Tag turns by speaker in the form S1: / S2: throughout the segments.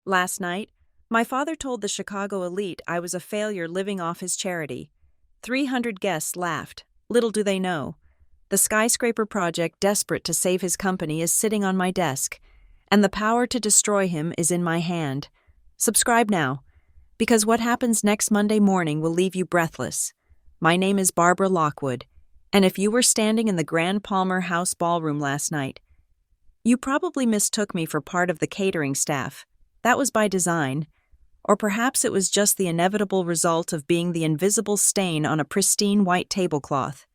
S1: Last night, my father told the Chicago elite I was a failure living off his charity. 300 guests laughed. Little do they know. The skyscraper project desperate to save his company is sitting on my desk, and the power to destroy him is in my hand. Subscribe now, because what happens next Monday morning will leave you breathless. My name is Barbara Lockwood, and if you were standing in the Grand Palmer House ballroom last night, you probably mistook me for part of the catering staff. That was by design, or perhaps it was just the inevitable result of being the invisible stain on a pristine white tablecloth.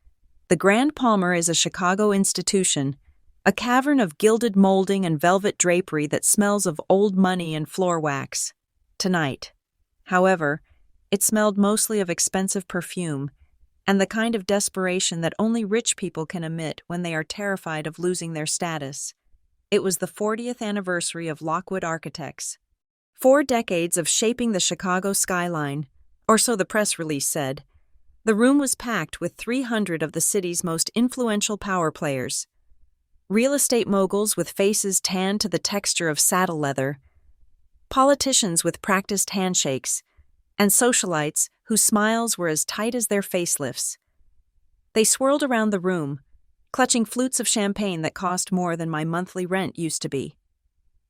S1: The Grand Palmer is a Chicago institution, a cavern of gilded molding and velvet drapery that smells of old money and floor wax. Tonight, however, it smelled mostly of expensive perfume and the kind of desperation that only rich people can emit when they are terrified of losing their status. It was the 40th anniversary of Lockwood Architects. 4 decades of shaping the Chicago skyline, or so the press release said. The room was packed with 300 of the city's most influential power players. Real estate moguls with faces tanned to the texture of saddle leather, politicians with practiced handshakes, and socialites whose smiles were as tight as their facelifts. They swirled around the room, clutching flutes of champagne that cost more than my monthly rent used to be,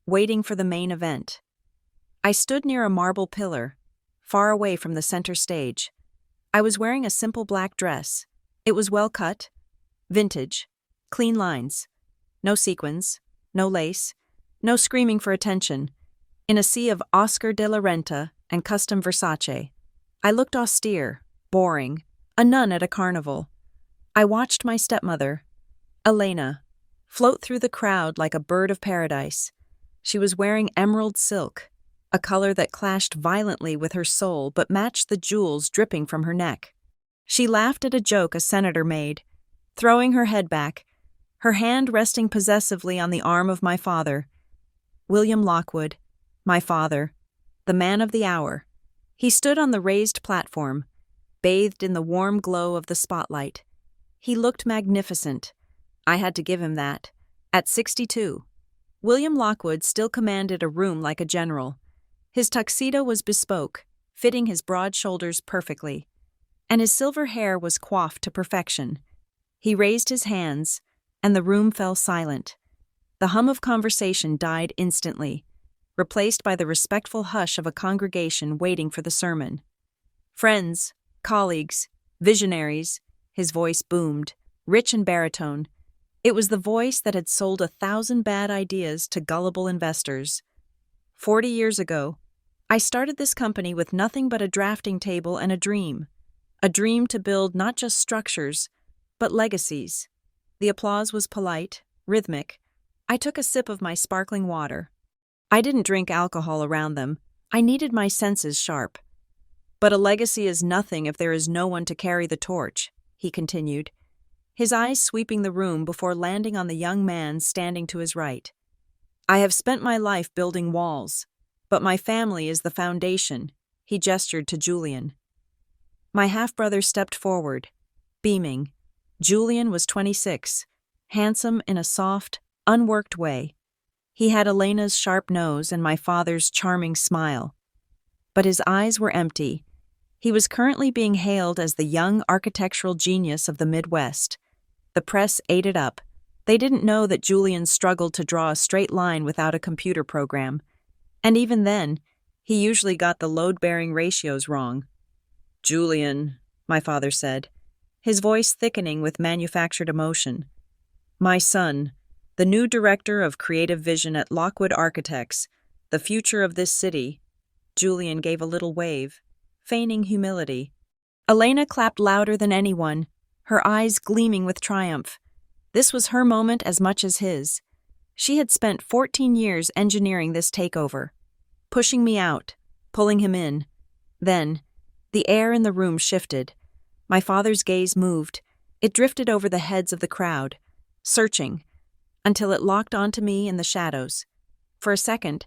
S1: waiting for the main event. I stood near a marble pillar, far away from the center stage. I was wearing a simple black dress. It was well cut, vintage, clean lines, no sequins, no lace, no screaming for attention. In a sea of Oscar de la Renta and custom Versace, I looked austere, boring, a nun at a carnival. I watched my stepmother, Elena, float through the crowd like a bird of paradise. She was wearing emerald silk, a color that clashed violently with her soul but matched the jewels dripping from her neck. She laughed at a joke a senator made, throwing her head back, her hand resting possessively on the arm of my father. William Lockwood, my father, the man of the hour. He stood on the raised platform, bathed in the warm glow of the spotlight. He looked magnificent. I had to give him that. At 62, William Lockwood still commanded a room like a general. His tuxedo was bespoke, fitting his broad shoulders perfectly, and his silver hair was coiffed to perfection. He raised his hands, and the room fell silent. The hum of conversation died instantly, replaced by the respectful hush of a congregation waiting for the sermon. Friends, colleagues, visionaries, his voice boomed, rich and baritone. It was the voice that had sold 1,000 bad ideas to gullible investors. 40 years ago, I started this company with nothing but a drafting table and a dream to build not just structures, but legacies. The applause was polite, rhythmic. I took a sip of my sparkling water. I didn't drink alcohol around them. I needed my senses sharp. But a legacy is nothing if there is no one to carry the torch, he continued, his eyes sweeping the room before landing on the young man standing to his right. I have spent my life building walls, but my family is the foundation, he gestured to Julian. My half-brother stepped forward, beaming. Julian was 26, handsome in a soft, unworked way. He had Elena's sharp nose and my father's charming smile. But his eyes were empty. He was currently being hailed as the young architectural genius of the Midwest. The press ate it up. They didn't know that Julian struggled to draw a straight line without a computer program. And even then, he usually got the load-bearing ratios wrong. "Julian," my father said, his voice thickening with manufactured emotion. "My son, the new director of creative vision at Lockwood Architects, the future of this city." Julian gave a little wave, feigning humility. Elena clapped louder than anyone, her eyes gleaming with triumph. This was her moment as much as his. She had spent 14 years engineering this takeover, pushing me out, pulling him in. Then, the air in the room shifted. My father's gaze moved. It drifted over the heads of the crowd, searching, until it locked onto me in the shadows. For a second,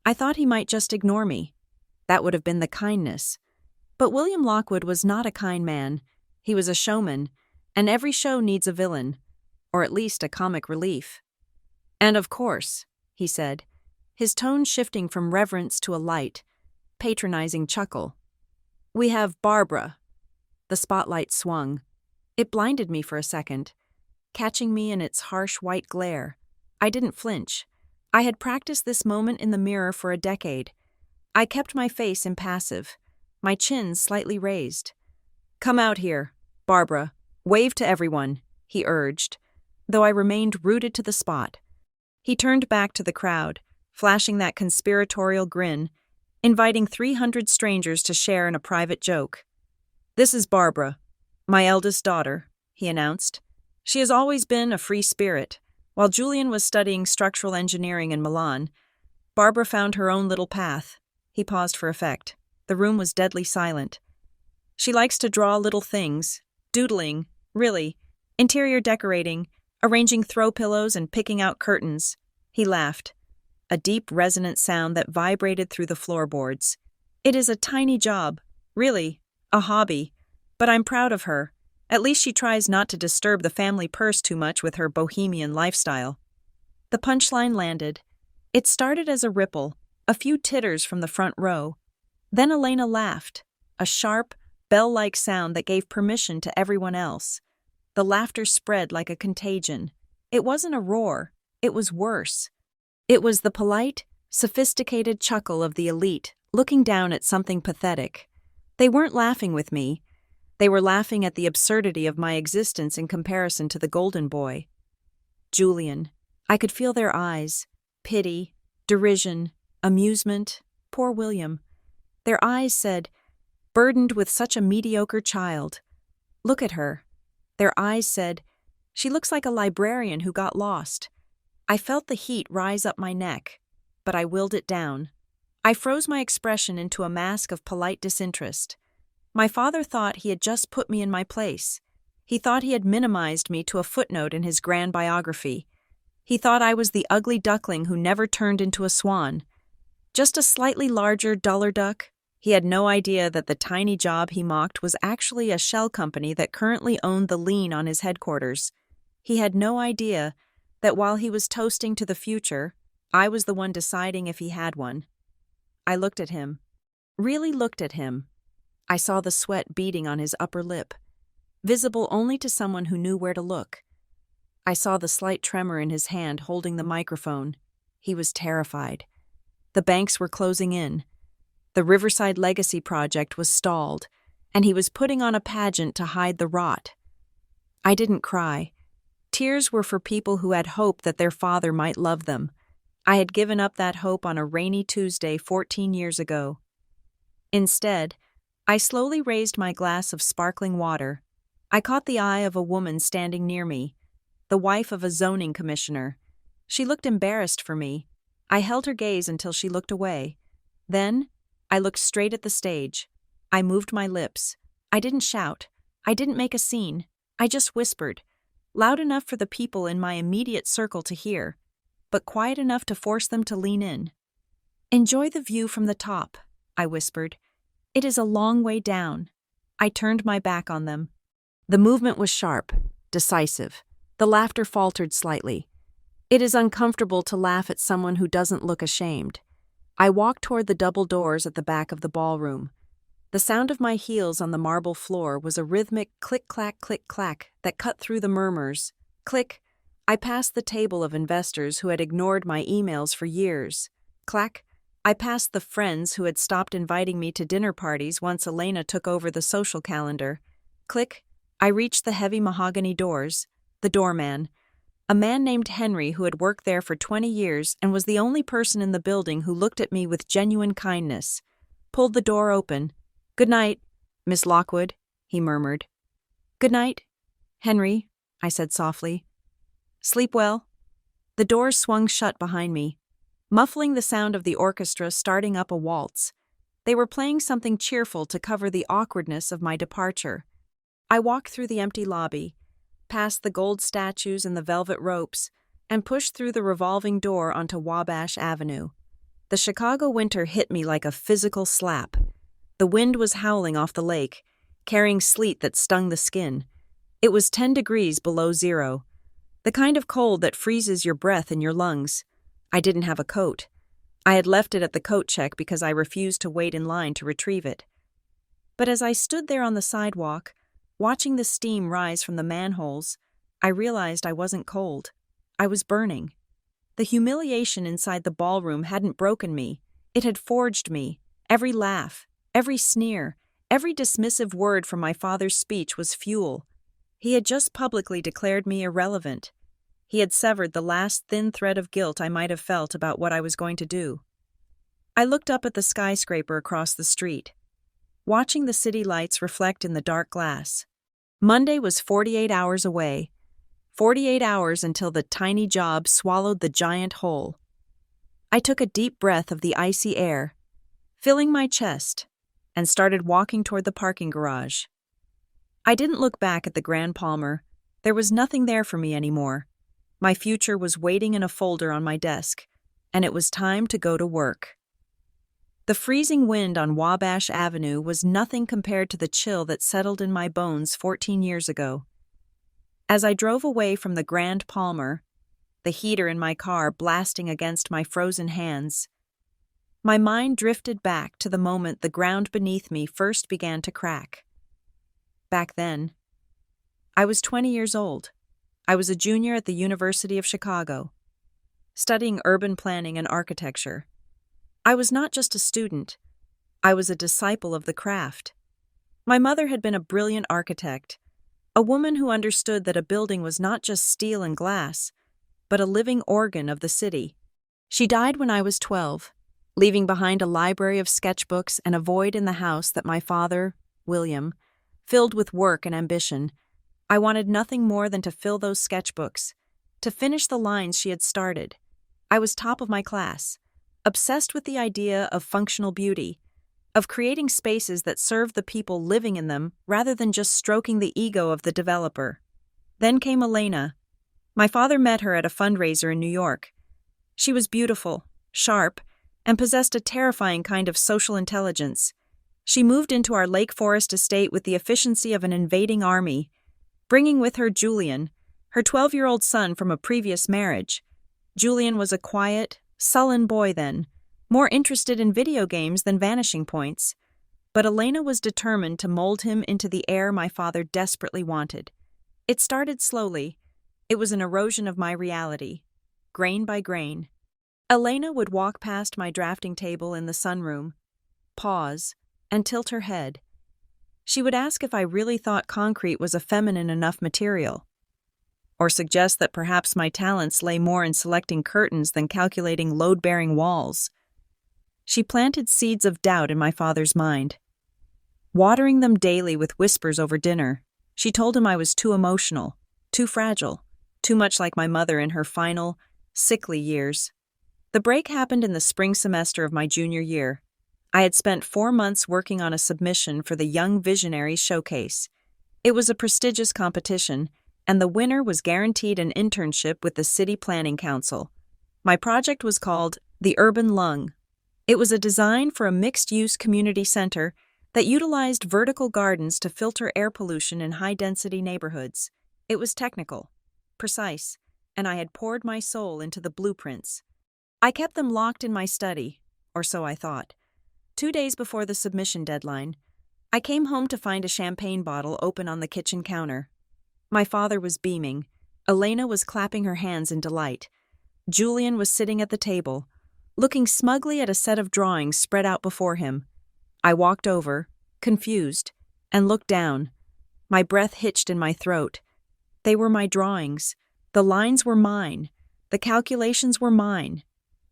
S1: I thought he might just ignore me. That would have been the kindness. But William Lockwood was not a kind man. He was a showman, and every show needs a villain, or at least a comic relief. "And of course," he said, his tone shifting from reverence to a light, patronizing chuckle. "We have Barbara." The spotlight swung. It blinded me for a second, catching me in its harsh white glare. I didn't flinch. I had practiced this moment in the mirror for a decade. I kept my face impassive, my chin slightly raised. "Come out here, Barbara. Wave to everyone," he urged, though I remained rooted to the spot. He turned back to the crowd, flashing that conspiratorial grin, inviting 300 strangers to share in a private joke. "This is Barbara, my eldest daughter," he announced. "She has always been a free spirit. While Julian was studying structural engineering in Milan, Barbara found her own little path." He paused for effect. The room was deadly silent. "She likes to draw little things, doodling, really, interior decorating, arranging throw pillows and picking out curtains." He laughed, a deep, resonant sound that vibrated through the floorboards. "It is a tiny job, really, a hobby, but I'm proud of her. At least she tries not to disturb the family purse too much with her bohemian lifestyle." The punchline landed. It started as a ripple, a few titters from the front row. Then Elena laughed, a sharp, bell-like sound that gave permission to everyone else. The laughter spread like a contagion. It wasn't a roar, it was worse. It was the polite, sophisticated chuckle of the elite looking down at something pathetic. They weren't laughing with me. They were laughing at the absurdity of my existence in comparison to the golden boy. Julian. I could feel their eyes. Pity, derision, amusement. Poor William. Their eyes said, "Burdened with such a mediocre child. Look at her." Their eyes said, "She looks like a librarian who got lost." I felt the heat rise up my neck, but I willed it down. I froze my expression into a mask of polite disinterest. My father thought he had just put me in my place. He thought he had minimized me to a footnote in his grand biography. He thought I was the ugly duckling who never turned into a swan. Just a slightly larger, duller duck. He had no idea that the tiny job he mocked was actually a shell company that currently owned the lien on his headquarters. He had no idea that while he was toasting to the future, I was the one deciding if he had one. I looked at him. Really looked at him. I saw the sweat beading on his upper lip, visible only to someone who knew where to look. I saw the slight tremor in his hand holding the microphone. He was terrified. The banks were closing in. The Riverside Legacy project was stalled, and he was putting on a pageant to hide the rot. I didn't cry. Tears were for people who had hoped that their father might love them. I had given up that hope on a rainy Tuesday 14 years ago. Instead, I slowly raised my glass of sparkling water. I caught the eye of a woman standing near me, the wife of a zoning commissioner. She looked embarrassed for me. I held her gaze until she looked away. Then, I looked straight at the stage. I moved my lips. I didn't shout. I didn't make a scene. I just whispered, loud enough for the people in my immediate circle to hear, but quiet enough to force them to lean in. "Enjoy the view from the top," I whispered. "It is a long way down." I turned my back on them. The movement was sharp, decisive. The laughter faltered slightly. It is uncomfortable to laugh at someone who doesn't look ashamed. I walked toward the double doors at the back of the ballroom. The sound of my heels on the marble floor was a rhythmic click-clack that cut through the murmurs. Click. I passed the table of investors who had ignored my emails for years. Clack. I passed the friends who had stopped inviting me to dinner parties once Elena took over the social calendar. Click. I reached the heavy mahogany doors. The doorman, a man named Henry who had worked there for 20 years and was the only person in the building who looked at me with genuine kindness, pulled the door open. "Good night, Miss Lockwood," he murmured. "Good night, Henry," I said softly. "Sleep well." The doors swung shut behind me, muffling the sound of the orchestra starting up a waltz. They were playing something cheerful to cover the awkwardness of my departure. I walked through the empty lobby, past the gold statues and the velvet ropes, and pushed through the revolving door onto Wabash Avenue. The Chicago winter hit me like a physical slap. The wind was howling off the lake, carrying sleet that stung the skin. It was 10 degrees below zero, the kind of cold that freezes your breath in your lungs. I didn't have a coat. I had left it at the coat check because I refused to wait in line to retrieve it. But as I stood there on the sidewalk, watching the steam rise from the manholes, I realized I wasn't cold. I was burning. The humiliation inside the ballroom hadn't broken me. It had forged me. Every laugh, every sneer, every dismissive word from my father's speech was fuel. He had just publicly declared me irrelevant. He had severed the last thin thread of guilt I might have felt about what I was going to do. I looked up at the skyscraper across the street, watching the city lights reflect in the dark glass. Monday was 48 hours away. 48 hours until the tiny job swallowed the giant whole. I took a deep breath of the icy air, filling my chest, and started walking toward the parking garage. I didn't look back at the Grand Palmer. There was nothing there for me anymore. My future was waiting in a folder on my desk, and it was time to go to work. The freezing wind on Wabash Avenue was nothing compared to the chill that settled in my bones 14 years ago. As I drove away from the Grand Palmer, the heater in my car blasting against my frozen hands, my mind drifted back to the moment the ground beneath me first began to crack. Back then, I was 20 years old. I was a junior at the University of Chicago, studying urban planning and architecture. I was not just a student, I was a disciple of the craft. My mother had been a brilliant architect, a woman who understood that a building was not just steel and glass, but a living organ of the city. She died when I was 12, leaving behind a library of sketchbooks and a void in the house that my father, William, filled with work and ambition. I wanted nothing more than to fill those sketchbooks, to finish the lines she had started. I was top of my class, obsessed with the idea of functional beauty, of creating spaces that served the people living in them rather than just stroking the ego of the developer. Then came Elena. My father met her at a fundraiser in New York. She was beautiful, sharp, and possessed a terrifying kind of social intelligence. She moved into our Lake Forest estate with the efficiency of an invading army, bringing with her Julian, her 12-year-old son from a previous marriage. Julian was a quiet, sullen boy then, more interested in video games than vanishing points. But Elena was determined to mold him into the heir my father desperately wanted. It started slowly. It was an erosion of my reality, grain by grain. Elena would walk past my drafting table in the sunroom, pause, and tilt her head. She would ask if I really thought concrete was a feminine enough material, or suggest that perhaps my talents lay more in selecting curtains than calculating load-bearing walls. She planted seeds of doubt in my father's mind. Watering them daily with whispers over dinner, she told him I was too emotional, too fragile, too much like my mother in her final, sickly years. The break happened in the spring semester of my junior year. I had spent 4 months working on a submission for the Young Visionaries Showcase. It was a prestigious competition, and the winner was guaranteed an internship with the City Planning Council. My project was called The Urban Lung. It was a design for a mixed-use community center that utilized vertical gardens to filter air pollution in high-density neighborhoods. It was technical, precise, and I had poured my soul into the blueprints. I kept them locked in my study, or so I thought. 2 days before the submission deadline, I came home to find a champagne bottle open on the kitchen counter. My father was beaming. Elena was clapping her hands in delight. Julian was sitting at the table, looking smugly at a set of drawings spread out before him. I walked over, confused, and looked down. My breath hitched in my throat. They were my drawings. The lines were mine. The calculations were mine.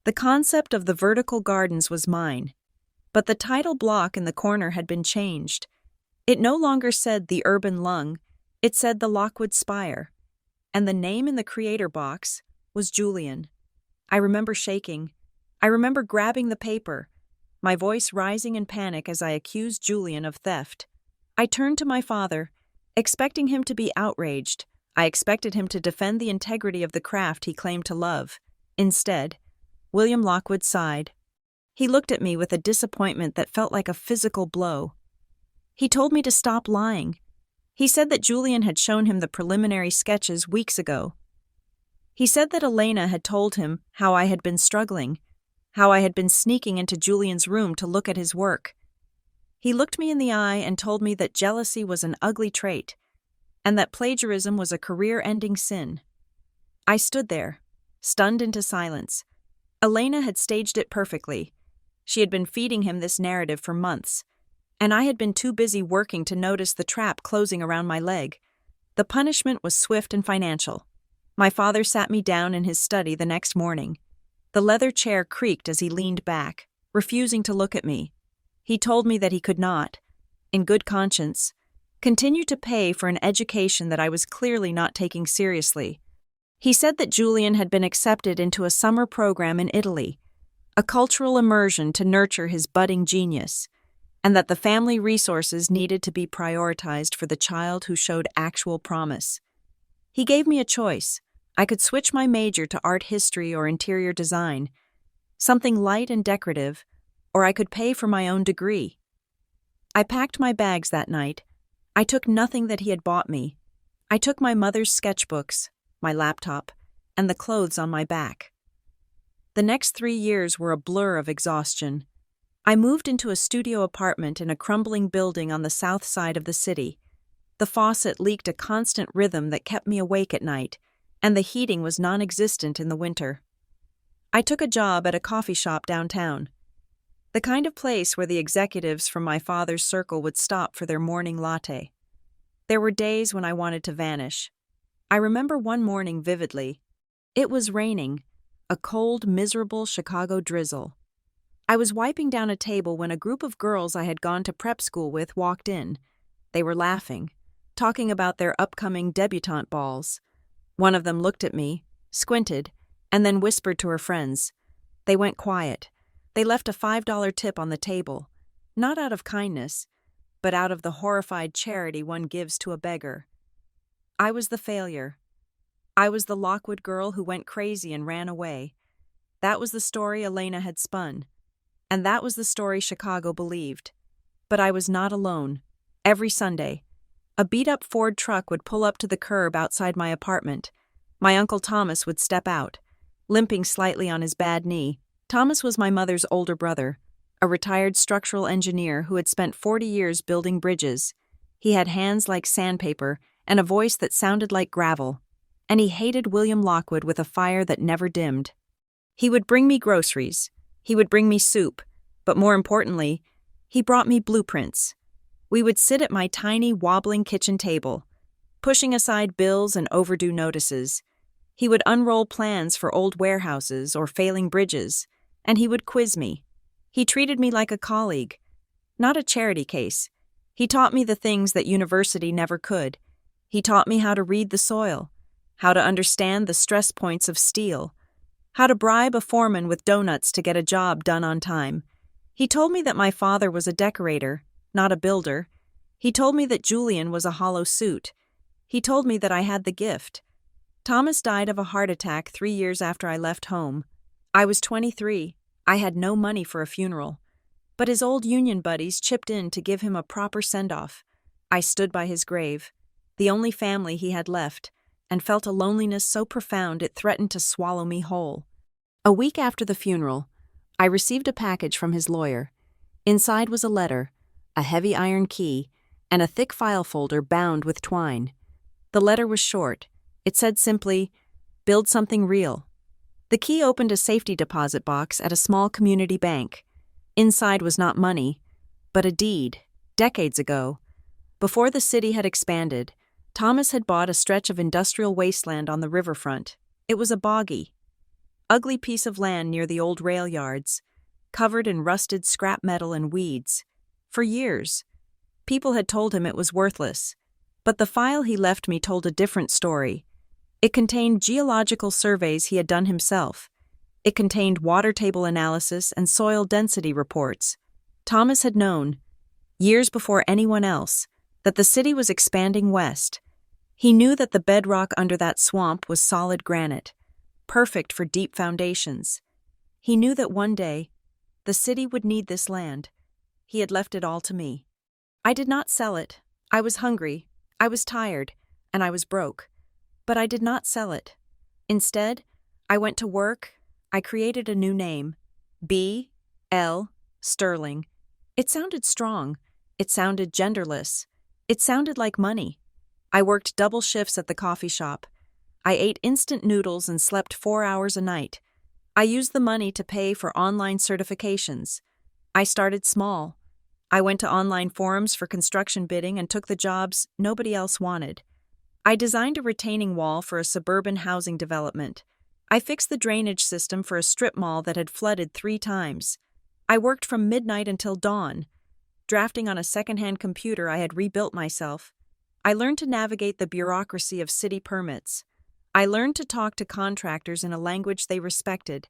S1: The concept of the vertical gardens was mine. But the title block in the corner had been changed. It no longer said the Urban Lung, it said the Lockwood Spire. And the name in the creator box was Julian. I remember shaking. I remember grabbing the paper, my voice rising in panic as I accused Julian of theft. I turned to my father, expecting him to be outraged. I expected him to defend the integrity of the craft he claimed to love. Instead, William Lockwood sighed. He looked at me with a disappointment that felt like a physical blow. He told me to stop lying. He said that Julian had shown him the preliminary sketches weeks ago. He said that Elena had told him how I had been struggling, how I had been sneaking into Julian's room to look at his work. He looked me in the eye and told me that jealousy was an ugly trait, and that plagiarism was a career-ending sin. I stood there, stunned into silence. Elena had staged it perfectly. She had been feeding him this narrative for months, and I had been too busy working to notice the trap closing around my leg. The punishment was swift and financial. My father sat me down in his study the next morning. The leather chair creaked as he leaned back, refusing to look at me. He told me that he could not, in good conscience, continue to pay for an education that I was clearly not taking seriously. He said that Julian had been accepted into a summer program in Italy, a cultural immersion to nurture his budding genius, and that the family resources needed to be prioritized for the child who showed actual promise. He gave me a choice. I could switch my major to art history or interior design, something light and decorative, or I could pay for my own degree. I packed my bags that night. I took nothing that he had bought me. I took my mother's sketchbooks, my laptop, and the clothes on my back. The next 3 years were a blur of exhaustion. I moved into a studio apartment in a crumbling building on the south side of the city. The faucet leaked a constant rhythm that kept me awake at night, and the heating was non-existent in the winter. I took a job at a coffee shop downtown, the kind of place where the executives from my father's circle would stop for their morning latte. There were days when I wanted to vanish. I remember one morning vividly. It was raining, a cold, miserable Chicago drizzle. I was wiping down a table when a group of girls I had gone to prep school with walked in. They were laughing, talking about their upcoming debutante balls. One of them looked at me, squinted, and then whispered to her friends. They went quiet. They left a $5 tip on the table, not out of kindness, but out of the horrified charity one gives to a beggar. I was the failure. I was the Lockwood girl who went crazy and ran away. That was the story Elena had spun. And that was the story Chicago believed. But I was not alone. Every Sunday, a beat-up Ford truck would pull up to the curb outside my apartment. My Uncle Thomas would step out, limping slightly on his bad knee. Thomas was my mother's older brother, a retired structural engineer who had spent 40 years building bridges. He had hands like sandpaper and a voice that sounded like gravel, and he hated William Lockwood with a fire that never dimmed. He would bring me groceries. He would bring me soup, but more importantly, he brought me blueprints. We would sit at my tiny, wobbling kitchen table, pushing aside bills and overdue notices. He would unroll plans for old warehouses or failing bridges, and he would quiz me. He treated me like a colleague, not a charity case. He taught me the things that university never could. He taught me how to read the soil, how to understand the stress points of steel, how to bribe a foreman with donuts to get a job done on time. He told me that my father was a decorator, not a builder. He told me that Julian was a hollow suit. He told me that I had the gift. Thomas died of a heart attack 3 years after I left home. I was 23. I had no money for a funeral. But his old union buddies chipped in to give him a proper send-off. I stood by his grave, the only family he had left, and felt a loneliness so profound it threatened to swallow me whole. A week after the funeral, I received a package from his lawyer. Inside was a letter, a heavy iron key, and a thick file folder bound with twine. The letter was short. It said simply, "Build something real." The key opened a safety deposit box at a small community bank. Inside was not money, but a deed, decades ago. Before the city had expanded, Thomas had bought a stretch of industrial wasteland on the riverfront. It was a boggy, ugly piece of land near the old rail yards, covered in rusted scrap metal and weeds. For years, people had told him it was worthless, but the file he left me told a different story. It contained geological surveys he had done himself. It contained water table analysis and soil density reports. Thomas had known, years before anyone else, that the city was expanding west. He knew that the bedrock under that swamp was solid granite, perfect for deep foundations. He knew that one day, the city would need this land. He had left it all to me. I did not sell it. I was hungry, I was tired, and I was broke. But I did not sell it. Instead, I went to work. I created a new name, B. L. Sterling. It sounded strong. It sounded genderless. It sounded like money. I worked double shifts at the coffee shop. I ate instant noodles and slept 4 hours a night. I used the money to pay for online certifications. I started small. I went to online forums for construction bidding and took the jobs nobody else wanted. I designed a retaining wall for a suburban housing development. I fixed the drainage system for a strip mall that had flooded 3 times. I worked from midnight until dawn. Drafting on a secondhand computer I had rebuilt myself. I learned to navigate the bureaucracy of city permits. I learned to talk to contractors in a language they respected.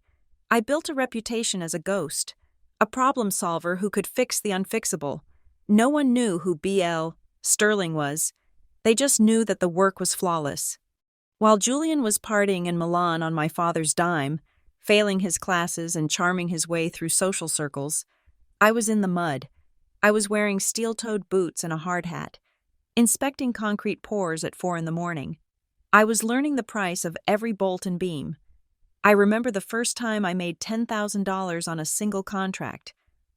S1: I built a reputation as a ghost, a problem solver who could fix the unfixable. No one knew who B.L. Sterling was. They just knew that the work was flawless. While Julian was partying in Milan on my father's dime, failing his classes and charming his way through social circles, I was in the mud. I was wearing steel-toed boots and a hard hat, inspecting concrete pours at 4 a.m. I was learning the price of every bolt and beam. I remember the first time I made $10,000 on a single contract.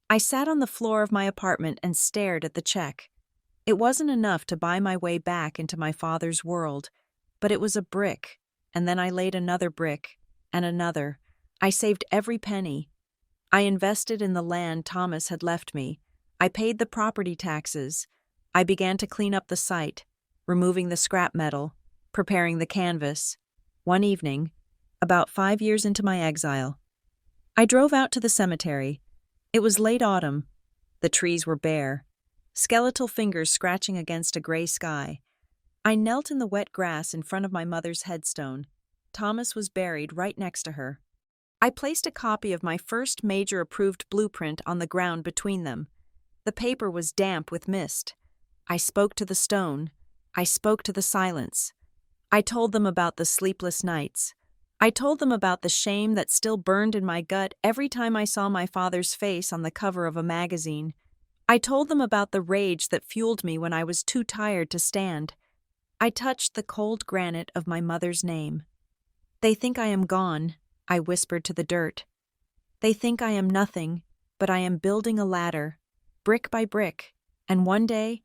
S1: I sat on the floor of my apartment and stared at the check. It wasn't enough to buy my way back into my father's world, but it was a brick, and then I laid another brick, and another. I saved every penny. I invested in the land Thomas had left me. I paid the property taxes. I began to clean up the site, removing the scrap metal, preparing the canvas. One evening, about 5 years into my exile, I drove out to the cemetery. It was late autumn. The trees were bare, skeletal fingers scratching against a gray sky. I knelt in the wet grass in front of my mother's headstone. Thomas was buried right next to her. I placed a copy of my first major approved blueprint on the ground between them. The paper was damp with mist. I spoke to the stone. I spoke to the silence. I told them about the sleepless nights. I told them about the shame that still burned in my gut every time I saw my father's face on the cover of a magazine. I told them about the rage that fueled me when I was too tired to stand. I touched the cold granite of my mother's name. They think I am gone, I whispered to the dirt. They think I am nothing, but I am building a ladder, brick by brick, and one day,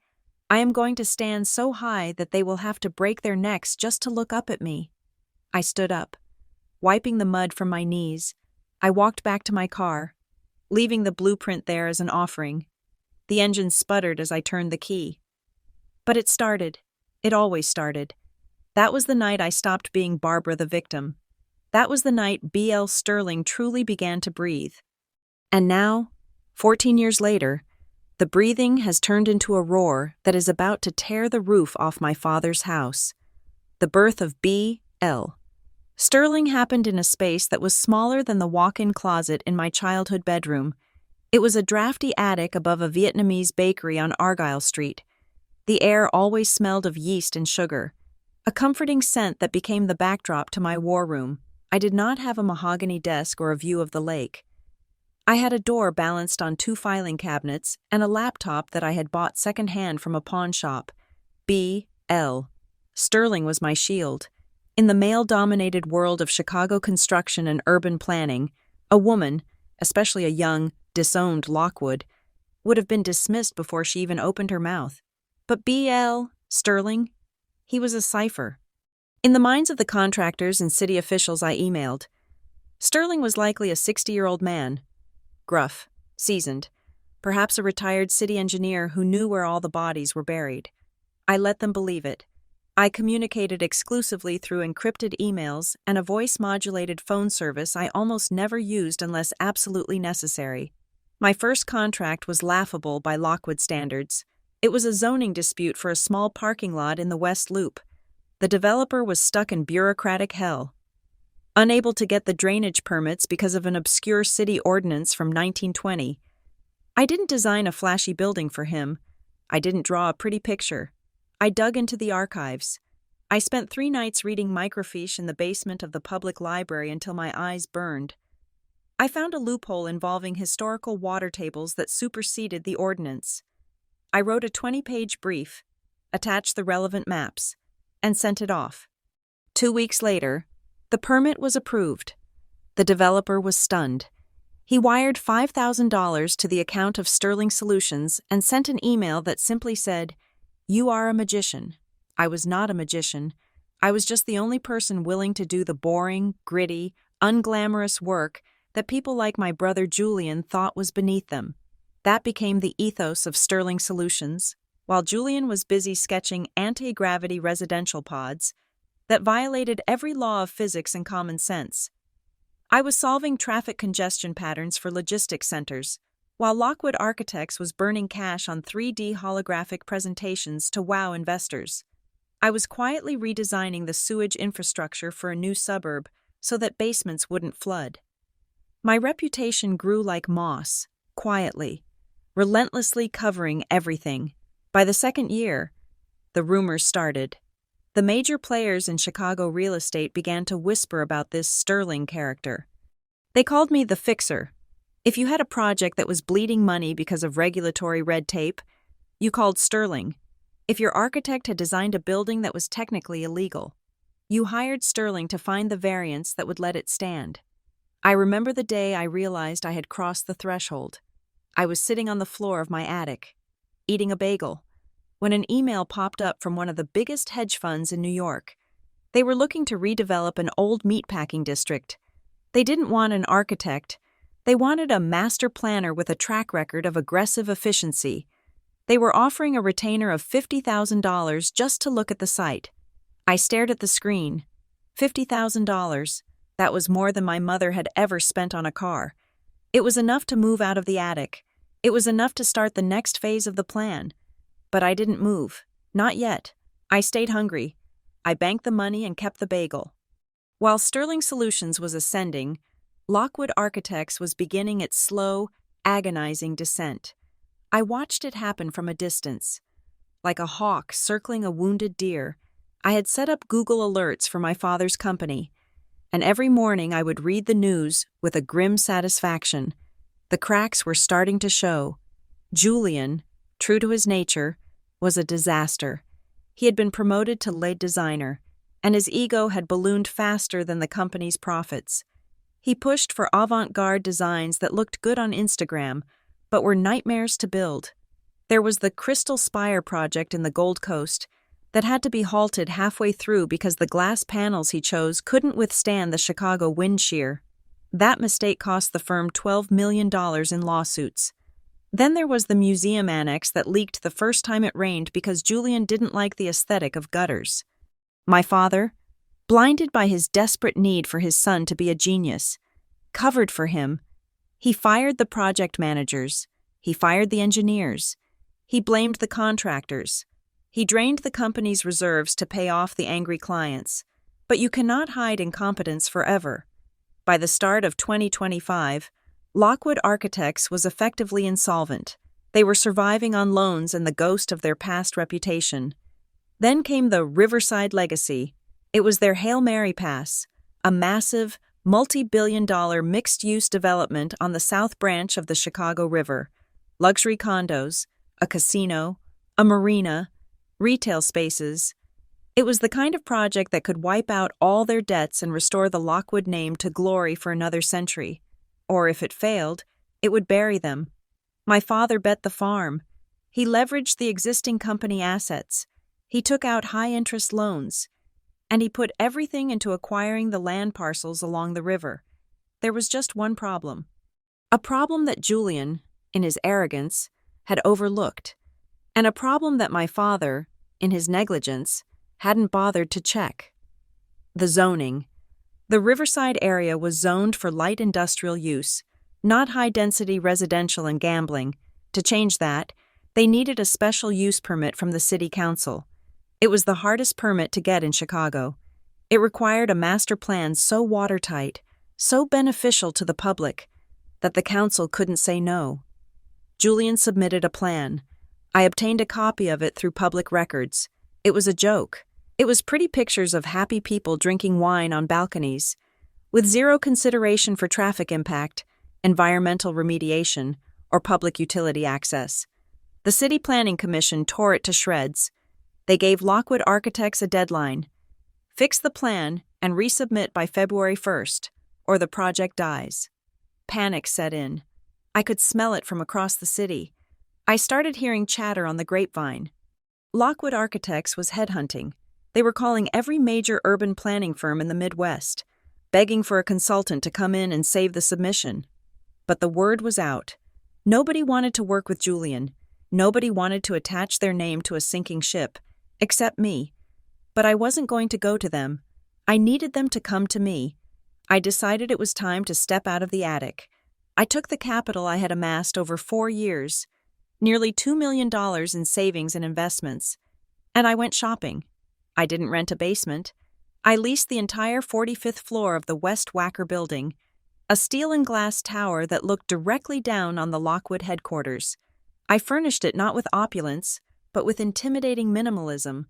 S1: I am going to stand so high that they will have to break their necks just to look up at me. I stood up. Wiping the mud from my knees, I walked back to my car, leaving the blueprint there as an offering. The engine sputtered as I turned the key. But it started. It always started. That was the night I stopped being Barbara the victim. That was the night B.L. Sterling truly began to breathe. And now, 14 years later, the breathing has turned into a roar that is about to tear the roof off my father's house. The birth of B.L. Sterling happened in a space that was smaller than the walk-in closet in my childhood bedroom. It was a drafty attic above a Vietnamese bakery on Argyle Street. The air always smelled of yeast and sugar, a comforting scent that became the backdrop to my war room. I did not have a mahogany desk or a view of the lake. I had a door balanced on 2 filing cabinets and a laptop that I had bought secondhand from a pawn shop. B.L. Sterling was my shield. In the male-dominated world of Chicago construction and urban planning, a woman, especially a young, disowned Lockwood, would have been dismissed before she even opened her mouth. But B.L. Sterling, he was a cipher. In the minds of the contractors and city officials I emailed, Sterling was likely a 60-year-old man, gruff, seasoned, perhaps a retired city engineer who knew where all the bodies were buried. I let them believe it. I communicated exclusively through encrypted emails and a voice-modulated phone service I almost never used unless absolutely necessary. My first contract was laughable by Lockwood standards. It was a zoning dispute for a small parking lot in the West Loop. The developer was stuck in bureaucratic hell. Unable to get the drainage permits because of an obscure city ordinance from 1920. I didn't design a flashy building for him. I didn't draw a pretty picture. I dug into the archives. I spent 3 nights reading microfiche in the basement of the public library until my eyes burned. I found a loophole involving historical water tables that superseded the ordinance. I wrote a 20-page brief, attached the relevant maps, and sent it off. 2 weeks later, the permit was approved. The developer was stunned. He wired $5,000 to the account of Sterling Solutions and sent an email that simply said, "You are a magician." I was not a magician. I was just the only person willing to do the boring, gritty, unglamorous work that people like my brother Julian thought was beneath them. That became the ethos of Sterling Solutions, while Julian was busy sketching anti-gravity residential pods that violated every law of physics and common sense. I was solving traffic congestion patterns for logistics centers, while Lockwood Architects was burning cash on 3D holographic presentations to wow investors. I was quietly redesigning the sewage infrastructure for a new suburb so that basements wouldn't flood. My reputation grew like moss, quietly, relentlessly covering everything. By the second year, the rumors started. The major players in Chicago real estate began to whisper about this Sterling character. They called me the fixer. If you had a project that was bleeding money because of regulatory red tape, you called Sterling. If your architect had designed a building that was technically illegal, you hired Sterling to find the variance that would let it stand. I remember the day I realized I had crossed the threshold. I was sitting on the floor of my attic, eating a bagel, when an email popped up from one of the biggest hedge funds in New York. They were looking to redevelop an old meatpacking district. They didn't want an architect. They wanted a master planner with a track record of aggressive efficiency. They were offering a retainer of $50,000 just to look at the site. I stared at the screen. $50,000. That was more than my mother had ever spent on a car. It was enough to move out of the attic. It was enough to start the next phase of the plan. But I didn't move. Not yet. I stayed hungry. I banked the money and kept the bagel. While Sterling Solutions was ascending, Lockwood Architects was beginning its slow, agonizing descent. I watched it happen from a distance. Like a hawk circling a wounded deer, I had set up Google alerts for my father's company, and every morning I would read the news with a grim satisfaction. The cracks were starting to show. Julian, true to his nature, was a disaster. He had been promoted to lead designer, and his ego had ballooned faster than the company's profits. He pushed for avant-garde designs that looked good on Instagram, but were nightmares to build. There was the Crystal Spire project in the Gold Coast that had to be halted halfway through because the glass panels he chose couldn't withstand the Chicago wind shear. That mistake cost the firm $12 million in lawsuits. Then there was the museum annex that leaked the first time it rained because Julian didn't like the aesthetic of gutters. My father, blinded by his desperate need for his son to be a genius, covered for him. He fired the project managers. He fired the engineers. He blamed the contractors. He drained the company's reserves to pay off the angry clients. But you cannot hide incompetence forever. By the start of 2025, Lockwood Architects was effectively insolvent. They were surviving on loans and the ghost of their past reputation. Then came the Riverside Legacy. It was their Hail Mary pass, a massive, multi-billion-dollar mixed-use development on the South Branch of the Chicago River. Luxury condos, a casino, a marina, retail spaces. It was the kind of project that could wipe out all their debts and restore the Lockwood name to glory for another century. Or if it failed, it would bury them. My father bet the farm. He leveraged the existing company assets. He took out high-interest loans. And he put everything into acquiring the land parcels along the river. There was just one problem. A problem that Julian, in his arrogance, had overlooked. And a problem that my father, in his negligence, hadn't bothered to check. The zoning. The Riverside area was zoned for light industrial use, not high-density residential and gambling. To change that, they needed a special use permit from the city council. It was the hardest permit to get in Chicago. It required a master plan so watertight, so beneficial to the public, that the council couldn't say no. Julian submitted a plan. I obtained a copy of it through public records. It was a joke. It was pretty pictures of happy people drinking wine on balconies, with zero consideration for traffic impact, environmental remediation, or public utility access. The City Planning Commission tore it to shreds. They gave Lockwood Architects a deadline. Fix the plan and resubmit by February 1st, or the project dies. Panic set in. I could smell it from across the city. I started hearing chatter on the grapevine. Lockwood Architects was headhunting. They were calling every major urban planning firm in the Midwest, begging for a consultant to come in and save the submission. But the word was out. Nobody wanted to work with Julian. Nobody wanted to attach their name to a sinking ship, except me. But I wasn't going to go to them. I needed them to come to me. I decided it was time to step out of the attic. I took the capital I had amassed over 4 years, nearly $2 million in savings and investments, and I went shopping. I didn't rent a basement. I leased the entire 45th floor of the West Wacker building, a steel and glass tower that looked directly down on the Lockwood headquarters. I furnished it not with opulence, but with intimidating minimalism.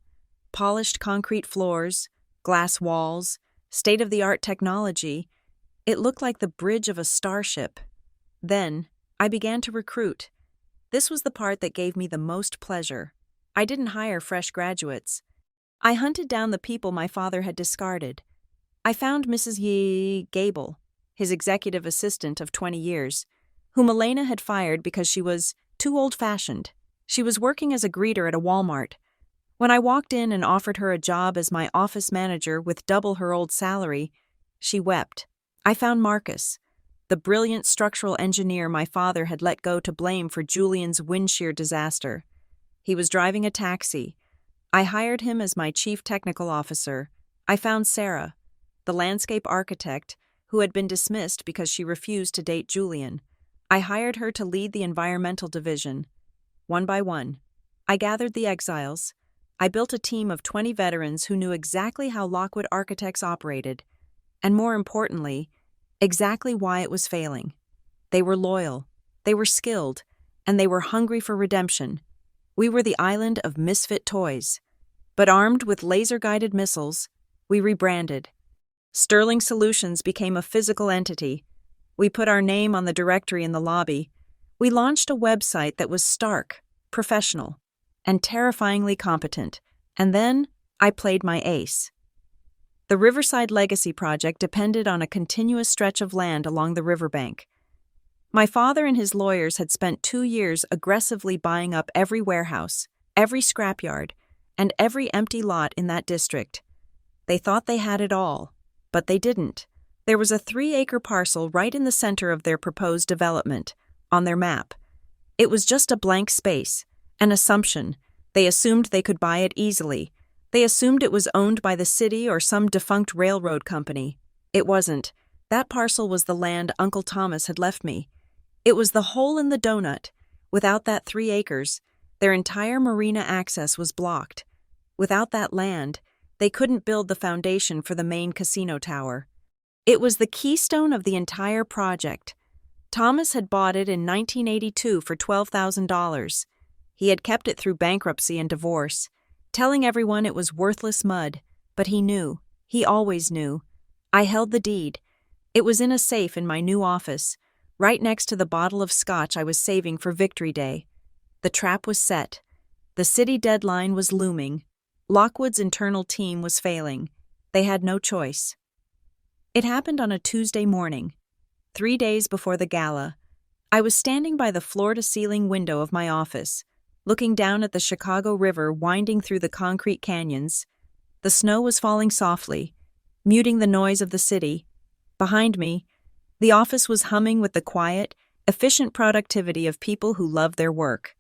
S1: Polished concrete floors, glass walls, state-of-the-art technology. It looked like the bridge of a starship. Then, I began to recruit. This was the part that gave me the most pleasure. I didn't hire fresh graduates. I hunted down the people my father had discarded. I found Mrs. Gable, his executive assistant of 20 years, whom Elena had fired because she was too old-fashioned. She was working as a greeter at a Walmart. When I walked in and offered her a job as my office manager with double her old salary, she wept. I found Marcus, the brilliant structural engineer my father had let go to blame for Julian's wind shear disaster. He was driving a taxi. I hired him as my chief technical officer. I found Sarah, the landscape architect, who had been dismissed because she refused to date Julian. I hired her to lead the environmental division. One by one, I gathered the exiles. I built a team of 20 veterans who knew exactly how Lockwood Architects operated, and more importantly, exactly why it was failing. They were loyal, they were skilled, and they were hungry for redemption. We were the island of misfit toys. But armed with laser-guided missiles, we rebranded. Sterling Solutions became a physical entity. We put our name on the directory in the lobby. We launched a website that was stark, professional, and terrifyingly competent. And then I played my ace. The Riverside Legacy Project depended on a continuous stretch of land along the riverbank. My father and his lawyers had spent 2 years aggressively buying up every warehouse, every scrapyard, and every empty lot in that district. They thought they had it all, but they didn't. There was a 3-acre parcel right in the center of their proposed development, on their map. It was just a blank space, an assumption. They assumed they could buy it easily. They assumed it was owned by the city or some defunct railroad company. It wasn't. That parcel was the land Uncle Thomas had left me. It was the hole in the donut. Without that 3 acres, their entire marina access was blocked. Without that land, they couldn't build the foundation for the main casino tower. It was the keystone of the entire project. Thomas had bought it in 1982 for $12,000. He had kept it through bankruptcy and divorce, telling everyone it was worthless mud, but he knew. He always knew. I held the deed. It was in a safe in my new office, right next to the bottle of scotch I was saving for Victory Day. The trap was set. The city deadline was looming. Lockwood's internal team was failing. They had no choice. It happened on a Tuesday morning, 3 days before the gala. I was standing by the floor-to-ceiling window of my office, looking down at the Chicago River winding through the concrete canyons. The snow was falling softly, muting the noise of the city. Behind me, the office was humming with the quiet, efficient productivity of people who love their work.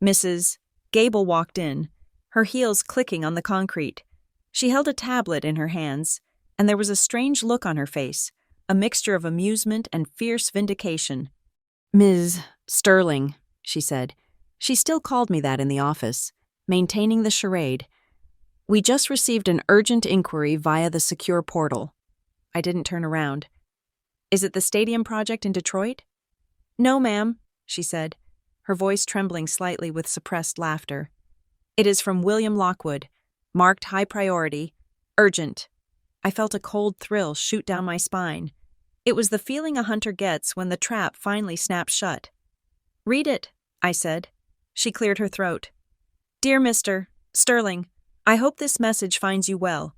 S1: Mrs. Gable walked in, her heels clicking on the concrete. She held a tablet in her hands, and there was a strange look on her face, a mixture of amusement and fierce vindication. "Ms. Sterling," she said. She still called me that in the office, maintaining the charade. "We just received an urgent inquiry via the secure portal." I didn't turn around. "Is it the stadium project in Detroit?" "No, ma'am," she said, her voice trembling slightly with suppressed laughter. "It is from William Lockwood, marked high priority, urgent." I felt a cold thrill shoot down my spine. It was the feeling a hunter gets when the trap finally snaps shut. "Read it," I said. She cleared her throat. "Dear Mr. Sterling, I hope this message finds you well.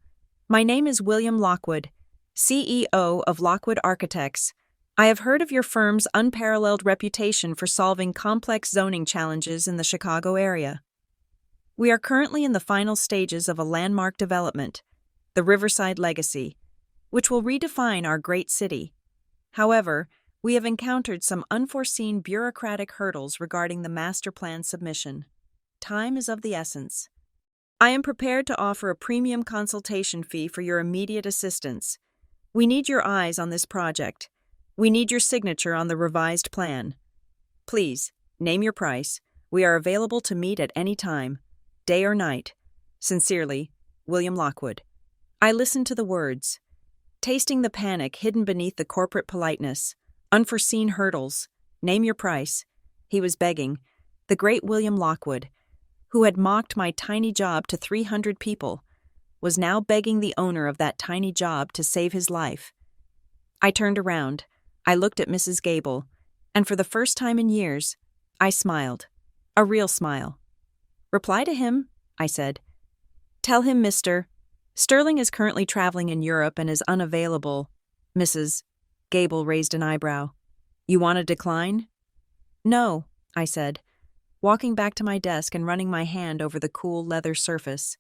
S1: My name is William Lockwood, CEO of Lockwood Architects. I have heard of your firm's unparalleled reputation for solving complex zoning challenges in the Chicago area. We are currently in the final stages of a landmark development, the Riverside Legacy, which will redefine our great city. However, we have encountered some unforeseen bureaucratic hurdles regarding the master plan submission. Time is of the essence. I am prepared to offer a premium consultation fee for your immediate assistance. We need your eyes on this project. We need your signature on the revised plan. Please, name your price. We are available to meet at any time, day or night. Sincerely, William Lockwood. I listened to the words, tasting the panic hidden beneath the corporate politeness. Unforeseen hurdles. Name your price. He was begging. The great William Lockwood, who had mocked my tiny job to 300 people, was now begging the owner of that tiny job to save his life. I turned around. I looked at Mrs. Gable, and for the first time in years, I smiled. A real smile. Reply to him, I said. Tell him, Mr. Sterling is currently traveling in Europe and is unavailable. Mrs. Gable raised an eyebrow. You want to decline? No, I said, walking back to my desk and running my hand over the cool leather surface.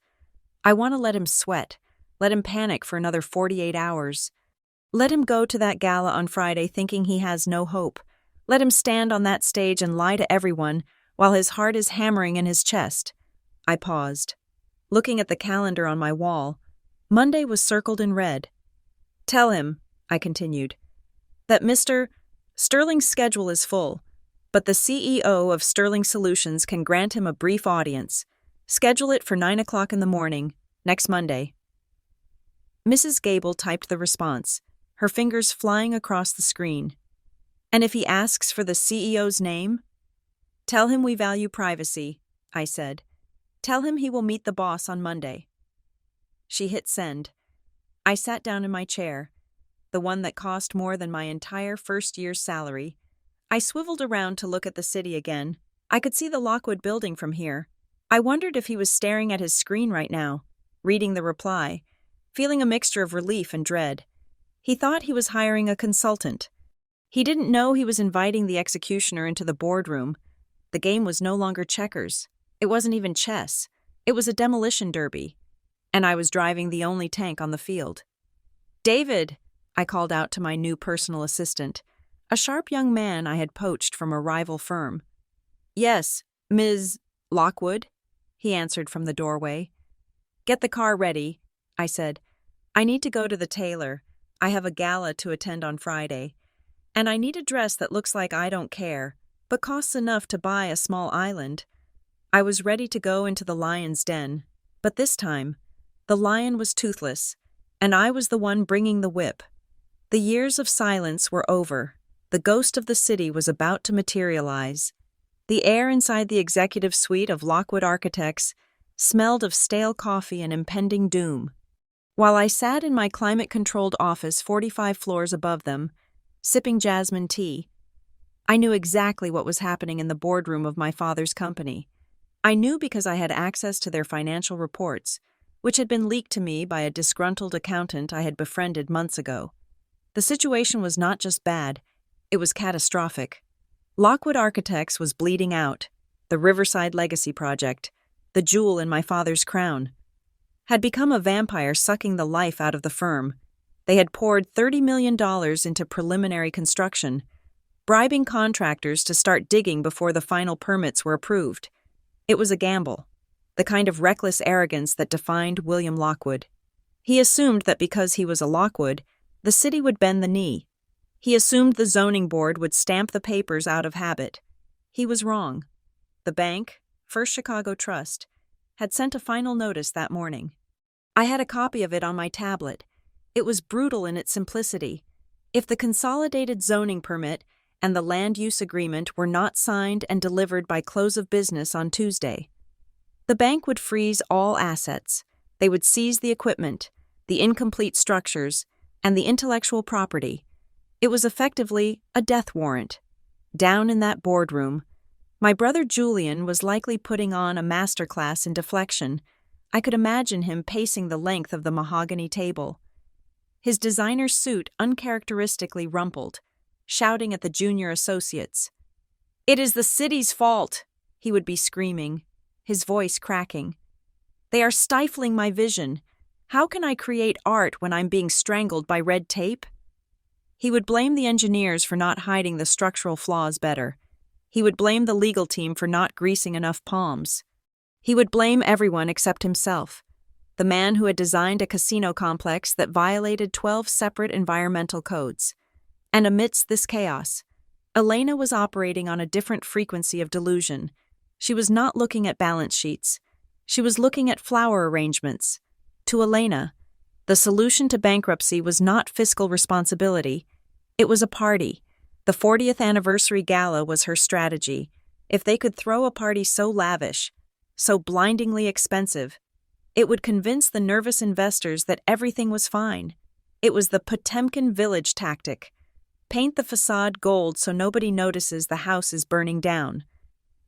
S1: I want to let him sweat, let him panic for another 48 hours. Let him go to that gala on Friday thinking he has no hope. Let him stand on that stage and lie to everyone while his heart is hammering in his chest. I paused, looking at the calendar on my wall. Monday was circled in red. Tell him, I continued, that Mr. Sterling's schedule is full, but the CEO of Sterling Solutions can grant him a brief audience. Schedule it for 9 o'clock in the morning, next Monday. Mrs. Gable typed the response, her fingers flying across the screen. And if he asks for the CEO's name? Tell him we value privacy, I said. Tell him he will meet the boss on Monday. She hit send. I sat down in my chair, the one that cost more than my entire first year's salary. I swiveled around to look at the city again. I could see the Lockwood building from here. I wondered if he was staring at his screen right now, reading the reply, feeling a mixture of relief and dread. He thought he was hiring a consultant. He didn't know he was inviting the executioner into the boardroom. The game was no longer checkers. It wasn't even chess. It was a demolition derby. And I was driving the only tank on the field. David, I called out to my new personal assistant, a sharp young man I had poached from a rival firm. Yes, Ms. Lockwood, he answered from the doorway. Get the car ready, I said. I need to go to the tailor. I have a gala to attend on Friday. And I need a dress that looks like I don't care, but costs enough to buy a small island. I was ready to go into the lion's den, but this time, the lion was toothless, and I was the one bringing the whip. The years of silence were over. The ghost of the city was about to materialize. The air inside the executive suite of Lockwood Architects smelled of stale coffee and impending doom. While I sat in my climate-controlled office 45 floors above them, sipping jasmine tea, I knew exactly what was happening in the boardroom of my father's company. I knew because I had access to their financial reports, which had been leaked to me by a disgruntled accountant I had befriended months ago. The situation was not just bad, it was catastrophic. Lockwood Architects was bleeding out. The Riverside Legacy project, the jewel in my father's crown, had become a vampire sucking the life out of the firm. They had poured $30 million into preliminary construction, bribing contractors to start digging before the final permits were approved. It was a gamble, the kind of reckless arrogance that defined William Lockwood. He assumed that because he was a Lockwood, the city would bend the knee. He assumed the zoning board would stamp the papers out of habit. He was wrong. The bank, First Chicago Trust, had sent a final notice that morning. I had a copy of it on my tablet. It was brutal in its simplicity. If the consolidated zoning permit and the land use agreement were not signed and delivered by close of business on Tuesday, the bank would freeze all assets. They would seize the equipment, the incomplete structures, and the intellectual property. It was effectively a death warrant. Down in that boardroom, my brother Julian was likely putting on a masterclass in deflection. I could imagine him pacing the length of the mahogany table, his designer suit uncharacteristically rumpled, shouting at the junior associates. "It is the city's fault," he would be screaming, his voice cracking. "They are stifling my vision. How can I create art when I'm being strangled by red tape?" He would blame the engineers for not hiding the structural flaws better. He would blame the legal team for not greasing enough palms. He would blame everyone except himself, the man who had designed a casino complex that violated 12 separate environmental codes. And amidst this chaos, Elena was operating on a different frequency of delusion. She was not looking at balance sheets. She was looking at flower arrangements. To Elena, the solution to bankruptcy was not fiscal responsibility. It was a party. The 40th anniversary gala was her strategy. If they could throw a party so lavish, so blindingly expensive, it would convince the nervous investors that everything was fine. It was the Potemkin village tactic. Paint the facade gold so nobody notices the house is burning down.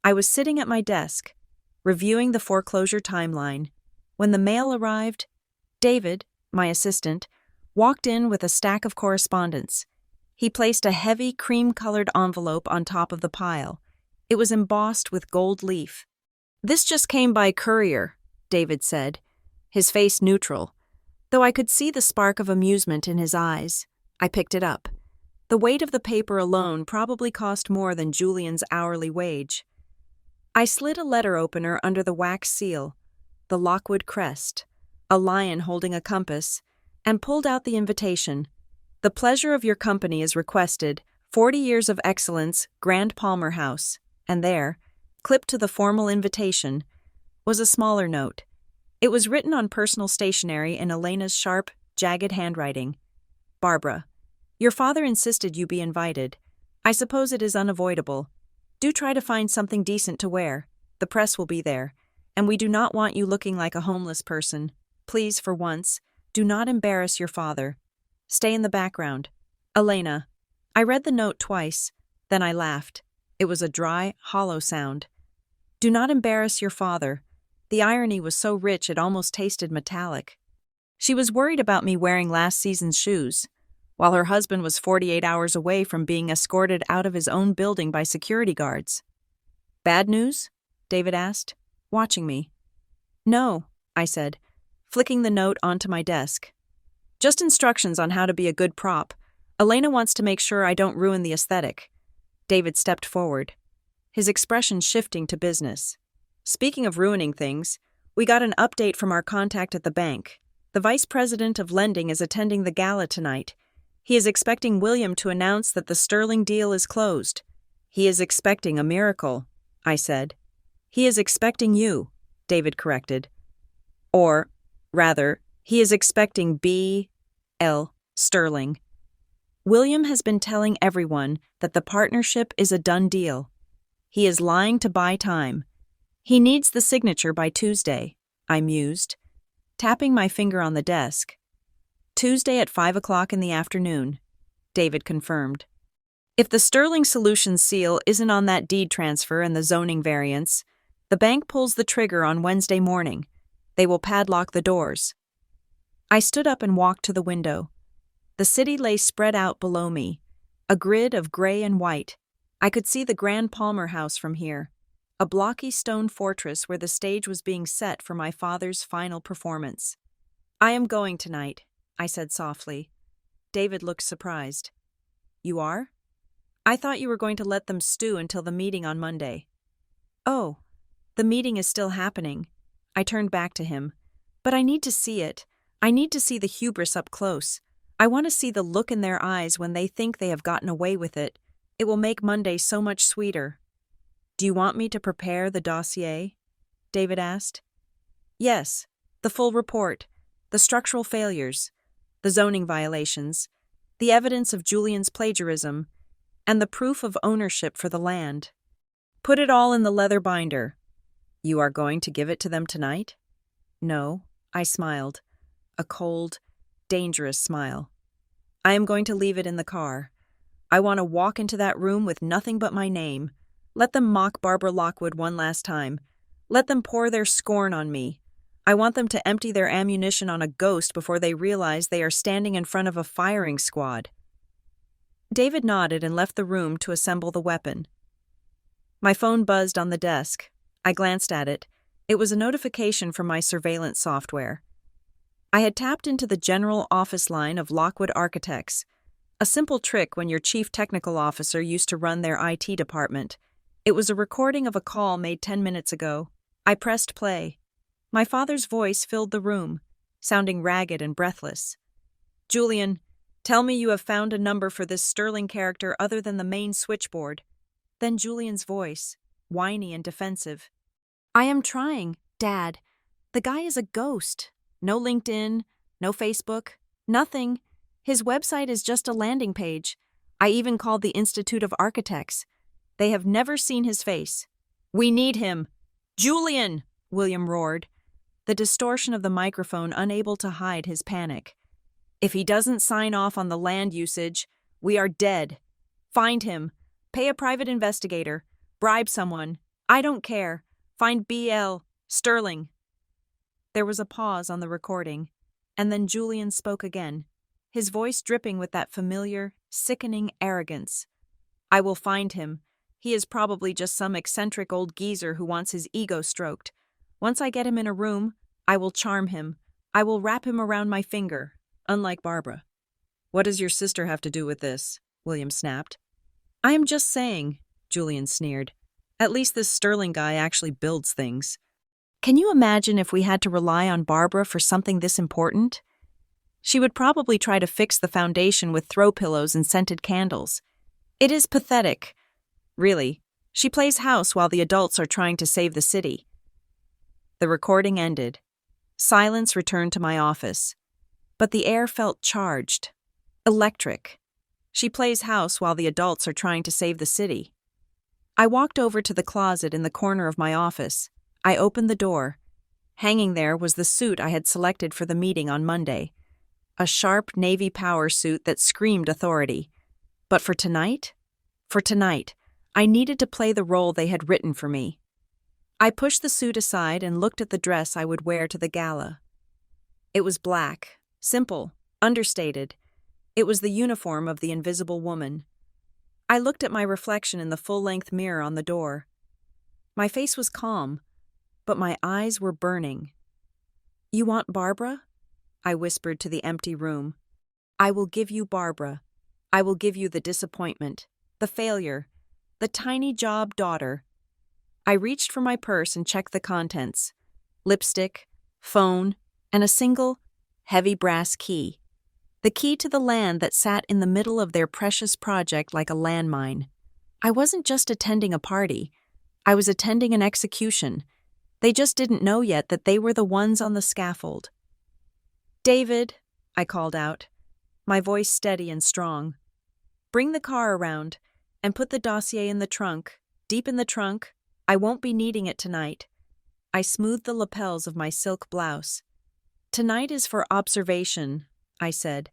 S1: I was sitting at my desk, reviewing the foreclosure timeline. When the mail arrived, David, my assistant, walked in with a stack of correspondence. He placed a heavy cream-colored envelope on top of the pile. It was embossed with gold leaf. "This just came by courier," David said, his face neutral, though I could see the spark of amusement in his eyes. I picked it up. The weight of the paper alone probably cost more than Julian's hourly wage. I slid a letter opener under the wax seal, the Lockwood crest, a lion holding a compass, and pulled out the invitation. "The pleasure of your company is requested, 40 years of excellence, Grand Palmer House," and there, clipped to the formal invitation, was a smaller note. It was written on personal stationery in Elena's sharp, jagged handwriting. "Barbara, your father insisted you be invited. I suppose it is unavoidable. Do try to find something decent to wear. The press will be there, and we do not want you looking like a homeless person. Please, for once, do not embarrass your father. Stay in the background. Elena." I read the note twice, then I laughed. It was a dry, hollow sound. "Do not embarrass your father." The irony was so rich it almost tasted metallic. She was worried about me wearing last season's shoes, while her husband was 48 hours away from being escorted out of his own building by security guards. "Bad news?" David asked, watching me. "No," I said, flicking the note onto my desk. "Just instructions on how to be a good prop. Elena wants to make sure I don't ruin the aesthetic." David stepped forward, his expression shifting to business. "Speaking of ruining things, we got an update from our contact at the bank. The vice president of lending is attending the gala tonight. He is expecting William to announce that the Sterling deal is closed." "He is expecting a miracle," I said. "He is expecting you," David corrected. "Or, rather, he is expecting B.L. Sterling. William has been telling everyone that the partnership is a done deal. He is lying to buy time. He needs the signature by Tuesday," I mused, tapping my finger on the desk. "Tuesday at 5 o'clock in the afternoon," David confirmed. "If the Sterling Solutions seal isn't on that deed transfer and the zoning variance, the bank pulls the trigger on Wednesday morning. They will padlock the doors." I stood up and walked to the window. The city lay spread out below me, a grid of gray and white. I could see the Grand Palmer House from here, a blocky stone fortress where the stage was being set for my father's final performance. "I am going tonight," I said softly. David looked surprised. "You are? I thought you were going to let them stew until the meeting on Monday." "Oh, the meeting is still happening." I turned back to him. "But I need to see it. I need to see the hubris up close. I want to see the look in their eyes when they think they have gotten away with it. It will make Monday so much sweeter." "Do you want me to prepare the dossier?" David asked. "Yes, the full report, the structural failures, the zoning violations, the evidence of Julian's plagiarism, and the proof of ownership for the land. Put it all in the leather binder." "You are going to give it to them tonight?" "No," I smiled, a cold, dangerous smile. "I am going to leave it in the car. I want to walk into that room with nothing but my name. Let them mock Barbara Lockwood one last time. Let them pour their scorn on me. I want them to empty their ammunition on a ghost before they realize they are standing in front of a firing squad." David nodded and left the room to assemble the weapon. My phone buzzed on the desk. I glanced at it. It was a notification from my surveillance software. I had tapped into the general office line of Lockwood Architects, a simple trick when your chief technical officer used to run their IT department. It was a recording of a call made 10 minutes ago. I pressed play. My father's voice filled the room, sounding ragged and breathless. "Julian, tell me you have found a number for this Sterling character other than the main switchboard." Then Julian's voice, whiny and defensive. "I am trying, Dad. The guy is a ghost. No LinkedIn, no Facebook, nothing. His website is just a landing page. I even called the Institute of Architects. They have never seen his face. We need him." "Julian!" William roared, the distortion of the microphone unable to hide his panic. "If he doesn't sign off on the land usage, we are dead. Find him. Pay a private investigator. Bribe someone. I don't care. Find B.L. Sterling." There was a pause on the recording, and then Julian spoke again, his voice dripping with that familiar, sickening arrogance. "I will find him. He is probably just some eccentric old geezer who wants his ego stroked. Once I get him in a room, I will charm him. I will wrap him around my finger, unlike Barbara." "What does your sister have to do with this?" William snapped. "I am just saying," Julian sneered. "At least this Sterling guy actually builds things. Can you imagine if we had to rely on Barbara for something this important? She would probably try to fix the foundation with throw pillows and scented candles. It is pathetic. Really, she plays house while the adults are trying to save the city." The recording ended. Silence returned to my office. But the air felt charged. Electric. She plays house while the adults are trying to save the city. I walked over to the closet in the corner of my office. I opened the door. Hanging there was the suit I had selected for the meeting on Monday. A sharp navy power suit that screamed authority. But for tonight, I needed to play the role they had written for me. I pushed the suit aside and looked at the dress I would wear to the gala. It was black, simple, understated. It was the uniform of the Invisible Woman. I looked at my reflection in the full-length mirror on the door. My face was calm, but my eyes were burning. "You want Barbara?" I whispered to the empty room. "I will give you Barbara. I will give you the disappointment, the failure, the tiny job daughter." I reached for my purse and checked the contents. Lipstick, phone, and a single, heavy brass key. The key to the land that sat in the middle of their precious project like a landmine. I wasn't just attending a party. I was attending an execution. They just didn't know yet that they were the ones on the scaffold. "David," I called out, my voice steady and strong. "Bring the car around and put the dossier in the trunk, deep in the trunk. I won't be needing it tonight." I smoothed the lapels of my silk blouse. "Tonight is for observation," I said.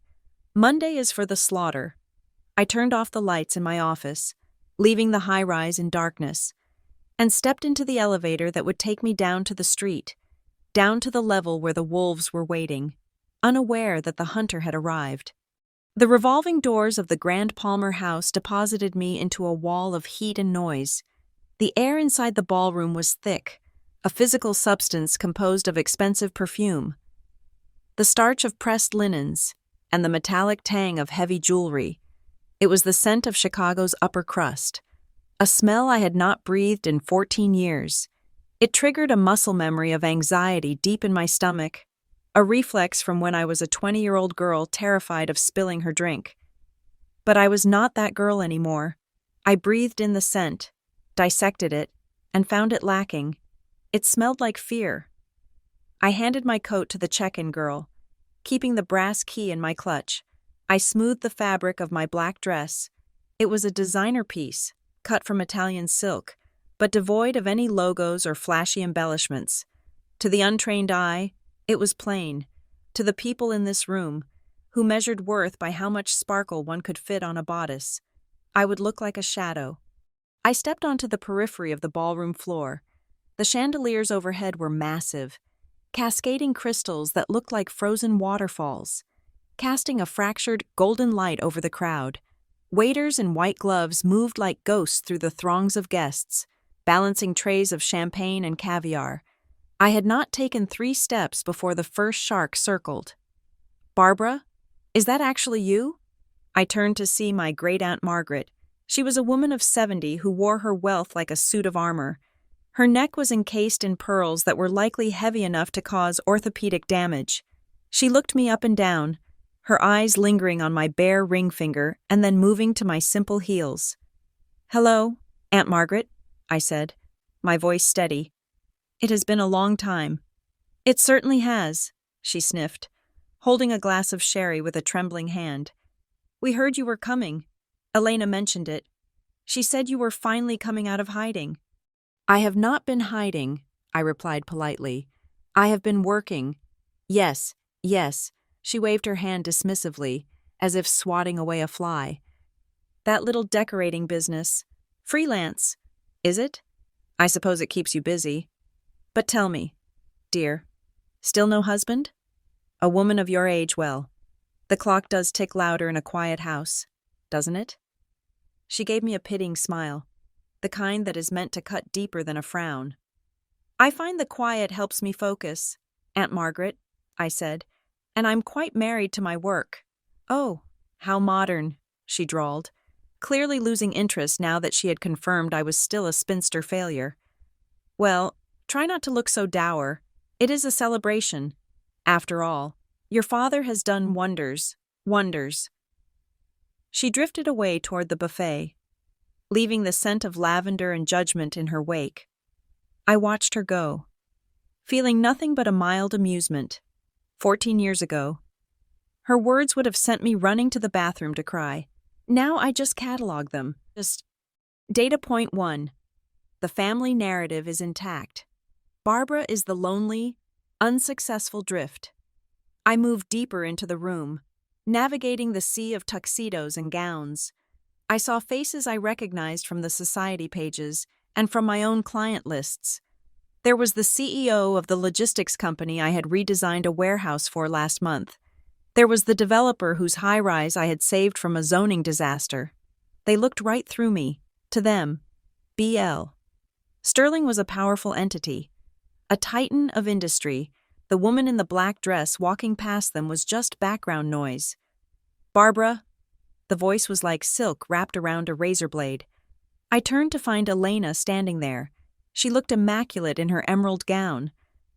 S1: "Monday is for the slaughter." I turned off the lights in my office, leaving the high-rise in darkness, and stepped into the elevator that would take me down to the street, down to the level where the wolves were waiting, unaware that the hunter had arrived. The revolving doors of the Grand Palmer House deposited me into a wall of heat and noise. The air inside the ballroom was thick, a physical substance composed of expensive perfume. The starch of pressed linens, and the metallic tang of heavy jewelry. It was the scent of Chicago's upper crust, a smell I had not breathed in 14 years. It triggered a muscle memory of anxiety deep in my stomach, a reflex from when I was a 20-year-old girl terrified of spilling her drink. But I was not that girl anymore. I breathed in the scent, dissected it, and found it lacking. It smelled like fear. I handed my coat to the check-in girl, keeping the brass key in my clutch. I smoothed the fabric of my black dress. It was a designer piece, cut from Italian silk, but devoid of any logos or flashy embellishments. To the untrained eye, it was plain. To the people in this room, who measured worth by how much sparkle one could fit on a bodice, I would look like a shadow. I stepped onto the periphery of the ballroom floor. The chandeliers overhead were massive, cascading crystals that looked like frozen waterfalls, casting a fractured, golden light over the crowd. Waiters in white gloves moved like ghosts through the throngs of guests, balancing trays of champagne and caviar. I had not taken 3 steps before the first shark circled. "Barbara, is that actually you?" I turned to see my great-aunt Margaret. She was a woman of 70 who wore her wealth like a suit of armor. Her neck was encased in pearls that were likely heavy enough to cause orthopedic damage. She looked me up and down, her eyes lingering on my bare ring finger and then moving to my simple heels. "Hello, Aunt Margaret," I said, my voice steady. "It has been a long time." "It certainly has," she sniffed, holding a glass of sherry with a trembling hand. "We heard you were coming. Elena mentioned it. She said you were finally coming out of hiding." "I have not been hiding," I replied politely. "I have been working." Yes. She waved her hand dismissively, as if swatting away a fly. "That little decorating business. Freelance, is it? I suppose it keeps you busy. But tell me, dear, still no husband? A woman of your age, well, the clock does tick louder in a quiet house, doesn't it?" She gave me a pitying smile, the kind that is meant to cut deeper than a frown. "I find the quiet helps me focus, Aunt Margaret," I said, "and I'm quite married to my work." "Oh, how modern," she drawled, clearly losing interest now that she had confirmed I was still a spinster failure. "Well, try not to look so dour. It is a celebration. After all, your father has done wonders. She drifted away toward the buffet, leaving the scent of lavender and judgment in her wake. I watched her go, feeling nothing but a mild amusement. 14 years ago, her words would have sent me running to the bathroom to cry. Now I just catalog them. Data point 1. The family narrative is intact. Barbara is the lonely, unsuccessful drift. I moved deeper into the room, navigating the sea of tuxedos and gowns. I saw faces I recognized from the society pages and from my own client lists. There was the CEO of the logistics company I had redesigned a warehouse for last month. There was the developer whose high-rise I had saved from a zoning disaster. They looked right through me. To them, BL. Sterling was a powerful entity, a titan of industry. The woman in the black dress walking past them was just background noise. "Barbara." The voice was like silk wrapped around a razor blade. I turned to find Elena standing there. She looked immaculate in her emerald gown,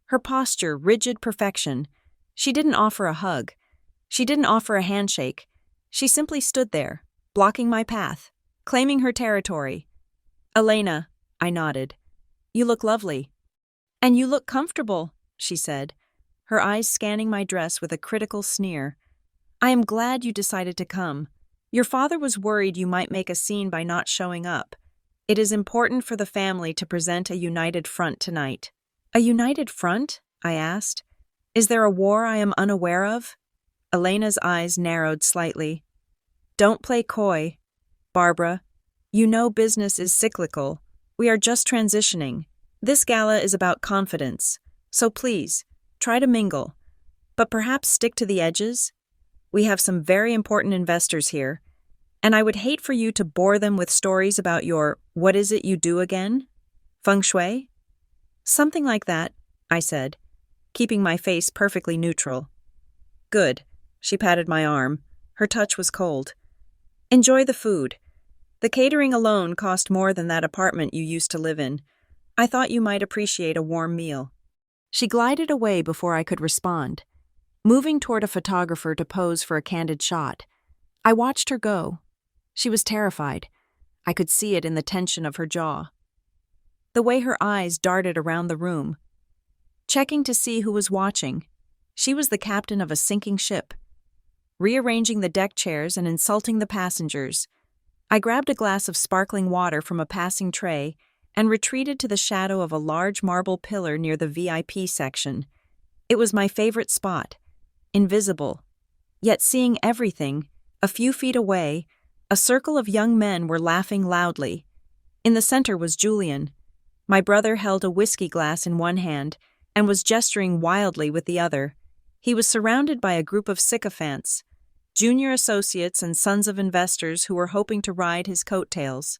S1: her posture rigid perfection. She didn't offer a hug. She didn't offer a handshake. She simply stood there, blocking my path, claiming her territory. "Elena," I nodded. "You look lovely." "And you look comfortable," she said, her eyes scanning my dress with a critical sneer. "I am glad you decided to come. Your father was worried you might make a scene by not showing up. It is important for the family to present a united front tonight." "A united front?" I asked. "Is there a war I am unaware of?" Elena's eyes narrowed slightly. "Don't play coy, Barbara. You know business is cyclical. We are just transitioning. This gala is about confidence. So please, try to mingle. But perhaps stick to the edges. We have some very important investors here, and I would hate for you to bore them with stories about your what is it you do again? Feng shui?" "Something like that," I said, keeping my face perfectly neutral. "Good." She patted my arm. Her touch was cold. "Enjoy the food. The catering alone cost more than that apartment you used to live in. I thought you might appreciate a warm meal." She glided away before I could respond, moving toward a photographer to pose for a candid shot. I watched her go. She was terrified. I could see it in the tension of her jaw, the way her eyes darted around the room, checking to see who was watching. She was the captain of a sinking ship, rearranging the deck chairs and insulting the passengers. I grabbed a glass of sparkling water from a passing tray and retreated to the shadow of a large marble pillar near the VIP section. It was my favorite spot, invisible, yet seeing everything. A few feet away, a circle of young men were laughing loudly. In the center was Julian. My brother held a whiskey glass in one hand and was gesturing wildly with the other. He was surrounded by a group of sycophants, junior associates and sons of investors who were hoping to ride his coattails.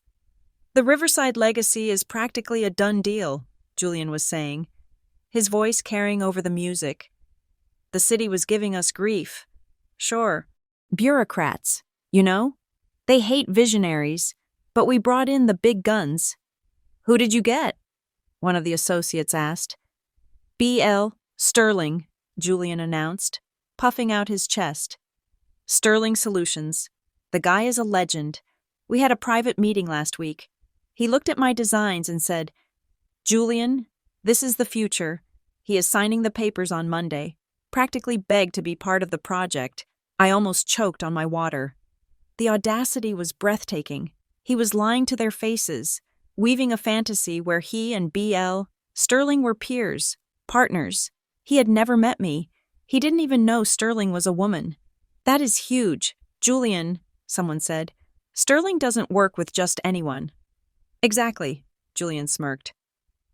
S1: The Riverside legacy is practically a done deal, Julian was saying, his voice carrying over the music. The city was giving us grief. Sure. Bureaucrats, you know? They hate visionaries, but we brought in the big guns. Who did you get? One of the associates asked. B.L. Sterling, Julian announced, puffing out his chest. Sterling Solutions. The guy is a legend. We had a private meeting last week. He looked at my designs and said, Julian, this is the future. He is signing the papers on Monday. Practically begged to be part of the project. I almost choked on my water. The audacity was breathtaking. He was lying to their faces, weaving a fantasy where he and B.L. Sterling were peers, partners. He had never met me. He didn't even know Sterling was a woman. That is huge. Julian, someone said. Sterling doesn't work with just anyone. Exactly, Julian smirked.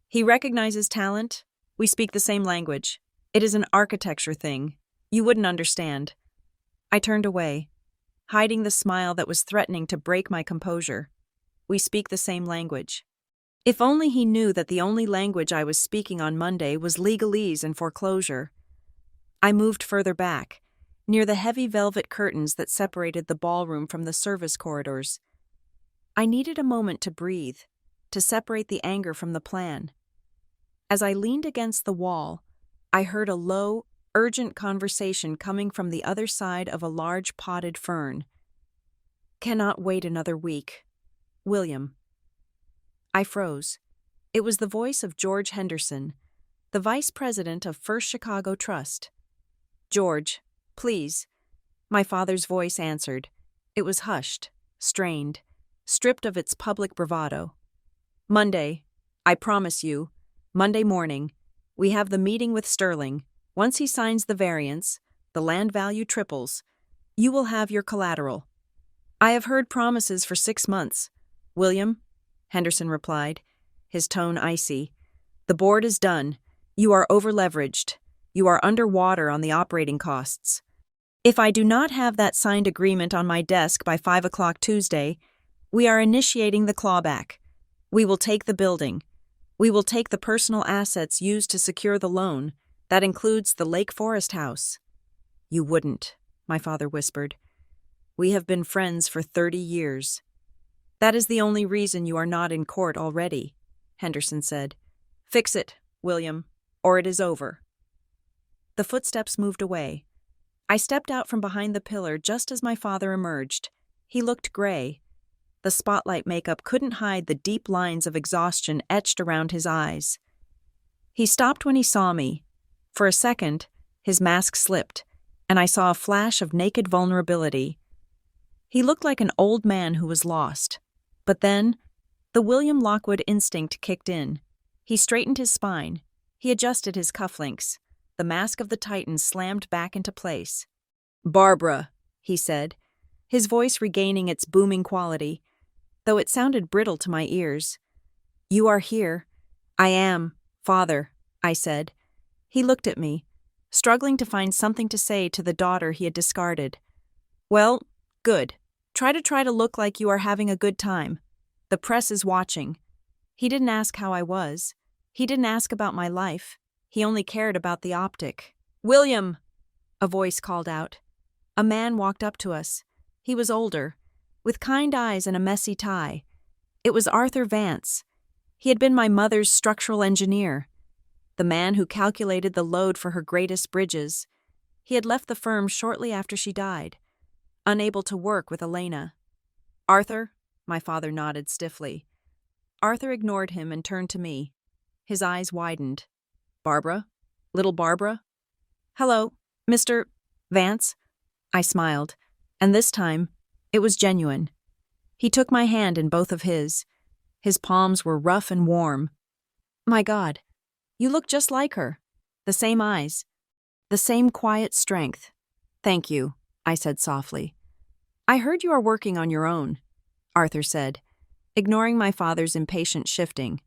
S1: He recognizes talent. We speak the same language. It is an architecture thing. You wouldn't understand. I turned away, hiding the smile that was threatening to break my composure. We speak the same language. If only he knew that the only language I was speaking on Monday was legalese and foreclosure. I moved further back, near the heavy velvet curtains that separated the ballroom from the service corridors. I needed a moment to breathe, to separate the anger from the plan. As I leaned against the wall, I heard a low, urgent conversation coming from the other side of a large potted fern. Cannot wait another week. William. I froze. It was the voice of George Henderson, the vice president of First Chicago Trust. George, please. My father's voice answered. It was hushed, strained, stripped of its public bravado. Monday, I promise you, Monday morning, we have the meeting with Sterling. Once he signs the variance, the land value triples. You will have your collateral. I have heard promises for 6 months. William, Henderson replied, his tone icy. The board is done. You are over-leveraged. You are underwater on the operating costs. If I do not have that signed agreement on my desk by 5 o'clock Tuesday, we are initiating the clawback. We will take the building. We will take the personal assets used to secure the loan. That includes the Lake Forest house. You wouldn't, my father whispered. We have been friends for 30 years. That is the only reason you are not in court already, Henderson said. Fix it, William, or it is over. The footsteps moved away. I stepped out from behind the pillar just as my father emerged. He looked gray. The spotlight makeup couldn't hide the deep lines of exhaustion etched around his eyes. He stopped when he saw me. For a second, his mask slipped, and I saw a flash of naked vulnerability. He looked like an old man who was lost. But then, the William Lockwood instinct kicked in. He straightened his spine. He adjusted his cufflinks. The mask of the Titan slammed back into place. Barbara, he said, his voice regaining its booming quality, though it sounded brittle to my ears. You are here. I am, Father, I said. He looked at me, struggling to find something to say to the daughter he had discarded. Well, good. Try to look like you are having a good time. The press is watching. He didn't ask how I was. He didn't ask about my life. He only cared about the optic. William! A voice called out. A man walked up to us. He was older, with kind eyes and a messy tie. It was Arthur Vance. He had been my mother's structural engineer, the man who calculated the load for her greatest bridges. He had left the firm shortly after she died, unable to work with Elena. Arthur? My father nodded stiffly. Arthur ignored him and turned to me. His eyes widened. Barbara? Little Barbara? Hello, Mr. Vance? I smiled, and this time, it was genuine. He took my hand in both of his. His palms were rough and warm. My God, you look just like her. The same eyes. The same quiet strength. Thank you, I said softly. I heard you are working on your own, Arthur said, ignoring my father's impatient shifting.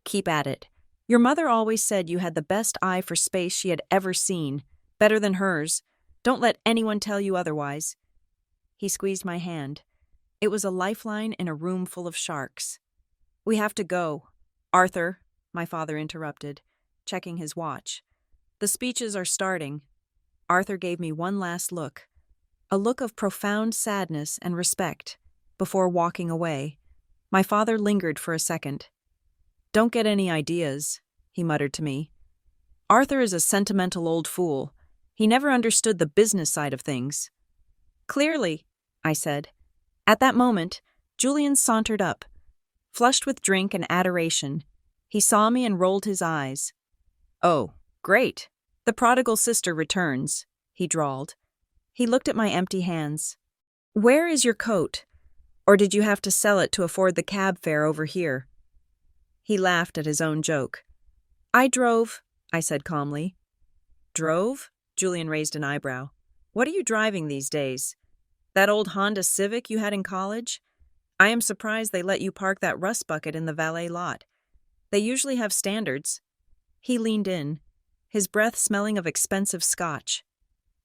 S1: Keep at it. Your mother always said you had the best eye for space she had ever seen, better than hers. Don't let anyone tell you otherwise." He squeezed my hand. It was a lifeline in a room full of sharks. "We have to go." "Arthur," my father interrupted, checking his watch. "The speeches are starting." Arthur gave me one last look, a look of profound sadness and respect, before walking away. My father lingered for a second. "Don't get any ideas," he muttered to me. "Arthur is a sentimental old fool. He never understood the business side of things." "Clearly," I said. At that moment, Julian sauntered up, flushed with drink and adoration. He saw me and rolled his eyes. "Oh, great. The prodigal sister returns," he drawled. He looked at my empty hands. "Where is your coat? Or did you have to sell it to afford the cab fare over here?" He laughed at his own joke. "I drove," I said calmly. "Drove?" Julian raised an eyebrow. "What are you driving these days? That old Honda Civic you had in college? I am surprised they let you park that rust bucket in the valet lot. They usually have standards." He leaned in, his breath smelling of expensive scotch.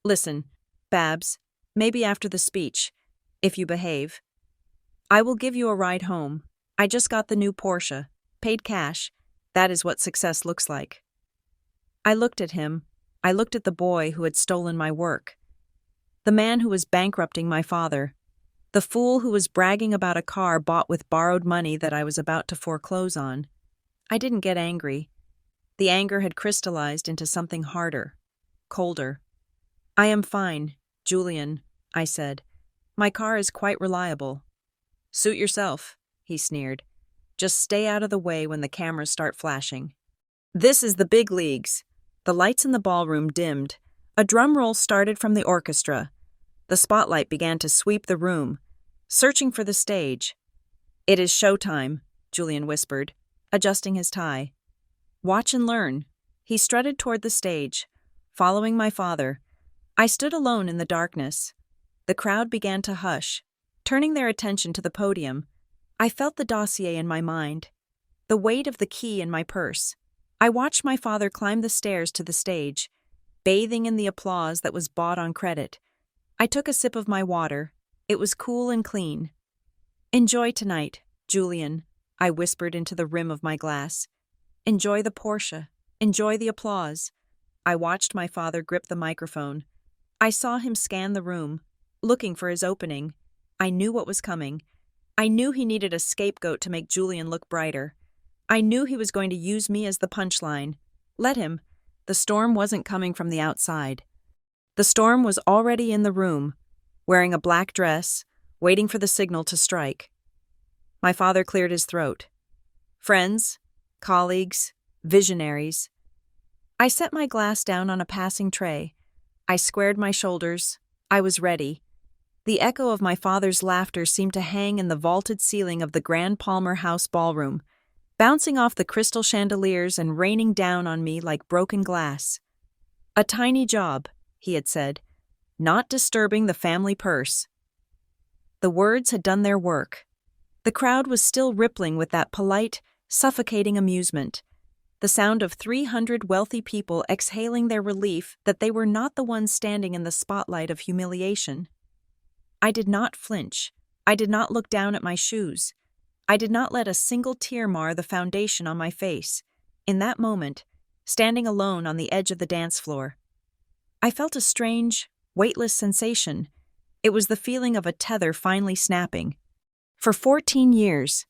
S1: "Listen, Babs, maybe after the speech, if you behave. I will give you a ride home. I just got the new Porsche, paid cash. That is what success looks like." I looked at him. I looked at the boy who had stolen my work. The man who was bankrupting my father. The fool who was bragging about a car bought with borrowed money that I was about to foreclose on. I didn't get angry. The anger had crystallized into something harder, colder. "I am fine, Julian," I said. "My car is quite reliable." "Suit yourself," he sneered. "Just stay out of the way when the cameras start flashing." This is the big leagues. The lights in the ballroom dimmed. A drum roll started from the orchestra. The spotlight began to sweep the room, searching for the stage. "It is showtime," Julian whispered, adjusting his tie. "Watch and learn." He strutted toward the stage, following my father. I stood alone in the darkness. The crowd began to hush, turning their attention to the podium. I felt the dossier in my mind, the weight of the key in my purse. I watched my father climb the stairs to the stage, bathing in the applause that was bought on credit. I took a sip of my water. It was cool and clean. "Enjoy tonight, Julian," I whispered into the rim of my glass. "Enjoy the Porsche. Enjoy the applause." I watched my father grip the microphone. I saw him scan the room, looking for his opening. I knew what was coming. I knew he needed a scapegoat to make Julian look brighter. I knew he was going to use me as the punchline. Let him. The storm wasn't coming from the outside. The storm was already in the room, wearing a black dress, waiting for the signal to strike. My father cleared his throat. "Friends, colleagues, visionaries." I set my glass down on a passing tray. I squared my shoulders. I was ready. The echo of my father's laughter seemed to hang in the vaulted ceiling of the Grand Palmer House ballroom, bouncing off the crystal chandeliers and raining down on me like broken glass. "A tiny job," he had said, "not disturbing the family purse." The words had done their work. The crowd was still rippling with that polite, suffocating amusement, the sound of 300 wealthy people exhaling their relief that they were not the ones standing in the spotlight of humiliation. I did not flinch. I did not look down at my shoes. I did not let a single tear mar the foundation on my face. In that moment, standing alone on the edge of the dance floor, I felt a strange, weightless sensation. It was the feeling of a tether finally snapping. For 14 years,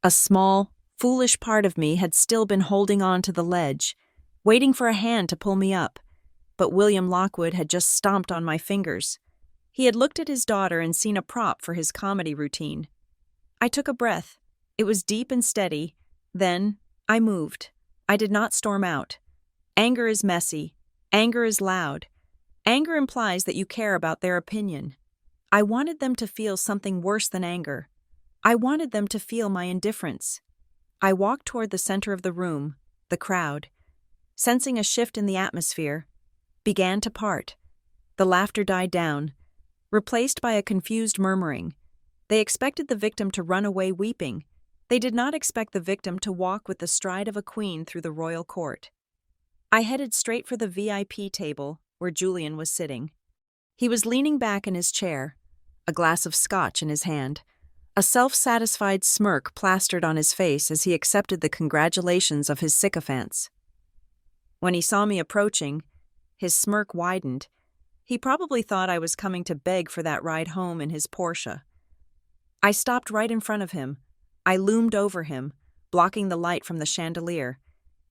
S1: a small, foolish part of me had still been holding on to the ledge, waiting for a hand to pull me up, but William Lockwood had just stomped on my fingers. He had looked at his daughter and seen a prop for his comedy routine. I took a breath. It was deep and steady. Then, I moved. I did not storm out. Anger is messy. Anger is loud. Anger implies that you care about their opinion. I wanted them to feel something worse than anger. I wanted them to feel my indifference. I walked toward the center of the room, the crowd. Sensing a shift in the atmosphere, began to part. The laughter died down, replaced by a confused murmuring. They expected the victim to run away weeping. They did not expect the victim to walk with the stride of a queen through the royal court. I headed straight for the VIP table where Julian was sitting. He was leaning back in his chair, a glass of scotch in his hand, a self-satisfied smirk plastered on his face as he accepted the congratulations of his sycophants. When he saw me approaching, his smirk widened. He probably thought I was coming to beg for that ride home in his Porsche. I stopped right in front of him. I loomed over him, blocking the light from the chandelier,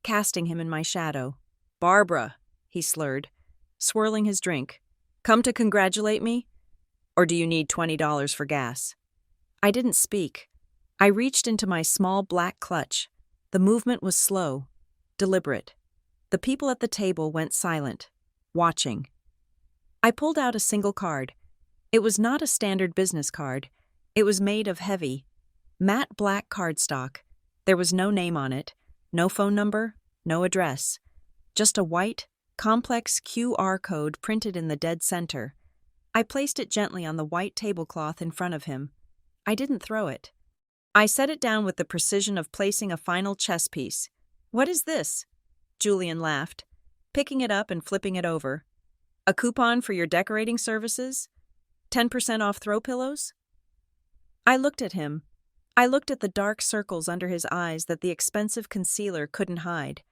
S1: casting him in my shadow. "Barbara," he slurred, swirling his drink. "Come to congratulate me? Or do you need $20 for gas?" I didn't speak. I reached into my small black clutch. The movement was slow, deliberate. The people at the table went silent, watching. I pulled out a single card. It was not a standard business card. It was made of heavy, matte black cardstock. There was no name on it, no phone number, no address. Just a white, complex QR code printed in the dead center. I placed it gently on the white tablecloth in front of him. I didn't throw it. I set it down with the precision of placing a final chess piece. "What is this?" Julian laughed, picking it up and flipping it over. "A coupon for your decorating services? 10% off throw pillows?" I looked at him. I looked at the dark circles under his eyes that the expensive concealer couldn't hide.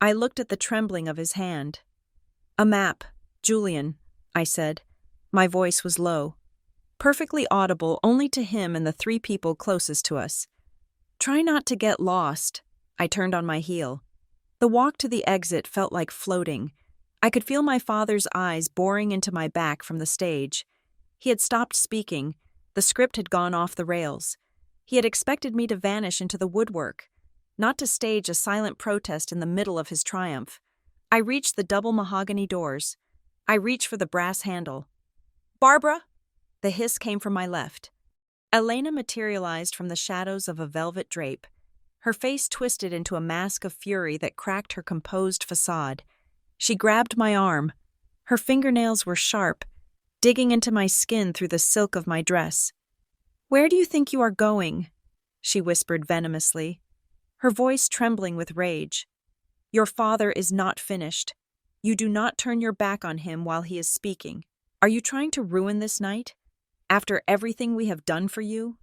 S1: I looked at the trembling of his hand. "A map, Julian," I said. My voice was low, perfectly audible only to him and the three people closest to us. "Try not to get lost." I turned on my heel. The walk to the exit felt like floating. I could feel my father's eyes boring into my back from the stage. He had stopped speaking. The script had gone off the rails. He had expected me to vanish into the woodwork, not to stage a silent protest in the middle of his triumph. I reached the double mahogany doors. I reached for the brass handle. "Barbara!" The hiss came from my left. Elena materialized from the shadows of a velvet drape. Her face twisted into a mask of fury that cracked her composed facade. She grabbed my arm. Her fingernails were sharp, digging into my skin through the silk of my dress. "Where do you think you are going?" she whispered venomously, her voice trembling with rage. "Your father is not finished. You do not turn your back on him while he is speaking. Are you trying to ruin this night? After everything we have done for you?"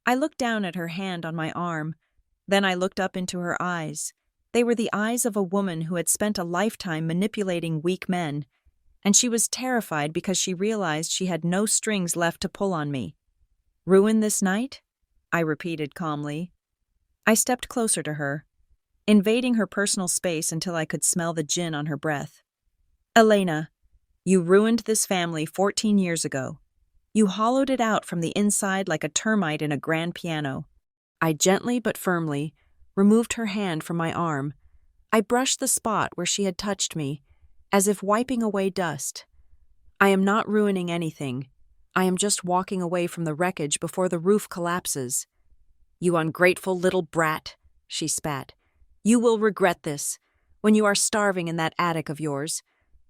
S1: I looked down at her hand on my arm. Then I looked up into her eyes. They were the eyes of a woman who had spent a lifetime manipulating weak men, and she was terrified because she realized she had no strings left to pull on me. "Ruin this night?" I repeated calmly. I stepped closer to her, invading her personal space until I could smell the gin on her breath. "Elena, you ruined this family 14 years ago. You hollowed it out from the inside like a termite in a grand piano." I gently but firmly removed her hand from my arm. I brushed the spot where she had touched me, as if wiping away dust. "I am not ruining anything. I am just walking away from the wreckage before the roof collapses." "You ungrateful little brat," she spat. "You will regret this, when you are starving in that attic of yours.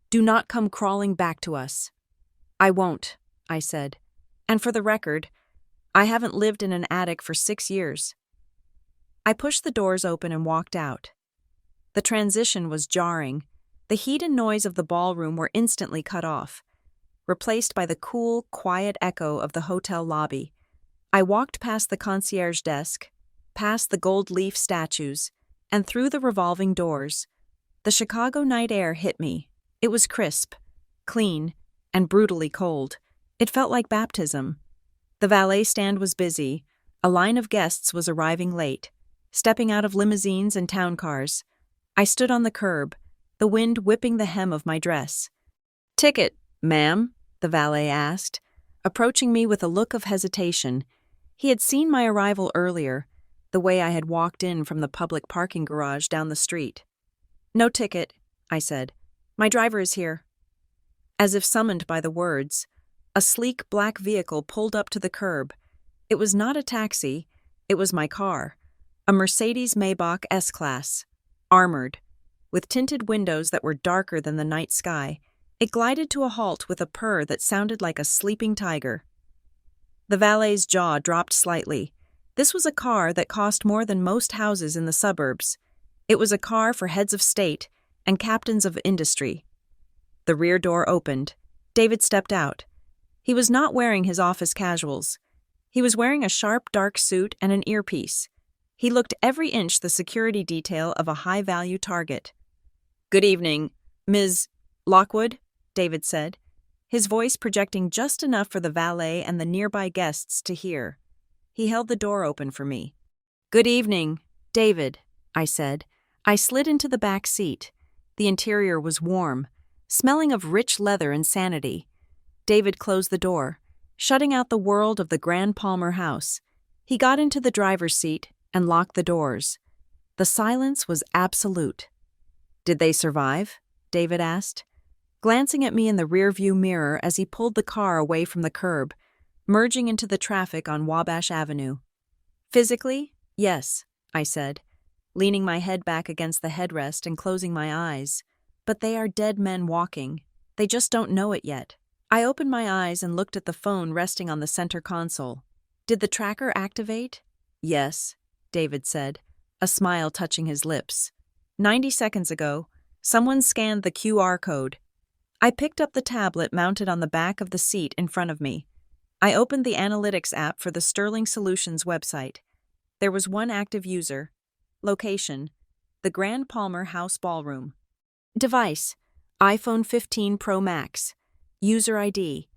S1: Do not come crawling back to us." "I won't," I said. "And for the record, I haven't lived in an attic for 6 years." I pushed the doors open and walked out. The transition was jarring. The heat and noise of the ballroom were instantly cut off, replaced by the cool, quiet echo of the hotel lobby. I walked past the concierge desk, past the gold leaf statues, and through the revolving doors. The Chicago night air hit me. It was crisp, clean, and brutally cold. It felt like baptism. The valet stand was busy. A line of guests was arriving late, stepping out of limousines and town cars. I stood on the curb, the wind whipping the hem of my dress. "Ticket, ma'am?" the valet asked, approaching me with a look of hesitation. He had seen my arrival earlier, the way I had walked in from the public parking garage down the street. "No ticket," I said. "My driver is here." As if summoned by the words, a sleek black vehicle pulled up to the curb. It was not a taxi, it was my car, a Mercedes Maybach S-Class, armored, with tinted windows that were darker than the night sky. It glided to a halt with a purr that sounded like a sleeping tiger. The valet's jaw dropped slightly. This was a car that cost more than most houses in the suburbs. It was a car for heads of state and captains of industry. The rear door opened. David stepped out. He was not wearing his office casuals. He was wearing a sharp, dark suit and an earpiece. He looked every inch the security detail of a high-value target. "Good evening, Ms. Lockwood," David said, his voice projecting just enough for the valet and the nearby guests to hear. He held the door open for me. "Good evening, David," I said. I slid into the back seat. The interior was warm, smelling of rich leather and sanity. David closed the door, shutting out the world of the Grand Palmer house. He got into the driver's seat and locked the doors. The silence was absolute. "Did they survive?" David asked, glancing at me in the rearview mirror as he pulled the car away from the curb, merging into the traffic on Wabash Avenue. "Physically, yes," I said, leaning my head back against the headrest and closing my eyes. "But they are dead men walking. They just don't know it yet." I opened my eyes and looked at the phone resting on the center console. "Did the tracker activate?" "Yes," David said, a smile touching his lips. 90 seconds ago, someone scanned the QR code. I picked up the tablet mounted on the back of the seat in front of me. I opened the analytics app for the Sterling Solutions website. There was one active user. Location: the Grand Palmer House Ballroom. Device: iPhone 15 Pro Max. User ID: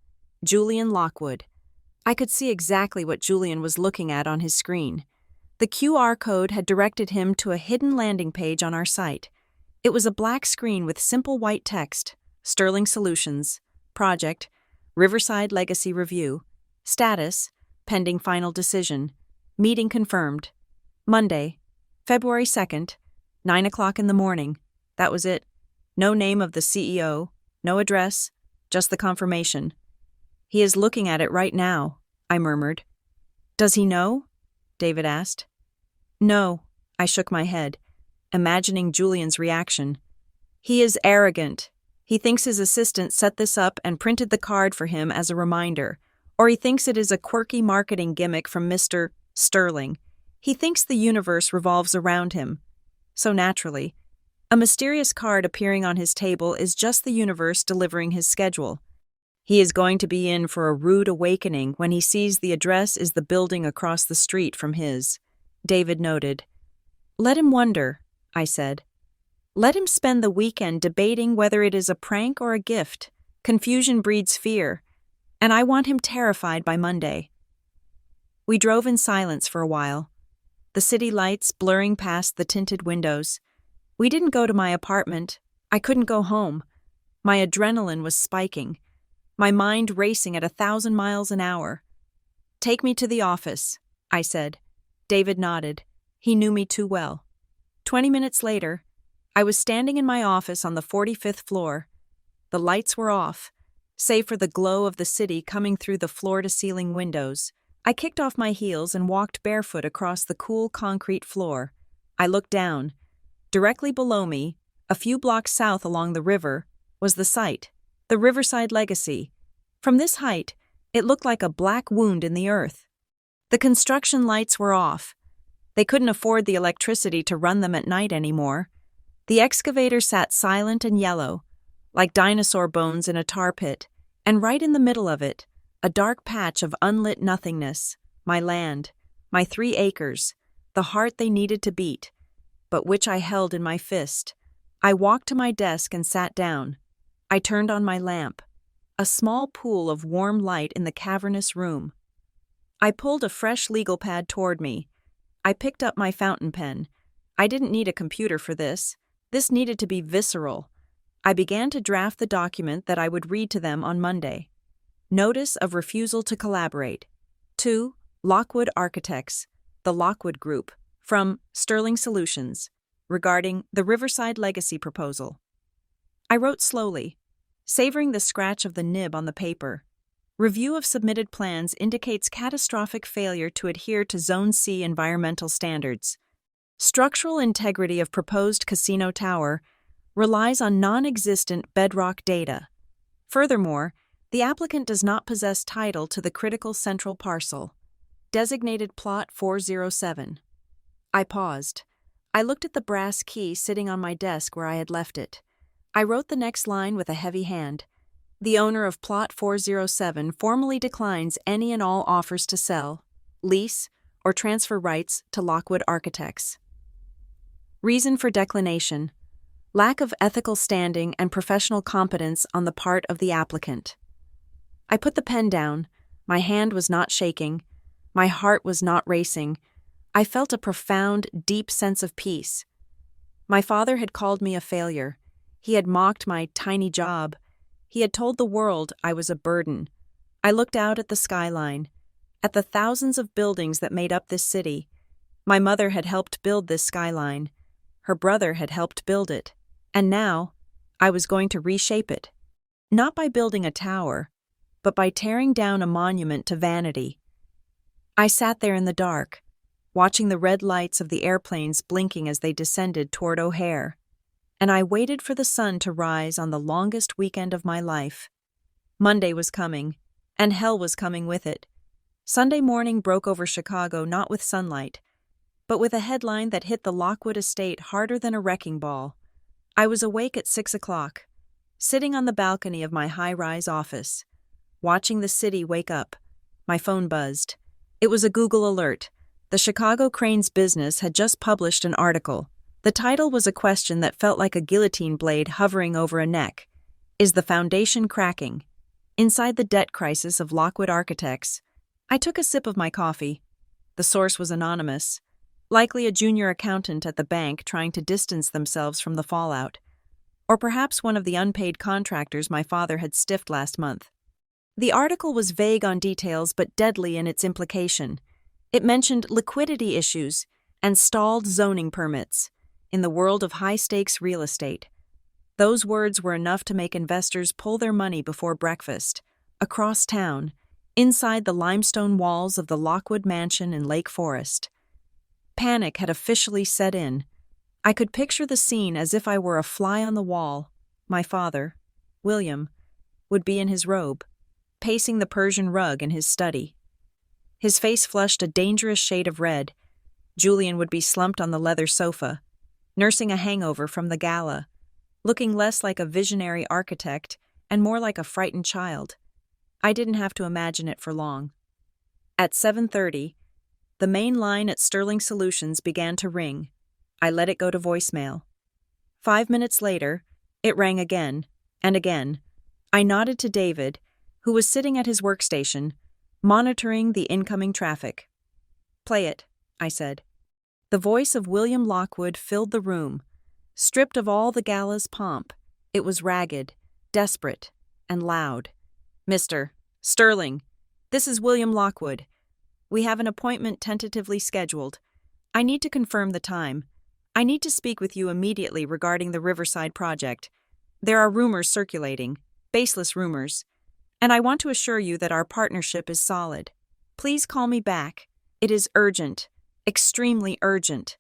S1: Julian Lockwood. I could see exactly what Julian was looking at on his screen. The QR code had directed him to a hidden landing page on our site. It was a black screen with simple white text: Sterling Solutions, Project, Riverside Legacy Review, Status, Pending Final Decision, Meeting Confirmed. Monday, February 2nd, 9 o'clock in the morning. That was it. No name of the CEO, no address, just the confirmation. "He is looking at it right now," I murmured. "Does he know?" David asked. "No," I shook my head, imagining Julian's reaction. "He is arrogant. He thinks his assistant set this up and printed the card for him as a reminder, or he thinks it is a quirky marketing gimmick from Mr. Sterling. He thinks the universe revolves around him. So naturally, a mysterious card appearing on his table is just the universe delivering his schedule. He is going to be in for a rude awakening when he sees the address is the building across the street from his," David noted. "Let him wonder," I said. "Let him spend the weekend debating whether it is a prank or a gift. Confusion breeds fear, and I want him terrified by Monday." We drove in silence for a while, the city lights blurring past the tinted windows. We didn't go to my apartment. I couldn't go home. My adrenaline was spiking, my mind racing at 1,000 miles an hour. "Take me to the office," I said. David nodded. He knew me too well. 20 minutes later, I was standing in my office on the 45th floor. The lights were off, save for the glow of the city coming through the floor-to-ceiling windows. I kicked off my heels and walked barefoot across the cool concrete floor. I looked down. Directly below me, a few blocks south along the river, was the site, the Riverside Legacy. From this height, it looked like a black wound in the earth. The construction lights were off. They couldn't afford the electricity to run them at night anymore. The excavator sat silent and yellow, like dinosaur bones in a tar pit, and right in the middle of it, a dark patch of unlit nothingness, my land, my 3 acres, the heart they needed to beat, but which I held in my fist. I walked to my desk and sat down. I turned on my lamp, a small pool of warm light in the cavernous room. I pulled a fresh legal pad toward me. I picked up my fountain pen. I didn't need a computer for this. This needed to be visceral. I began to draft the document that I would read to them on Monday. Notice of refusal to collaborate. To Lockwood Architects, the Lockwood Group, from Sterling Solutions, regarding the Riverside Legacy proposal. I wrote slowly, savoring the scratch of the nib on the paper. Review of submitted plans indicates catastrophic failure to adhere to Zone C environmental standards. Structural integrity of proposed casino tower relies on non-existent bedrock data. Furthermore, the applicant does not possess title to the critical central parcel. Designated Plot 407. I paused. I looked at the brass key sitting on my desk where I had left it. I wrote the next line with a heavy hand. The owner of Plot 407 formally declines any and all offers to sell, lease, or transfer rights to Lockwood Architects. Reason for declination: lack of ethical standing and professional competence on the part of the applicant. I put the pen down. My hand was not shaking. My heart was not racing. I felt a profound, deep sense of peace. My father had called me a failure. He had mocked my tiny job. He had told the world I was a burden. I looked out at the skyline, at the thousands of buildings that made up this city. My mother had helped build this skyline. Her brother had helped build it. And now, I was going to reshape it. Not by building a tower, but by tearing down a monument to vanity. I sat there in the dark, watching the red lights of the airplanes blinking as they descended toward O'Hare, and I waited for the sun to rise on the longest weekend of my life. Monday was coming, and hell was coming with it. Sunday morning broke over Chicago not with sunlight, but with a headline that hit the Lockwood estate harder than a wrecking ball. I was awake at 6 o'clock, sitting on the balcony of my high-rise office, watching the city wake up. My phone buzzed. It was a Google alert. The Chicago Cranes Business had just published an article. The title was a question that felt like a guillotine blade hovering over a neck. Is the foundation cracking? Inside the debt crisis of Lockwood Architects. I took a sip of my coffee. The source was anonymous, likely a junior accountant at the bank trying to distance themselves from the fallout, or perhaps one of the unpaid contractors my father had stiffed last month. The article was vague on details but deadly in its implication. It mentioned liquidity issues and stalled zoning permits in the world of high-stakes real estate. Those words were enough to make investors pull their money before breakfast, across town, inside the limestone walls of the Lockwood Mansion in Lake Forest. Panic had officially set in. I could picture the scene as if I were a fly on the wall. My father, William, would be in his robe, pacing the Persian rug in his study. His face flushed a dangerous shade of red. Julian would be slumped on the leather sofa, nursing a hangover from the gala, looking less like a visionary architect and more like a frightened child. I didn't have to imagine it for long. At 7:30, the main line at Sterling Solutions began to ring. I let it go to voicemail. 5 minutes later, it rang again and again. I nodded to David, who was sitting at his workstation, monitoring the incoming traffic. "Play it," I said. The voice of William Lockwood filled the room. Stripped of all the gala's pomp, it was ragged, desperate, and loud. "Mr. Sterling, this is William Lockwood. We have an appointment tentatively scheduled. I need to confirm the time. I need to speak with you immediately regarding the Riverside project. There are rumors circulating, baseless rumors, and I want to assure you that our partnership is solid. Please call me back. It is urgent, extremely urgent."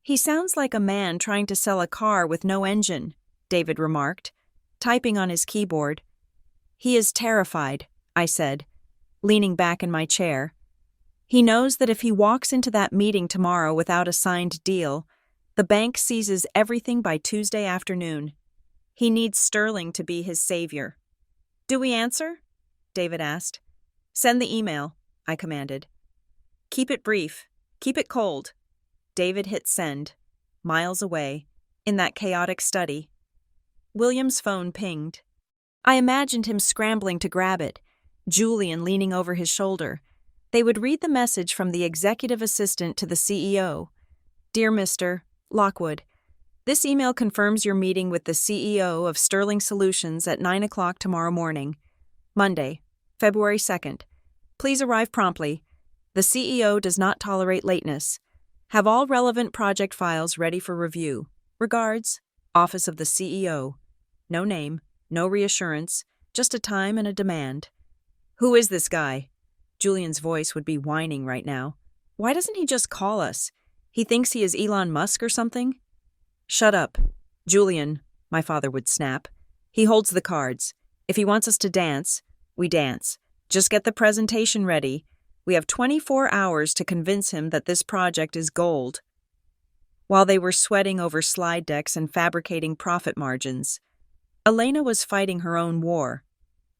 S1: "He sounds like a man trying to sell a car with no engine," David remarked, typing on his keyboard. "He is terrified," I said, leaning back in my chair. "He knows that if he walks into that meeting tomorrow without a signed deal, the bank seizes everything by Tuesday afternoon. He needs Sterling to be his savior." "Do we answer?" David asked. "Send the email," I commanded. "Keep it brief. Keep it cold." David hit send, miles away, in that chaotic study. William's phone pinged. I imagined him scrambling to grab it, Julian leaning over his shoulder. They would read the message from the executive assistant to the CEO. "Dear Mr. Lockwood, this email confirms your meeting with the CEO of Sterling Solutions at 9 o'clock tomorrow morning, Monday, February 2nd. Please arrive promptly. The CEO does not tolerate lateness. Have all relevant project files ready for review. Regards, Office of the CEO." No name, no reassurance, just a time and a demand. "Who is this guy?" Julian's voice would be whining right now. "Why doesn't he just call us? He thinks he is Elon Musk or something?" "Shut up. Julian," my father would snap. "He holds the cards. If he wants us to dance, we dance. Just get the presentation ready. We have 24 hours to convince him that this project is gold." While they were sweating over slide decks and fabricating profit margins, Elena was fighting her own war.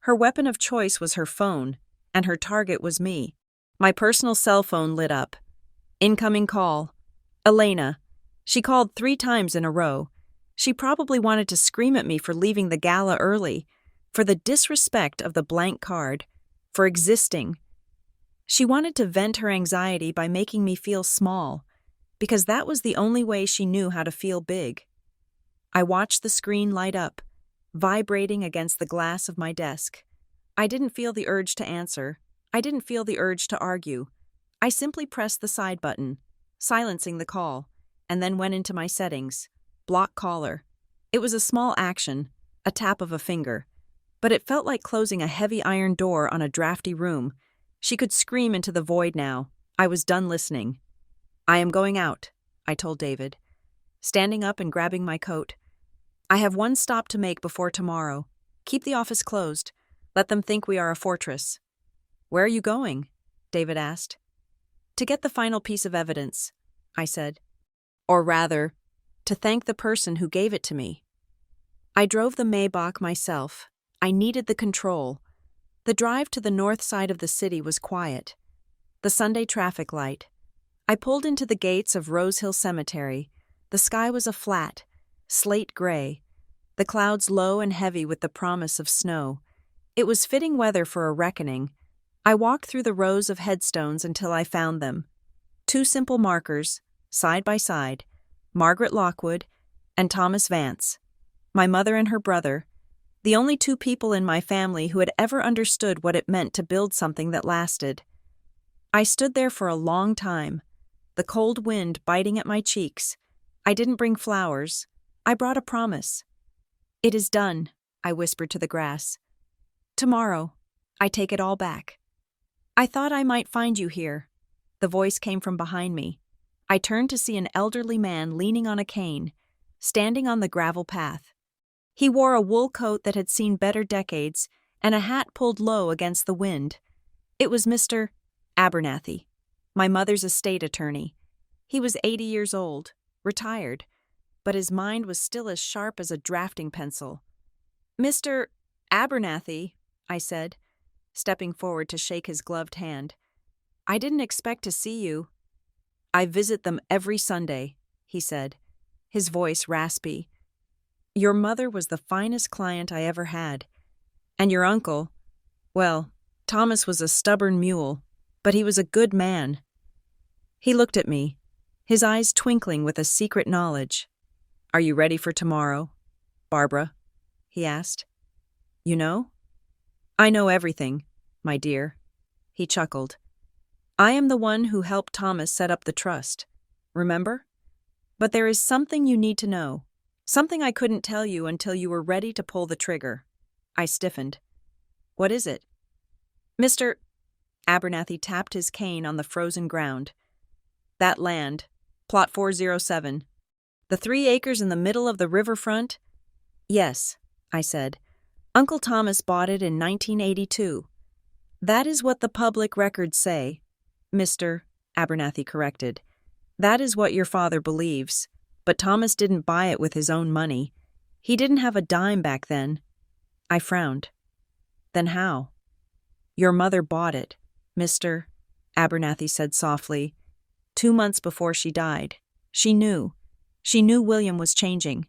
S1: Her weapon of choice was her phone, and her target was me. My personal cell phone lit up. Incoming call. Elena. She called 3 times in a row. She probably wanted to scream at me for leaving the gala early, for the disrespect of the blank card, for existing. She wanted to vent her anxiety by making me feel small, because that was the only way she knew how to feel big. I watched the screen light up, vibrating against the glass of my desk. I didn't feel the urge to answer. I didn't feel the urge to argue. I simply pressed the side button, silencing the call, and then went into my settings. Block caller. It was a small action, a tap of a finger, but it felt like closing a heavy iron door on a drafty room. She could scream into the void now. I was done listening. I am going out, I told David, standing up and grabbing my coat. I have one stop to make before tomorrow. Keep the office closed. Let them think we are a fortress. Where are you going? David asked. To get the final piece of evidence, I said. Or rather, to thank the person who gave it to me. I drove the Maybach myself. I needed the control. The drive to the north side of the city was quiet. The Sunday traffic light. I pulled into the gates of Rose Hill Cemetery. The sky was a flat, slate gray, the clouds low and heavy with the promise of snow. It was fitting weather for a reckoning. I walked through the rows of headstones until I found them. 2 simple markers, side by side, Margaret Lockwood and Thomas Vance. My mother and her brother, the only 2 people in my family who had ever understood what it meant to build something that lasted. I stood there for a long time, the cold wind biting at my cheeks. I didn't bring flowers. I brought a promise. It is done, I whispered to the grass. Tomorrow, I take it all back. I thought I might find you here. The voice came from behind me. I turned to see an elderly man leaning on a cane, standing on the gravel path. He wore a wool coat that had seen better decades and a hat pulled low against the wind. It was Mr. Abernathy, my mother's estate attorney. He was 80 years old, retired, but his mind was still as sharp as a drafting pencil. Mr. Abernathy, I said, stepping forward to shake his gloved hand. I didn't expect to see you. I visit them every Sunday, he said, his voice raspy. Your mother was the finest client I ever had. And your uncle, well, Thomas was a stubborn mule, but he was a good man. He looked at me, his eyes twinkling with a secret knowledge. Are you ready for tomorrow, Barbara? He asked. You know? I know everything, my dear. He chuckled. I am the one who helped Thomas set up the trust. Remember? But there is something you need to know. Something I couldn't tell you until you were ready to pull the trigger. I stiffened. What is it? Mr. Abernathy tapped his cane on the frozen ground. That land, plot 407. The 3 acres in the middle of the riverfront? Yes, I said. Uncle Thomas bought it in 1982. That is what the public records say, Mr. Abernathy corrected. That is what your father believes. But Thomas didn't buy it with his own money. He didn't have a dime back then. I frowned. Then how? Your mother bought it, Mr. Abernathy said softly. 2 months before she died. She knew. She knew William was changing.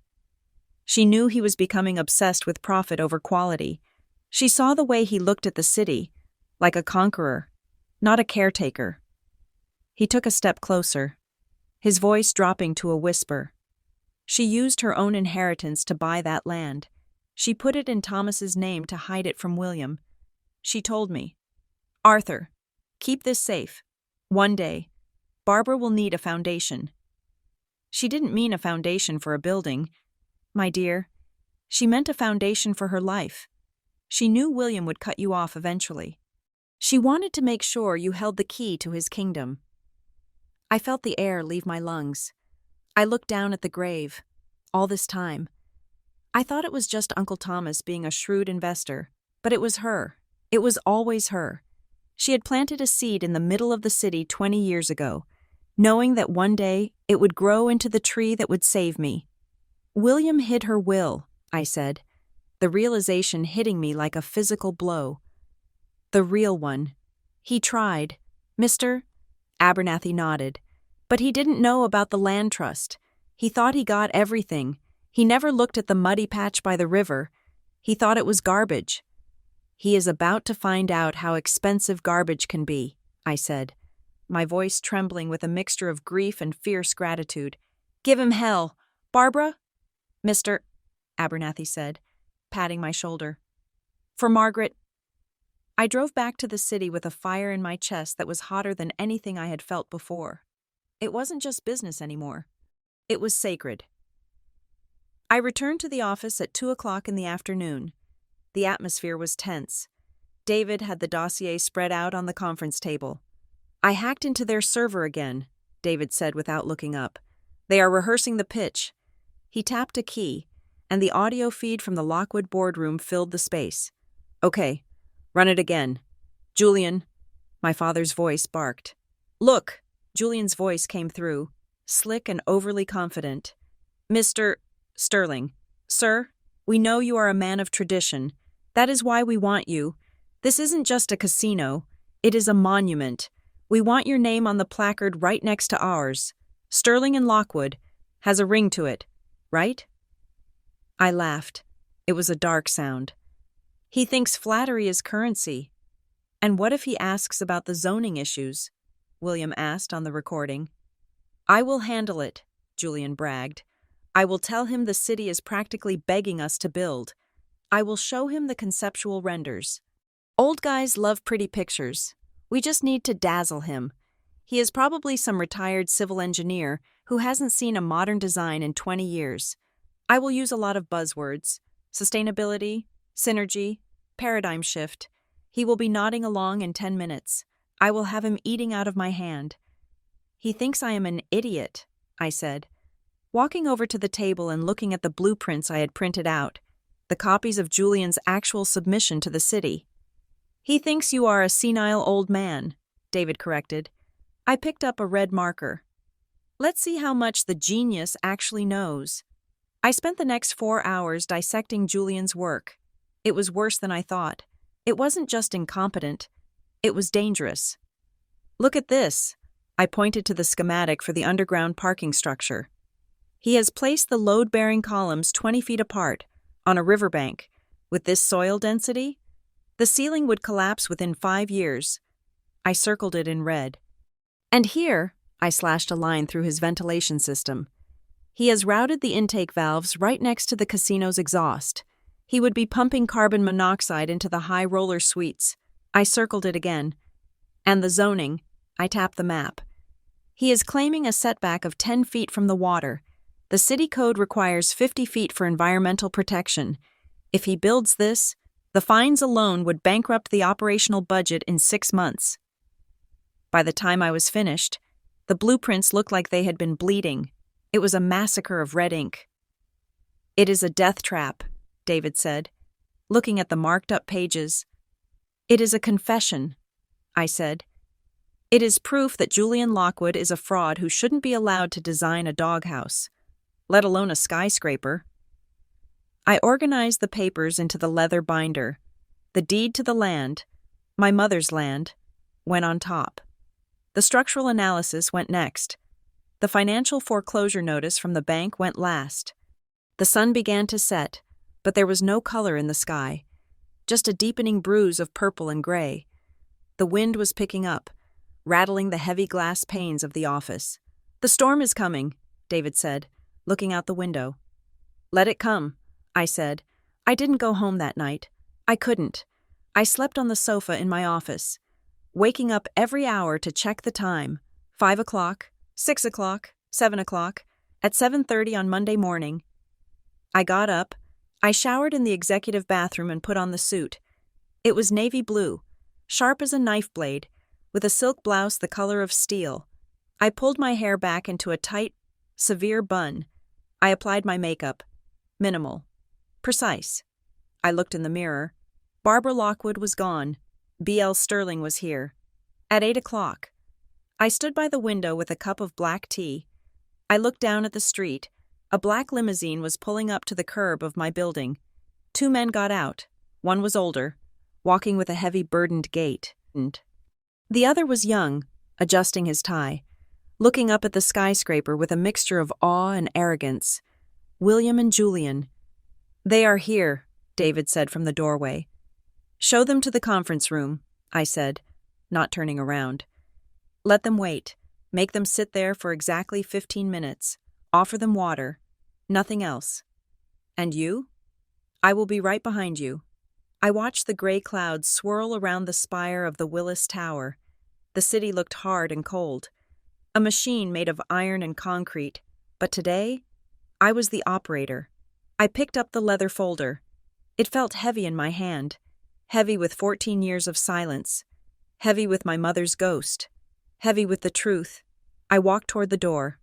S1: She knew he was becoming obsessed with profit over quality. She saw the way he looked at the city, like a conqueror, not a caretaker. He took a step closer, his voice dropping to a whisper. She used her own inheritance to buy that land. She put it in Thomas's name to hide it from William. She told me, Arthur, keep this safe. One day, Barbara will need a foundation. She didn't mean a foundation for a building, my dear. She meant a foundation for her life. She knew William would cut you off eventually. She wanted to make sure you held the key to his kingdom. I felt the air leave my lungs. I looked down at the grave. All this time, I thought it was just Uncle Thomas being a shrewd investor, but it was her. It was always her. She had planted a seed in the middle of the city 20 years ago, knowing that one day it would grow into the tree that would save me. William hid her will, I said. the realization hitting me like a physical blow. The real one. He tried. Mr. Abernathy nodded. But he didn't know about the land trust. He thought he got everything. He never looked at the muddy patch by the river. He thought it was garbage. He is about to find out how expensive garbage can be, I said, my voice trembling with a mixture of grief and fierce gratitude. Give him hell. Barbara? Mr. Abernathy said, patting my shoulder. For Margaret. I drove back to the city with a fire in my chest that was hotter than anything I had felt before. It wasn't just business anymore. It was sacred. I returned to the office at 2:00 in the afternoon. The atmosphere was tense. David had the dossier spread out on the conference table. I hacked into their server again, David said without looking up. They are rehearsing the pitch. He tapped a key, and the audio feed from the Lockwood boardroom filled the space. Okay, run it again. Julian, my father's voice barked. Look, Julian's voice came through, slick and overly confident. Mr. Sterling, sir, we know you are a man of tradition. That is why we want you. This isn't just a casino. It is a monument. We want your name on the placard right next to ours. Sterling and Lockwood has a ring to it, right? I laughed. It was a dark sound. He thinks flattery is currency. And what if he asks about the zoning issues? William asked on the recording. I will handle it, Julian bragged. I will tell him the city is practically begging us to build. I will show him the conceptual renders. Old guys love pretty pictures. We just need to dazzle him. He is probably some retired civil engineer who hasn't seen a modern design in 20 years. I will use a lot of buzzwords: sustainability, synergy, paradigm shift. He will be nodding along in 10 minutes. I will have him eating out of my hand. He thinks I am an idiot, I said, walking over to the table and looking at the blueprints I had printed out, the copies of Julian's actual submission to the city. He thinks you are a senile old man, David corrected. I picked up a red marker. Let's see how much the genius actually knows. I spent the next 4 hours dissecting Julian's work. It was worse than I thought. It wasn't just incompetent. It was dangerous. Look at this. I pointed to the schematic for the underground parking structure. He has placed the load-bearing columns 20 feet apart, on a riverbank. With this soil density, the ceiling would collapse within 5 years. I circled it in red. And here, I slashed a line through his ventilation system. He has routed the intake valves right next to the casino's exhaust. He would be pumping carbon monoxide into the high roller suites. I circled it again. And the zoning, I tapped the map. He is claiming a setback of 10 feet from the water. The city code requires 50 feet for environmental protection. If he builds this, the fines alone would bankrupt the operational budget in 6 months. By the time I was finished, the blueprints looked like they had been bleeding. It was a massacre of red ink. It is a death trap, David said, looking at the marked-up pages. It is a confession, I said. It is proof that Julian Lockwood is a fraud who shouldn't be allowed to design a doghouse, let alone a skyscraper. I organized the papers into the leather binder. The deed to the land, my mother's land, went on top. The structural analysis went next. The financial foreclosure notice from the bank went last. The sun began to set, but there was no color in the sky, just a deepening bruise of purple and gray. The wind was picking up, rattling the heavy glass panes of the office. The storm is coming, David said, looking out the window. Let it come, I said. I didn't go home that night. I couldn't. I slept on the sofa in my office, waking up every hour to check the time. 5 o'clock, 6 o'clock, 7 o'clock. At 7:30 on Monday morning, I got up. I showered in the executive bathroom and put on the suit. It was navy blue, sharp as a knife blade, with a silk blouse the color of steel. I pulled my hair back into a tight, severe bun. I applied my makeup. Minimal. Precise. I looked in the mirror. Barbara Lockwood was gone. B.L. Sterling was here. At 8 o'clock. I stood by the window with a cup of black tea. I looked down at the street. A black limousine was pulling up to the curb of my building. 2 men got out. One was older, walking with a heavy burdened gait. The other was young, adjusting his tie, looking up at the skyscraper with a mixture of awe and arrogance. William and Julian. "They are here," David said from the doorway. "Show them to the conference room," I said, not turning around. "Let them wait. Make them sit there for exactly 15 minutes. Offer them water. Nothing else. And you? I will be right behind you." I watched the gray clouds swirl around the spire of the Willis Tower. The city looked hard and cold. A machine made of iron and concrete. But today, I was the operator. I picked up the leather folder. It felt heavy in my hand. Heavy with 14 years of silence. Heavy with my mother's ghost. Heavy with the truth. I walked toward the door.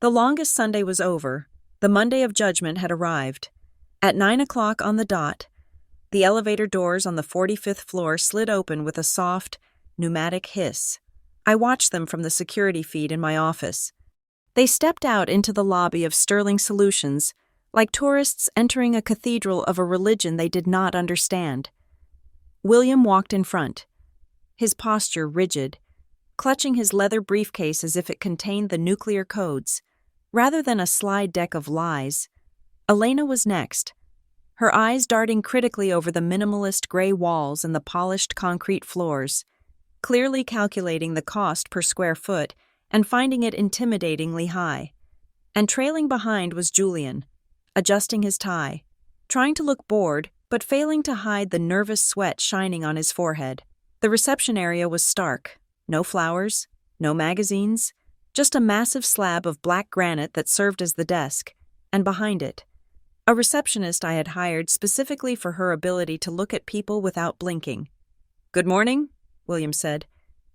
S1: The longest Sunday was over. The Monday of judgment had arrived. At 9 o'clock on the dot, the elevator doors on the 45th floor slid open with a soft, pneumatic hiss. I watched them from the security feed in my office. They stepped out into the lobby of Sterling Solutions, like tourists entering a cathedral of a religion they did not understand. William walked in front, his posture rigid, clutching his leather briefcase as if it contained the nuclear codes, rather than a slide deck of lies. Elena was next, her eyes darting critically over the minimalist gray walls and the polished concrete floors, clearly calculating the cost per square foot and finding it intimidatingly high. And trailing behind was Julian, adjusting his tie, trying to look bored but failing to hide the nervous sweat shining on his forehead. The reception area was stark. No flowers, no magazines, just a massive slab of black granite that served as the desk, and behind it, a receptionist I had hired specifically for her ability to look at people without blinking. "Good morning," William said,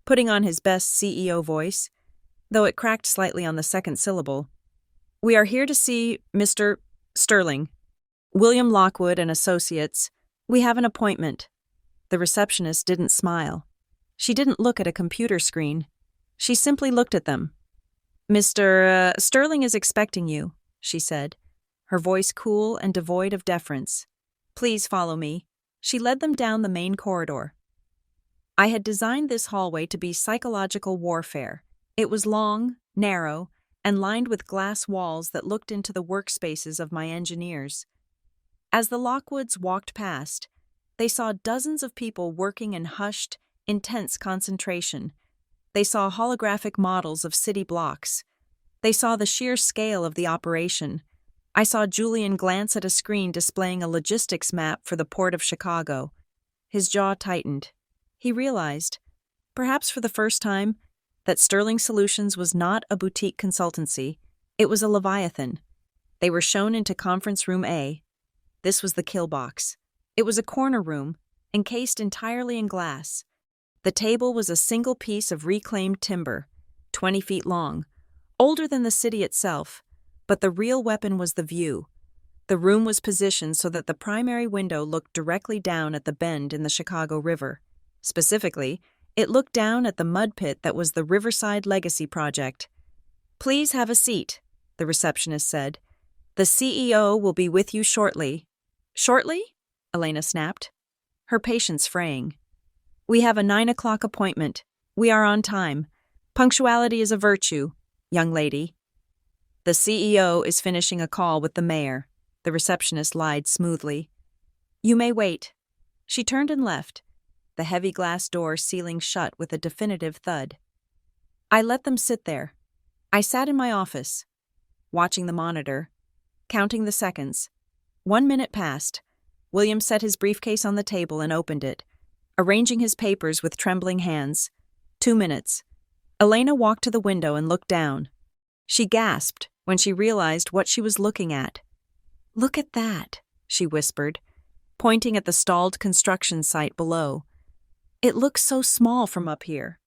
S1: putting on his best CEO voice, though it cracked slightly on the second syllable. "We are here to see Mr. Sterling. William Lockwood and Associates. We have an appointment." The receptionist didn't smile. She didn't look at a computer screen. She simply looked at them. "Mr. Sterling is expecting you," she said, her voice cool and devoid of deference. "Please follow me." She led them down the main corridor. I had designed this hallway to be psychological warfare. It was long, narrow, and lined with glass walls that looked into the workspaces of my engineers. As the Lockwoods walked past, they saw dozens of people working in hushed, intense concentration. They saw holographic models of city blocks. They saw the sheer scale of the operation. I saw Julian glance at a screen displaying a logistics map for the Port of Chicago. His jaw tightened. He realized, perhaps for the first time, that Sterling Solutions was not a boutique consultancy. It was a leviathan. They were shown into conference room A. This was the kill box. It was a corner room, encased entirely in glass. The table was a single piece of reclaimed timber, 20 feet long, older than the city itself, but the real weapon was the view. The room was positioned so that the primary window looked directly down at the bend in the Chicago River. Specifically, it looked down at the mud pit that was the Riverside Legacy Project. "Please have a seat," the receptionist said. "The CEO will be with you shortly." "Shortly?" Elena snapped, her patience fraying. "We have a 9 o'clock appointment. We are on time. Punctuality is a virtue, young lady." "The CEO is finishing a call with the mayor," the receptionist lied smoothly. "You may wait." She turned and left, the heavy glass door sealing shut with a definitive thud. I let them sit there. I sat in my office, watching the monitor, counting the seconds. 1 minute passed. William set his briefcase on the table and opened it, arranging his papers with trembling hands. 2 minutes. Elena walked to the window and looked down. She gasped when she realized what she was looking at. "Look at that," she whispered, pointing at the stalled construction site below. "It looks so small from up here."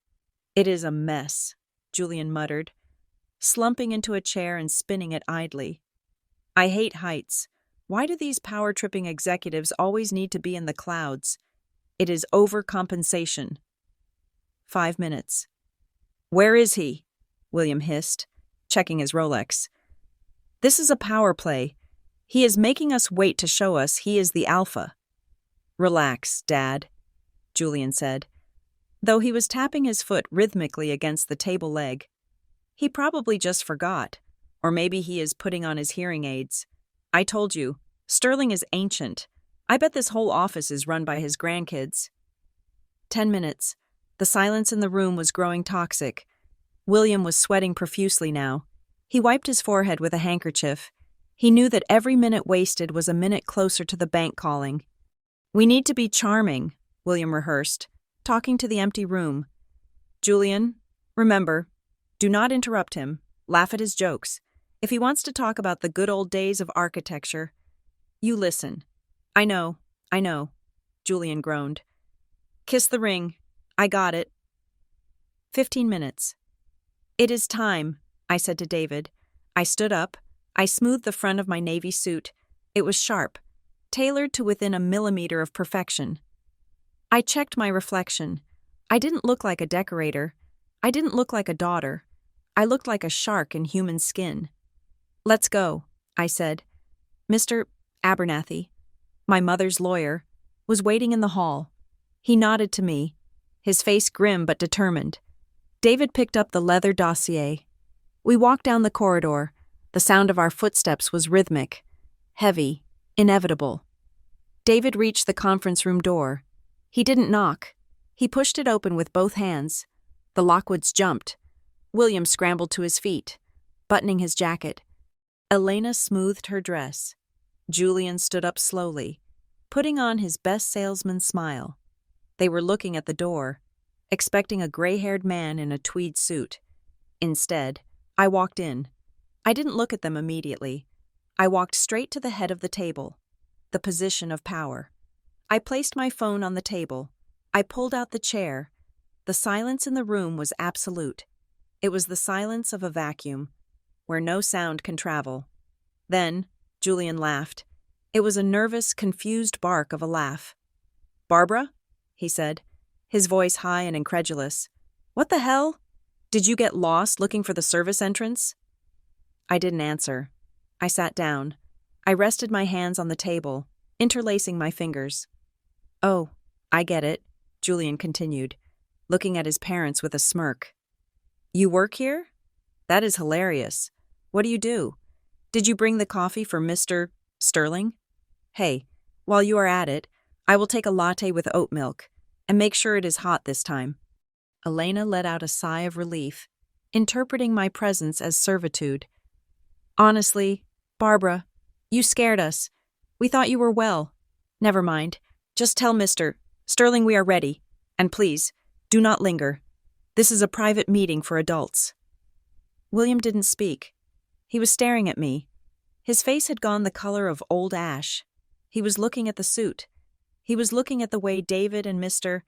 S1: "It is a mess," Julian muttered, slumping into a chair and spinning it idly. "I hate heights. Why do these power-tripping executives always need to be in the clouds? It is overcompensation." 5 minutes. "Where is he?" William hissed, checking his Rolex. "This is a power play. He is making us wait to show us he is the alpha. Relax, Dad, Julian said, though he was tapping his foot rhythmically against the table leg. He probably just forgot, or maybe he is putting on his hearing aids. I told you, Sterling is ancient. I bet this whole office is run by his grandkids. 10 minutes. The silence in the room was growing toxic. William was sweating profusely now. He wiped his forehead with a handkerchief. He knew that every minute wasted was a minute closer to the bank calling. We need to be charming, William rehearsed, talking to the empty room. Julian, remember, do not interrupt him. Laugh at his jokes. If he wants to talk about the good old days of architecture, you listen. I know, Julian groaned. Kiss the ring. I got it. 15 minutes. It is time, I said to David. I stood up. I smoothed the front of my navy suit. It was sharp, tailored to within a millimeter of perfection. I checked my reflection. I didn't look like a decorator. I didn't look like a daughter. I looked like a shark in human skin. Let's go, I said. Mr. Abernathy, my mother's lawyer, was waiting in the hall. He nodded to me, his face grim but determined. David picked up the leather dossier. We walked down the corridor. The sound of our footsteps was rhythmic, heavy, inevitable. David reached the conference room door. He didn't knock. He pushed it open with both hands. The Lockwoods jumped. William scrambled to his feet, buttoning his jacket. Elena smoothed her dress. Julian stood up slowly, putting on his best salesman smile. They were looking at the door, expecting a gray-haired man in a tweed suit. Instead, I walked in. I didn't look at them immediately. I walked straight to the head of the table, the position of power. I placed my phone on the table. I pulled out the chair. The silence in the room was absolute. It was the silence of a vacuum, where no sound can travel. Then, Julian laughed. It was a nervous, confused bark of a laugh. Barbara? He said, his voice high and incredulous. What the hell? Did you get lost looking for the service entrance? I didn't answer. I sat down. I rested my hands on the table, interlacing my fingers. Oh, I get it, Julian continued, looking at his parents with a smirk. You work here? That is hilarious. What do? Did you bring the coffee for Mr. Sterling? Hey, while you are at it, I will take a latte with oat milk, and make sure it is hot this time. Elena let out a sigh of relief, interpreting my presence as servitude. Honestly, Barbara, you scared us. We thought you were well. Never mind. Just tell Mr. Sterling we are ready. And please, do not linger. This is a private meeting for adults. William didn't speak. He was staring at me. His face had gone the color of old ash. He was looking at the suit. He was looking at the way David and Mr.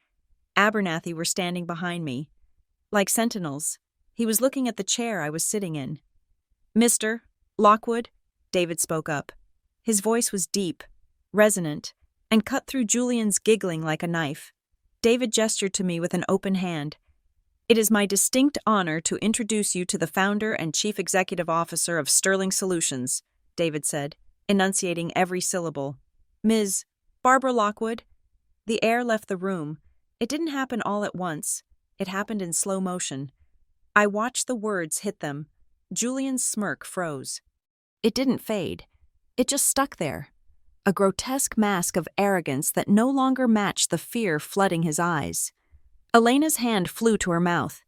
S1: Abernathy were standing behind me. Like sentinels, he was looking at the chair I was sitting in. Mr. Lockwood, David spoke up. His voice was deep, resonant, and cut through Julian's giggling like a knife. David gestured to me with an open hand. It is my distinct honor to introduce you to the founder and chief executive officer of Sterling Solutions, David said, enunciating every syllable. Ms. Barbara Lockwood. The air left the room. It didn't happen all at once. It happened in slow motion. I watched the words hit them. Julian's smirk froze. It didn't fade. It just stuck there. A grotesque mask of arrogance that no longer matched the fear flooding his eyes. Elena's hand flew to her mouth.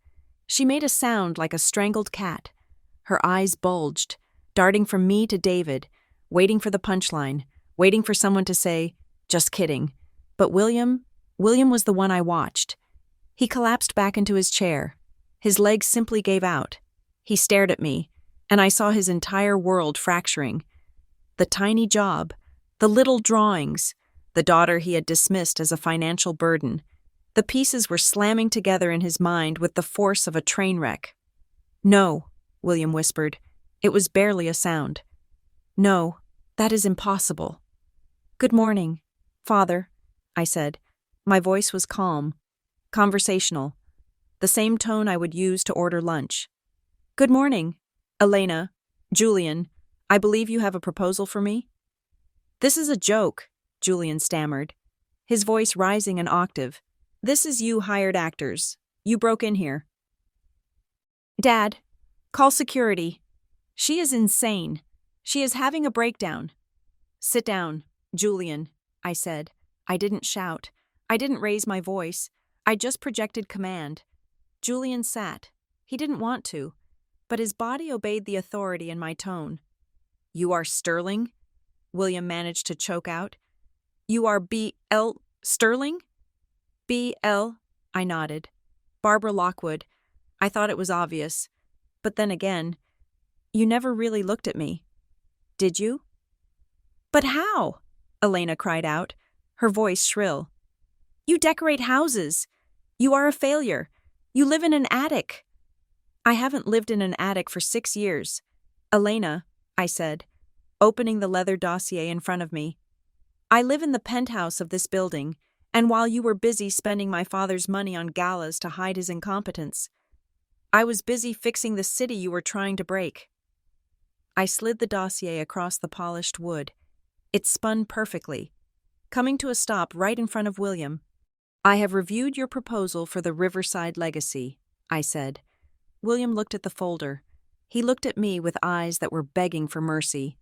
S1: She made a sound like a strangled cat. Her eyes bulged, darting from me to David, waiting for the punchline, waiting for someone to say, just kidding. But William was the one I watched. He collapsed back into his chair. His legs simply gave out. He stared at me, and I saw his entire world fracturing. The tiny job, the little drawings, the daughter he had dismissed as a financial burden. The pieces were slamming together in his mind with the force of a train wreck. No, William whispered. It was barely a sound. No, that is impossible. Good morning, Father, I said. My voice was calm, conversational, the same tone I would use to order lunch. Good morning, Elena, Julian. I believe you have a proposal for me? This is a joke, Julian stammered, his voice rising an octave. This is you hired actors. You broke in here. Dad, call security. She is insane. She is having a breakdown. Sit down, Julian, I said. I didn't shout. I didn't raise my voice. I just projected command. Julian sat. He didn't want to, but his body obeyed the authority in my tone. You are Sterling? William managed to choke out. You are B.L. Sterling? B.L. I nodded. Barbara Lockwood. I thought it was obvious. But then again, you never really looked at me. Did you? But how? Elena cried out, her voice shrill. You decorate houses. You are a failure. You live in an attic. I haven't lived in an attic for 6 years. Elena, I said, opening the leather dossier in front of me. I live in the penthouse of this building, and while you were busy spending my father's money on galas to hide his incompetence, I was busy fixing the city you were trying to break. I slid the dossier across the polished wood. It spun perfectly, coming to a stop right in front of William. I have reviewed your proposal for the Riverside legacy, I said. William looked at the folder. He looked at me with eyes that were begging for mercy.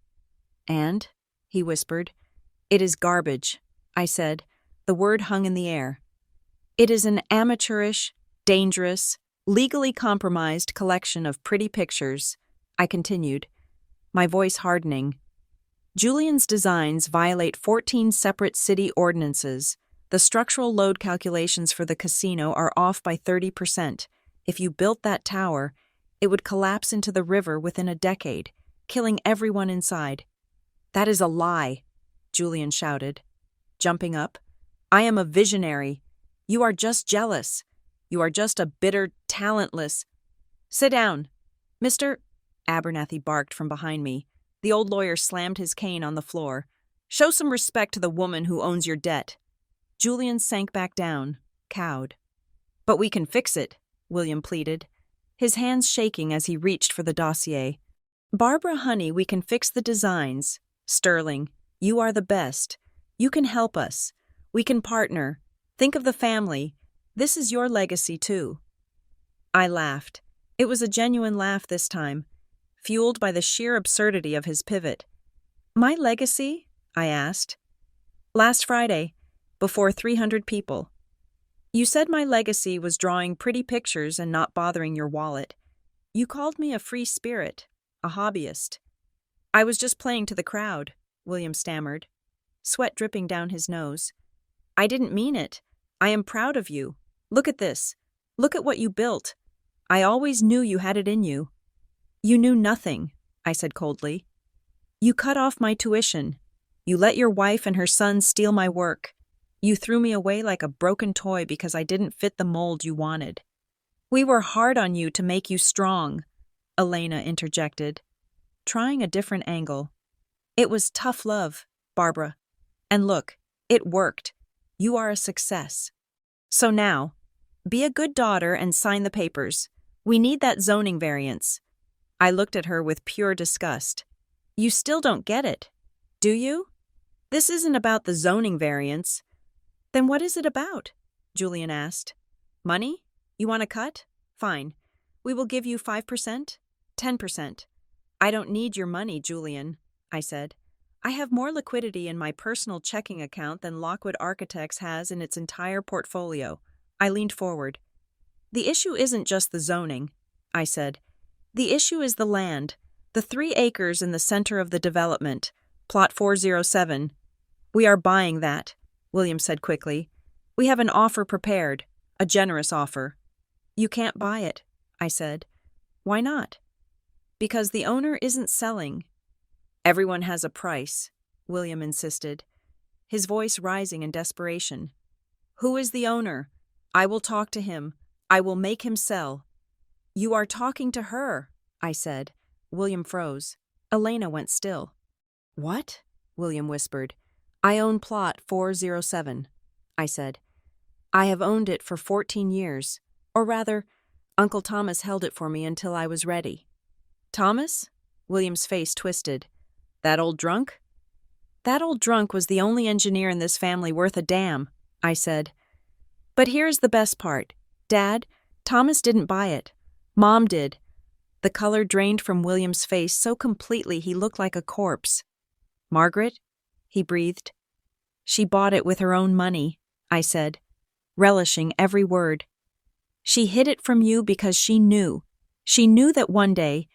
S1: And, he whispered, it is garbage, I said. The word hung in the air. It is an amateurish, dangerous, legally compromised collection of pretty pictures, I continued, my voice hardening. Julian's designs violate 14 separate city ordinances. The structural load calculations for the casino are off by 30%. If you built that tower, it would collapse into the river within a decade, killing everyone inside. That is a lie, Julian shouted, jumping up. I am a visionary. You are just jealous. You are just a bitter, talentless. Sit down. Mr. Abernathy barked from behind me. The old lawyer slammed his cane on the floor. Show some respect to the woman who owns your debt. Julian sank back down, cowed. But we can fix it, William pleaded, his hands shaking as he reached for the dossier. Barbara, honey, we can fix the designs. Sterling, you are the best. You can help us. We can partner. Think of the family. This is your legacy, too. I laughed. It was a genuine laugh this time, fueled by the sheer absurdity of his pivot. My legacy? I asked. Last Friday, before 300 people. You said my legacy was drawing pretty pictures and not bothering your wallet. You called me a free spirit, a hobbyist. I was just playing to the crowd, William stammered, sweat dripping down his nose. I didn't mean it. I am proud of you. Look at this. Look at what you built. I always knew you had it in you. You knew nothing, I said coldly. You cut off my tuition. You let your wife and her son steal my work. You threw me away like a broken toy because I didn't fit the mold you wanted. We were hard on you to make you strong, Elena interjected, trying a different angle. It was tough love, Barbara. And look, it worked. You are a success. So now, be a good daughter and sign the papers. We need that zoning variance. I looked at her with pure disgust. You still don't get it, do you? This isn't about the zoning variance. Then what is it about? Julian asked. Money? You want a cut? Fine. We will give you 5%? 10%. I don't need your money, Julian, I said. I have more liquidity in my personal checking account than Lockwood Architects has in its entire portfolio. I leaned forward. The issue isn't just the zoning, I said. The issue is the land, the 3 acres in the center of the development, plot 407. We are buying that, William said quickly. We have an offer prepared, a generous offer. You can't buy it, I said. Why not? Because the owner isn't selling. Everyone has a price, William insisted, his voice rising in desperation. Who is the owner? I will talk to him. I will make him sell. You are talking to her, I said. William froze. Elena went still. What? William whispered. I own plot 407, I said. I have owned it for 14 years. Or rather, Uncle Thomas held it for me until I was ready. Thomas? William's face twisted. That old drunk? That old drunk was the only engineer in this family worth a damn, I said. But here's the best part. Dad, Thomas didn't buy it. Mom did. The color drained from William's face so completely he looked like a corpse. Margaret? He breathed. She bought it with her own money, I said, relishing every word. She hid it from you because she knew. She knew that one day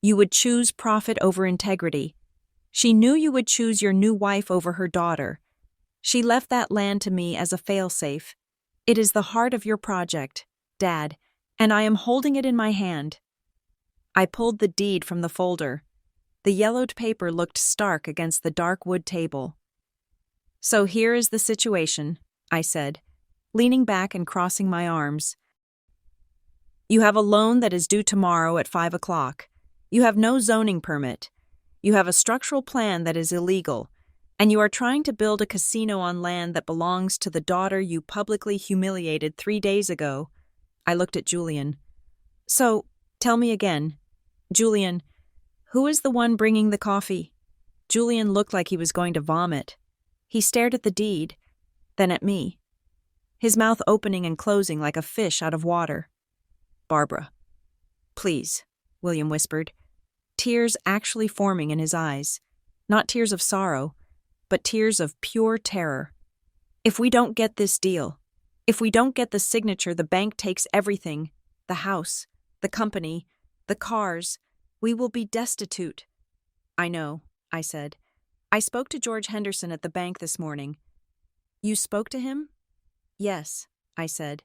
S1: you would choose profit over integrity. She knew you would choose your new wife over her daughter. She left that land to me as a failsafe. It is the heart of your project, Dad, and I am holding it in my hand. I pulled the deed from the folder. The yellowed paper looked stark against the dark wood table. So here is the situation, I said, leaning back and crossing my arms. You have a loan that is due tomorrow at 5 o'clock. You have no zoning permit. You have a structural plan that is illegal, and you are trying to build a casino on land that belongs to the daughter you publicly humiliated 3 days ago. I looked at Julian. So, tell me again. Julian, who is the one bringing the coffee? Julian looked like he was going to vomit. He stared at the deed, then at me, his mouth opening and closing like a fish out of water. Barbara. Please, William whispered, tears actually forming in his eyes. Not tears of sorrow, but tears of pure terror. If we don't get this deal, if we don't get the signature, the bank takes everything, the house, the company, the cars, we will be destitute. I know, I said. I spoke to George Henderson at the bank this morning. You spoke to him? Yes, I said.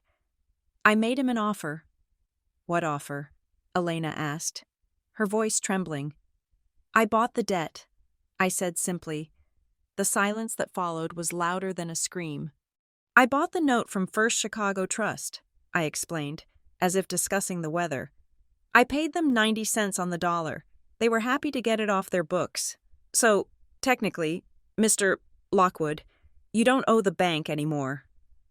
S1: I made him an offer. What offer? Elena asked, her voice trembling. I bought the debt, I said simply. The silence that followed was louder than a scream. I bought the note from First Chicago Trust, I explained, as if discussing the weather. I paid them 90 cents on the dollar. They were happy to get it off their books. So, technically, Mr. Lockwood, you don't owe the bank anymore.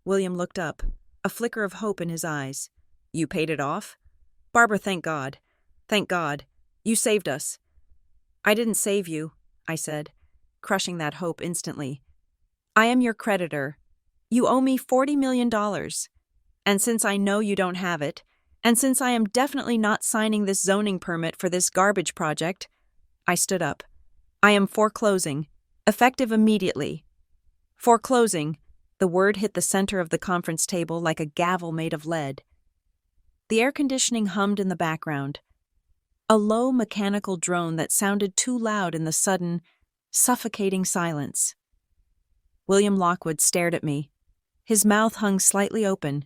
S1: William looked up, a flicker of hope in his eyes. You paid it off? Barbara, thank God. Thank God. You saved us. I didn't save you, I said, crushing that hope instantly. I am your creditor. You owe me $40 million. And since I know you don't have it, and since I am definitely not signing this zoning permit for this garbage project, I stood up. I am foreclosing, effective immediately. Foreclosing, the word hit the center of the conference table like a gavel made of lead. The air conditioning hummed in the background. A low mechanical drone that sounded too loud in the sudden, suffocating silence. William Lockwood stared at me. His mouth hung slightly open,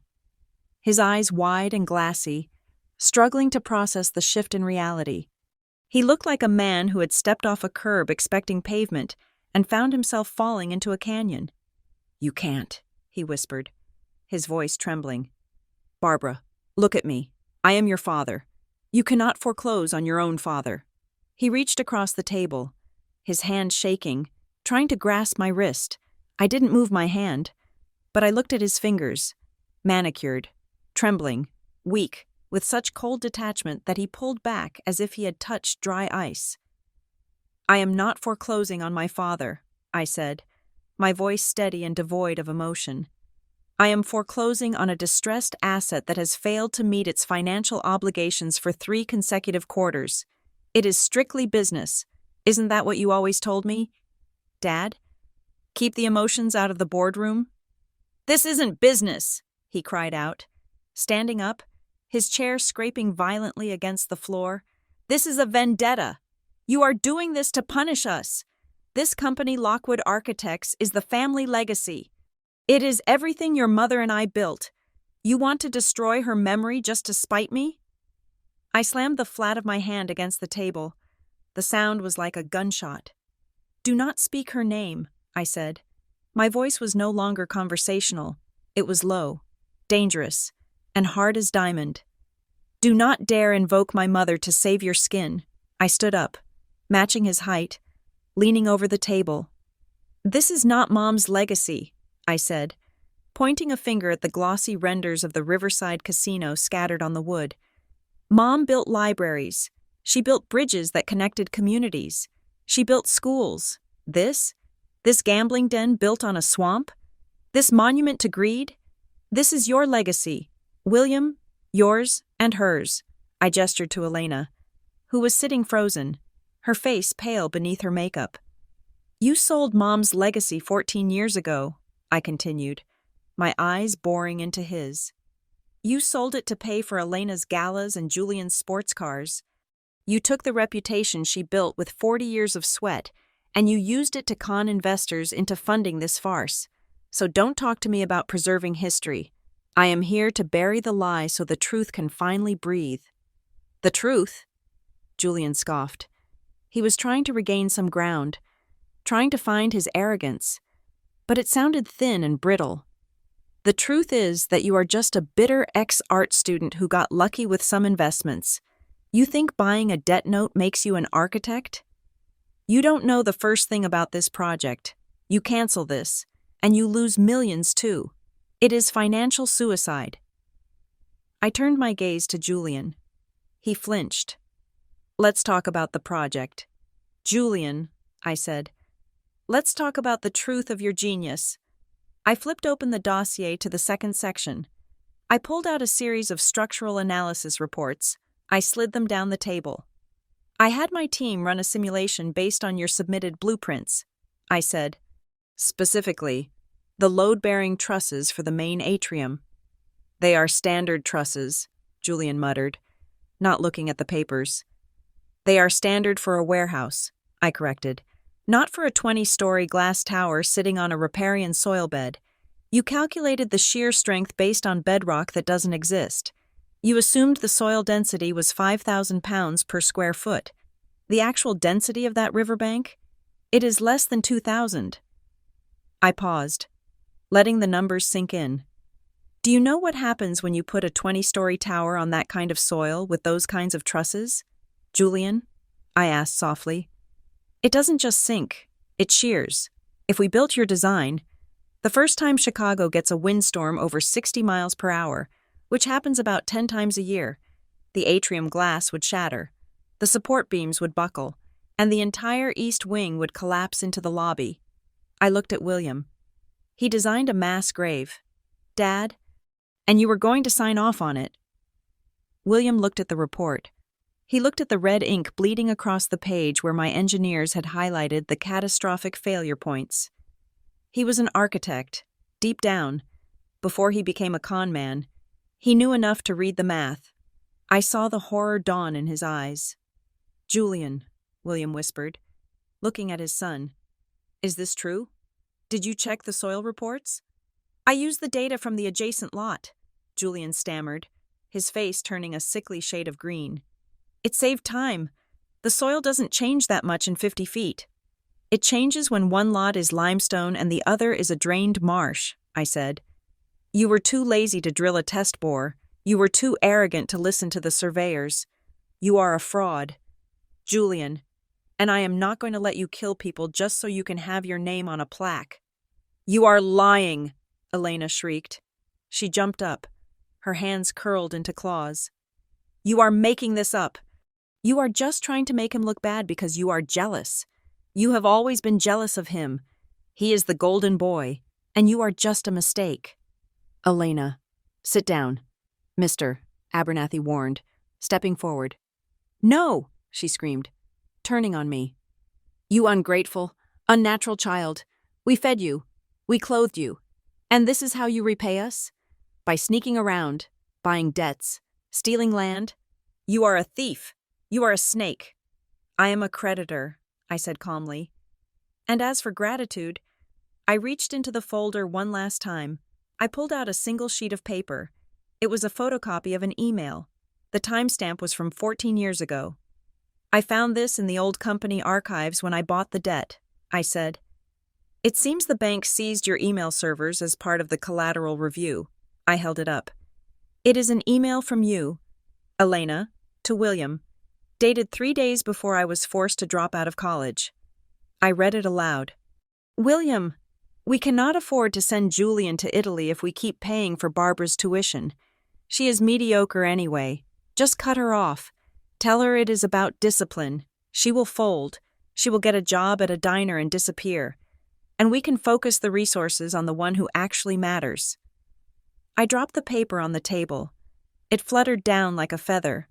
S1: his eyes wide and glassy, struggling to process the shift in reality. He looked like a man who had stepped off a curb expecting pavement and found himself falling into a canyon. You can't, he whispered, his voice trembling. Barbara, look at me. I am your father. You cannot foreclose on your own father. He reached across the table, his hand shaking, trying to grasp my wrist. I didn't move my hand, but I looked at his fingers, manicured, trembling, weak, with such cold detachment that he pulled back as if he had touched dry ice. I am not foreclosing on my father, I said, my voice steady and devoid of emotion. I am foreclosing on a distressed asset that has failed to meet its financial obligations for 3 consecutive quarters. It is strictly business. Isn't that what you always told me? Dad? Keep the emotions out of the boardroom? This isn't business, he cried out, standing up, his chair scraping violently against the floor. This is a vendetta. You are doing this to punish us. This company, Lockwood Architects, is the family legacy. It is everything your mother and I built. You want to destroy her memory just to spite me? I slammed the flat of my hand against the table. The sound was like a gunshot. Do not speak her name, I said. My voice was no longer conversational. It was low, dangerous, and hard as diamond. Do not dare invoke my mother to save your skin. I stood up, matching his height, leaning over the table. This is not Mom's legacy, I said, pointing a finger at the glossy renders of the Riverside Casino scattered on the wood. Mom built libraries. She built bridges that connected communities. She built schools. This This gambling den built on a swamp? This monument to greed? This is your legacy. William, yours, and hers. I gestured to Elena, who was sitting frozen, her face pale beneath her makeup. You sold Mom's legacy 14 years ago, I continued, my eyes boring into his. You sold it to pay for Elena's galas and Julian's sports cars. You took the reputation she built with 40 years of sweat, and you used it to con investors into funding this farce. So don't talk to me about preserving history. I am here to bury the lie so the truth can finally breathe. The truth? Julian scoffed. He was trying to regain some ground, trying to find his arrogance, but it sounded thin and brittle. The truth is that you are just a bitter ex-art student who got lucky with some investments. You think buying a debt note makes you an architect? You don't know the first thing about this project. You cancel this, and you lose millions too. It is financial suicide. I turned my gaze to Julian. He flinched. Let's talk about the project. Julian, I said, let's talk about the truth of your genius. I flipped open the dossier to the second section. I pulled out a series of structural analysis reports. I slid them down the table. I had my team run a simulation based on your submitted blueprints, I said. Specifically, the load-bearing trusses for the main atrium. They are standard trusses, Julian muttered, not looking at the papers. They are standard for a warehouse, I corrected, not for a 20-story glass tower sitting on a riparian soil bed. You calculated the shear strength based on bedrock that doesn't exist. You assumed the soil density was 5,000 pounds per square foot. The actual density of that riverbank? It is less than 2,000. I paused, letting the numbers sink in. Do you know what happens when you put a 20-story tower on that kind of soil with those kinds of trusses? Julian, I asked softly. It doesn't just sink, it shears. If we built your design, the first time Chicago gets a windstorm over 60 miles per hour, which happens about 10 times a year, the atrium glass would shatter, the support beams would buckle, and the entire east wing would collapse into the lobby. I looked at William. He designed a mass grave. Dad, and you were going to sign off on it. William looked at the report. He looked at the red ink bleeding across the page where my engineers had highlighted the catastrophic failure points. He was an architect, deep down. Before he became a con man, he knew enough to read the math. I saw the horror dawn in his eyes. Julian, William whispered, looking at his son. Is this true? Did you check the soil reports? I used the data from the adjacent lot, Julian stammered, his face turning a sickly shade of green. It saved time. The soil doesn't change that much in 50 feet. It changes when one lot is limestone and the other is a drained marsh, I said. You were too lazy to drill a test bore. You were too arrogant to listen to the surveyors. You are a fraud. Julian, and I am not going to let you kill people just so you can have your name on a plaque. You are lying, Elena shrieked. She jumped up, her hands curled into claws. You are making this up. You are just trying to make him look bad because you are jealous. You have always been jealous of him. He is the golden boy, and you are just a mistake. Elena, sit down, Mr. Abernathy warned, stepping forward. No, she screamed, turning on me. You ungrateful, unnatural child. We fed you. We clothed you. And this is how you repay us? By sneaking around, buying debts, stealing land? You are a thief. You are a snake. I am a creditor, I said calmly. And as for gratitude, I reached into the folder one last time. I pulled out a single sheet of paper. It was a photocopy of an email. The timestamp was from 14 years ago. I found this in the old company archives when I bought the debt, I said. It seems the bank seized your email servers as part of the collateral review. I held it up. It is an email from you, Elena, to William, dated 3 days before I was forced to drop out of college. I read it aloud. William, we cannot afford to send Julian to Italy if we keep paying for Barbara's tuition. She is mediocre anyway. Just cut her off. Tell her it is about discipline. She will fold. She will get a job at a diner and disappear. and we can focus the resources on the one who actually matters. I dropped the paper on the table. It fluttered down like a feather,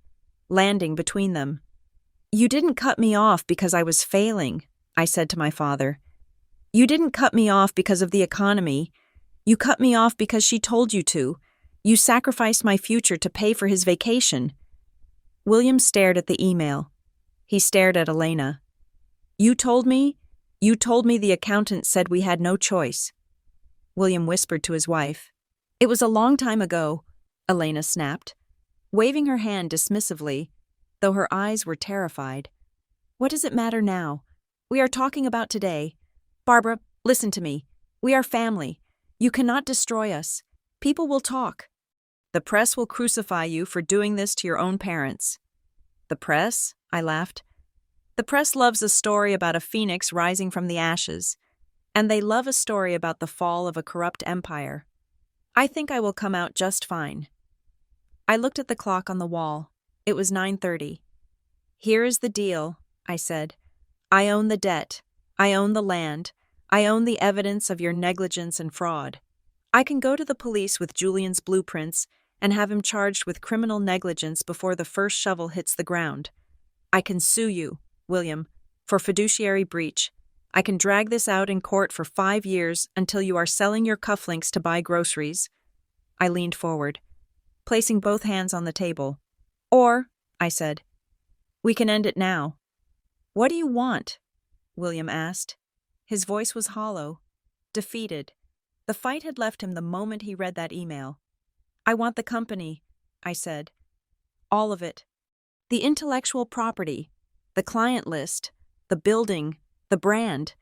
S1: landing between them. "You didn't cut me off because I was failing," I said to my father. "You didn't cut me off because of the economy. You cut me off because she told you to. You sacrificed my future to pay for his vacation." William stared at the email. He stared at Elena. You told me the accountant said we had no choice," William whispered to his wife. "It was a long time ago," Elena snapped, waving her hand dismissively, though her eyes were terrified. "What does it matter now? We are talking about today. Barbara, listen to me. We are family. You cannot destroy us. People will talk. The press will crucify you for doing this to your own parents." "The press?" I laughed. "The press loves a story about a phoenix rising from the ashes, and they love a story about the fall of a corrupt empire. I think I will come out just fine." I looked at the clock on the wall. It was 9:30. "Here is the deal," I said. "I own the debt. I own the land. I own the evidence of your negligence and fraud. I can go to the police with Julian's blueprints and have him charged with criminal negligence before the first shovel hits the ground. I can sue you, William, for fiduciary breach. I can drag this out in court for 5 years until you are selling your cufflinks to buy groceries." I leaned forward, placing both hands on the table. "Or," I said, "we can end it now." "What do you want?" William asked. His voice was hollow, defeated. The fight had left him the moment he read that email. "I want the company," I said. "All of it. The intellectual property, the client list, the building, the brand."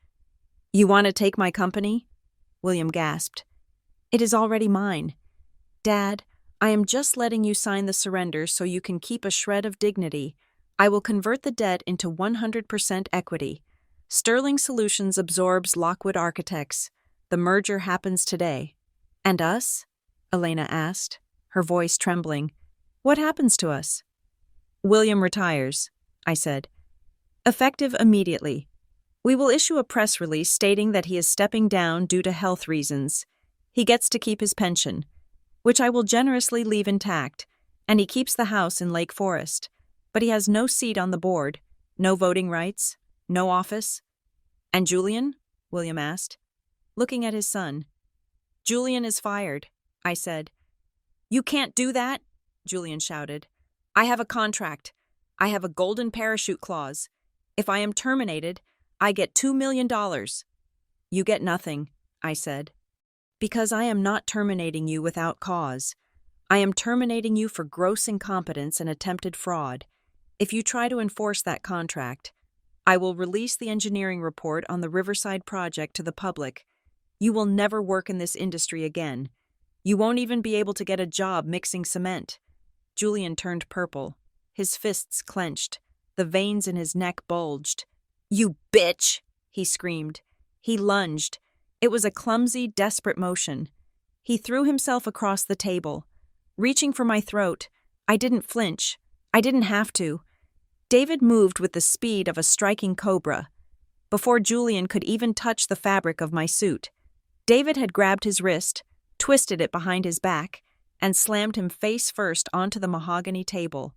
S1: "You want to take my company?" William gasped. "It is already mine. Dad, I am just letting you sign the surrender so you can keep a shred of dignity. I will convert the debt into 100% equity. Sterling Solutions absorbs Lockwood Architects. The merger happens today." "And us?" Elena asked, her voice trembling. "What happens to us?" "William retires," I said. "Effective immediately. We will issue a press release stating that he is stepping down due to health reasons. He gets to keep his pension, which I will generously leave intact, and he keeps the house in Lake Forest. But he has no seat on the board, no voting rights, no office." "And Julian?" William asked, looking at his son. "Julian is fired," I said. "You can't do that," Julian shouted. "I have a contract. I have a golden parachute clause. If I am terminated, I get $2 million. "You get nothing," I said. "Because I am not terminating you without cause. I am terminating you for gross incompetence and attempted fraud. If you try to enforce that contract, I will release the engineering report on the Riverside project to the public. You will never work in this industry again. You won't even be able to get a job mixing cement." Julian turned purple. His fists clenched. The veins in his neck bulged. "You bitch!" he screamed. He lunged. It was a clumsy, desperate motion. He threw himself across the table. Reaching for my throat, I didn't flinch. I didn't have to. David moved with the speed of a striking cobra. Before Julian could even touch the fabric of my suit, David had grabbed his wrist, twisted it behind his back, and slammed him face first onto the mahogany table.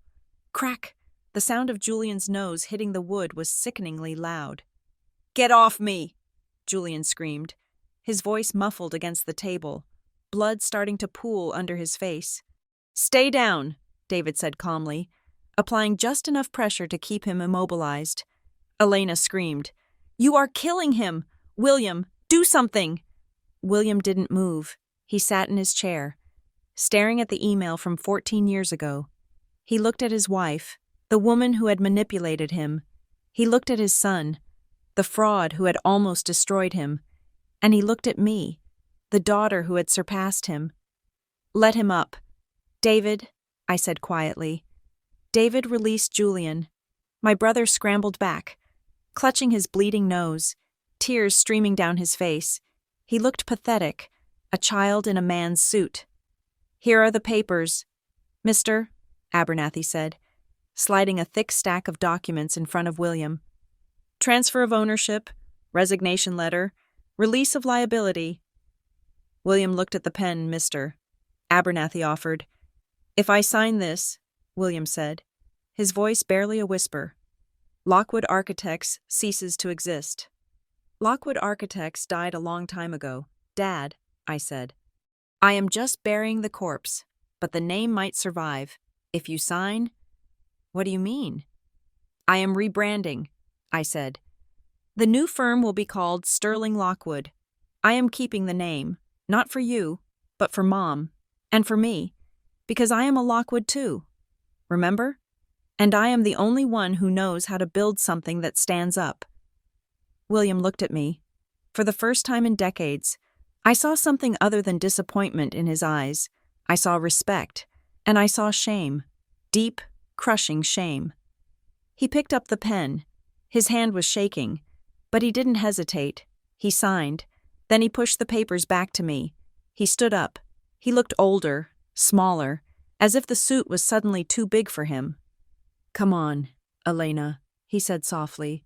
S1: Crack! The sound of Julian's nose hitting the wood was sickeningly loud. "Get off me!" Julian screamed, his voice muffled against the table, blood starting to pool under his face. "Stay down," David said calmly, applying just enough pressure to keep him immobilized. Elena screamed, "You are killing him! William, do something!" William didn't move. He sat in his chair, staring at the email from 14 years ago. He looked at his wife, the woman who had manipulated him. He looked at his son, the fraud who had almost destroyed him. And he looked at me, the daughter who had surpassed him. "Let him up." "David," I said quietly. David released Julian. My brother scrambled back, clutching his bleeding nose, tears streaming down his face. He looked pathetic, a child in a man's suit. "Here are the papers, Mr. Abernathy said, sliding a thick stack of documents in front of William. "Transfer of ownership, resignation letter, Release of liability. William looked at the pen. Mr. Abernathy offered. If I sign this, William said, his voice barely a whisper. Lockwood Architects ceases to exist. Lockwood Architects died a long time ago. Dad, I said. I am just burying the corpse, but the name might survive. If you sign. What do you mean? I am rebranding, I said. The new firm will be called Sterling Lockwood. I am keeping the name, not for you, but for Mom, and for me, because I am a Lockwood too. Remember? And I am the only one who knows how to build something that stands up. William looked at me. For the first time in decades, I saw something other than disappointment in his eyes. I saw respect, and I saw shame. Deep, crushing shame. He picked up the pen. His hand was shaking, but he didn't hesitate. He signed. Then he pushed the papers back to me. He stood up. He looked older, smaller, as if the suit was suddenly too big for him. Come on, Elena, he said softly.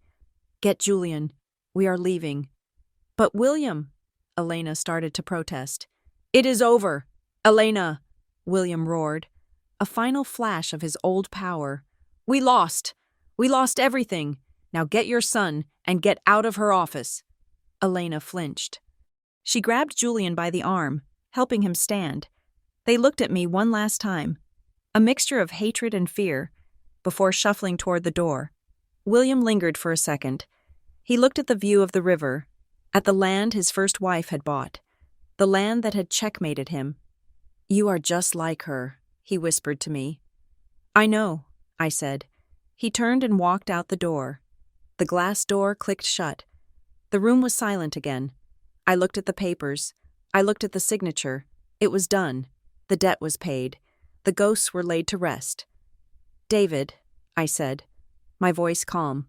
S1: Get Julian. We are leaving. But William, Elena started to protest. It is over. Elena, William roared. A final flash of his old power. We lost. We lost everything. Now get your son and get out of her office. Elena flinched. She grabbed Julian by the arm, helping him stand. They looked at me one last time, a mixture of hatred and fear, before shuffling toward the door. William lingered for a second. He looked at the view of the river, at the land his first wife had bought, the land that had checkmated him. You are just like her, he whispered to me. I know, I said. He turned and walked out the door. The glass door clicked shut. The room was silent again. I looked at the papers. I looked at the signature. It was done. The debt was paid. The ghosts were laid to rest. David, I said, my voice calm.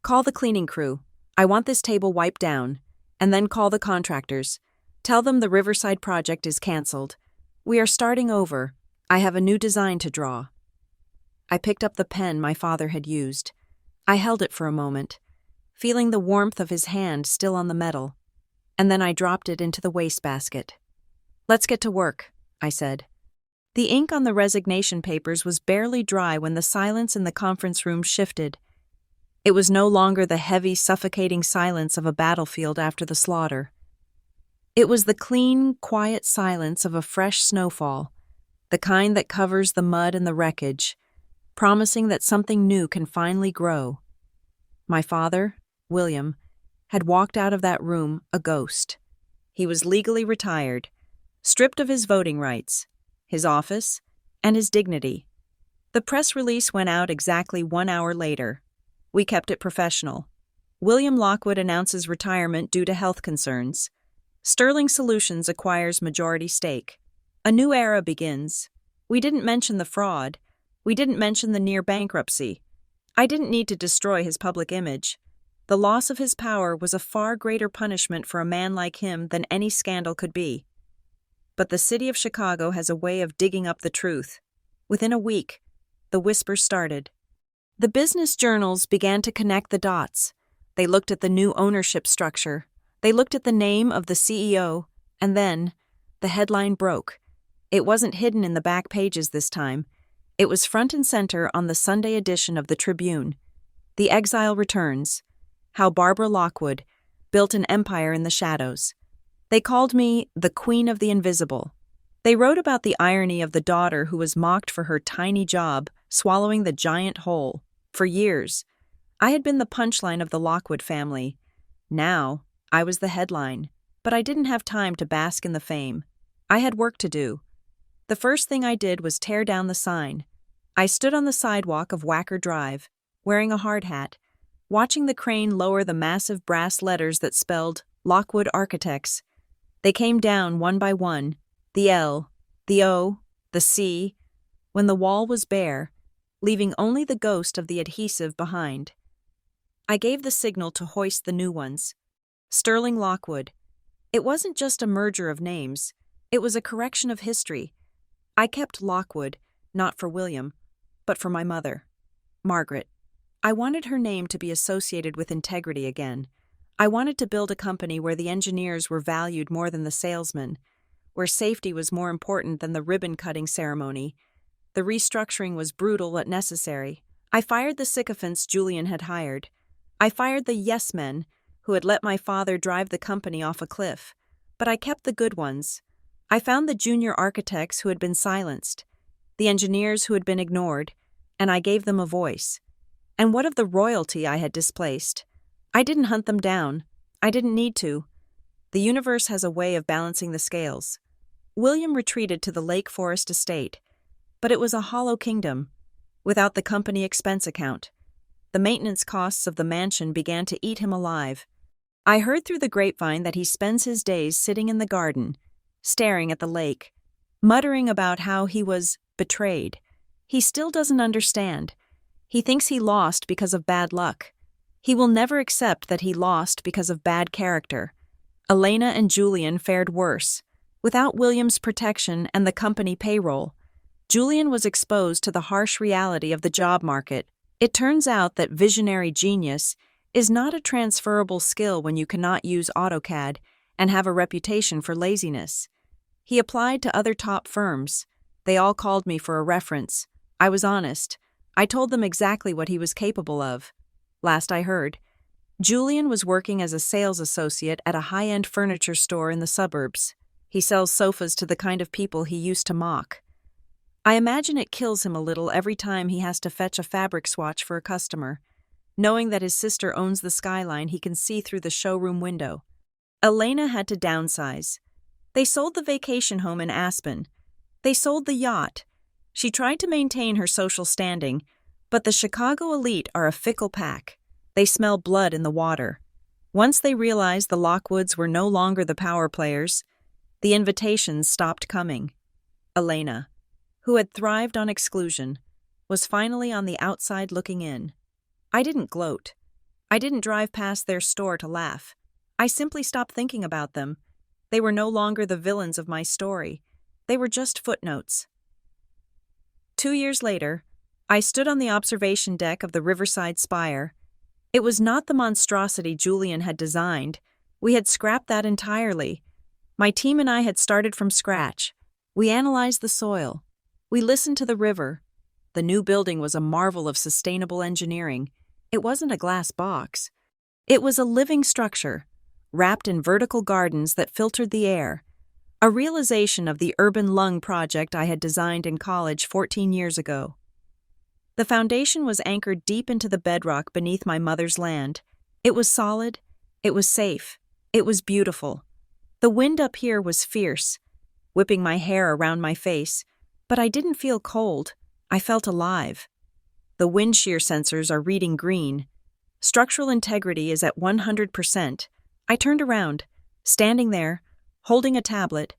S1: Call the cleaning crew. I want this table wiped down. And then call the contractors. Tell them the Riverside project is canceled. We are starting over. I have a new design to draw. I picked up the pen my father had used. I held it for a moment, feeling the warmth of his hand still on the metal, and then I dropped it into the wastebasket. Let's get to work, I said. The ink on the resignation papers was barely dry when the silence in the conference room shifted. It was no longer the heavy, suffocating silence of a battlefield after the slaughter. It was the clean, quiet silence of a fresh snowfall, the kind that covers the mud and the wreckage, promising that something new can finally grow. My father, William, had walked out of that room a ghost. He was legally retired, stripped of his voting rights, his office, and his dignity. The press release went out exactly 1 hour later. We kept it professional. William Lockwood announces retirement due to health concerns. Sterling Solutions acquires majority stake. A new era begins. We didn't mention the fraud. We didn't mention the near bankruptcy. I didn't need to destroy his public image. The loss of his power was a far greater punishment for a man like him than any scandal could be. But the city of Chicago has a way of digging up the truth. Within a week, the whispers started. The business journals began to connect the dots. They looked at the new ownership structure. They looked at the name of the CEO, and then the headline broke. It wasn't hidden in the back pages this time. It was front and center on the Sunday edition of the Tribune. The Exile Returns. How Barbara Lockwood built an empire in the shadows. They called me the Queen of the Invisible. They wrote about the irony of the daughter who was mocked for her tiny job, swallowing the giant whole. For years, I had been the punchline of the Lockwood family. Now, I was the headline, but I didn't have time to bask in the fame. I had work to do. The first thing I did was tear down the sign. I stood on the sidewalk of Wacker Drive, wearing a hard hat, watching the crane lower the massive brass letters that spelled Lockwood Architects. They came down one by one, the L, the O, the C, when the wall was bare, leaving only the ghost of the adhesive behind. I gave the signal to hoist the new ones. Sterling Lockwood. It wasn't just a merger of names. It was a correction of history. I kept Lockwood, not for William, but for my mother, Margaret. I wanted her name to be associated with integrity again. I wanted to build a company where the engineers were valued more than the salesmen, where safety was more important than the ribbon-cutting ceremony. The restructuring was brutal but necessary. I fired the sycophants Julian had hired. I fired the yes-men who had let my father drive the company off a cliff. But I kept the good ones. I found the junior architects who had been silenced, the engineers who had been ignored, and I gave them a voice. And what of the royalty I had displaced? I didn't hunt them down. I didn't need to. The universe has a way of balancing the scales. William retreated to the Lake Forest estate, but it was a hollow kingdom, without the company expense account. The maintenance costs of the mansion began to eat him alive. I heard through the grapevine that he spends his days sitting in the garden, staring at the lake, muttering about how he was betrayed. He still doesn't understand. He thinks he lost because of bad luck. He will never accept that he lost because of bad character. Elena and Julian fared worse. Without William's protection and the company payroll, Julian was exposed to the harsh reality of the job market. It turns out that visionary genius is not a transferable skill when you cannot use AutoCAD and have a reputation for laziness. He applied to other top firms. They all called me for a reference. I was honest. I told them exactly what he was capable of. Last I heard, Julian was working as a sales associate at a high-end furniture store in the suburbs. He sells sofas to the kind of people he used to mock. I imagine it kills him a little every time he has to fetch a fabric swatch for a customer, knowing that his sister owns the skyline he can see through the showroom window. Elena had to downsize. They sold the vacation home in Aspen. They sold the yacht. She tried to maintain her social standing, but the Chicago elite are a fickle pack. They smell blood in the water. Once they realized the Lockwoods were no longer the power players, the invitations stopped coming. Elena, who had thrived on exclusion, was finally on the outside looking in. I didn't gloat. I didn't drive past their store to laugh. I simply stopped thinking about them. They were no longer the villains of my story. They were just footnotes. 2 years later, I stood on the observation deck of the Riverside Spire. It was not the monstrosity Julian had designed. We had scrapped that entirely. My team and I had started from scratch. We analyzed the soil. We listened to the river. The new building was a marvel of sustainable engineering. It wasn't a glass box. It was a living structure, wrapped in vertical gardens that filtered the air. A realization of the urban lung project I had designed in college 14 years ago. The foundation was anchored deep into the bedrock beneath my mother's land. It was solid. It was safe. It was beautiful. The wind up here was fierce, whipping my hair around my face, but I didn't feel cold. I felt alive. The wind shear sensors are reading green. Structural integrity is at 100%. I turned around. Standing there, holding a tablet,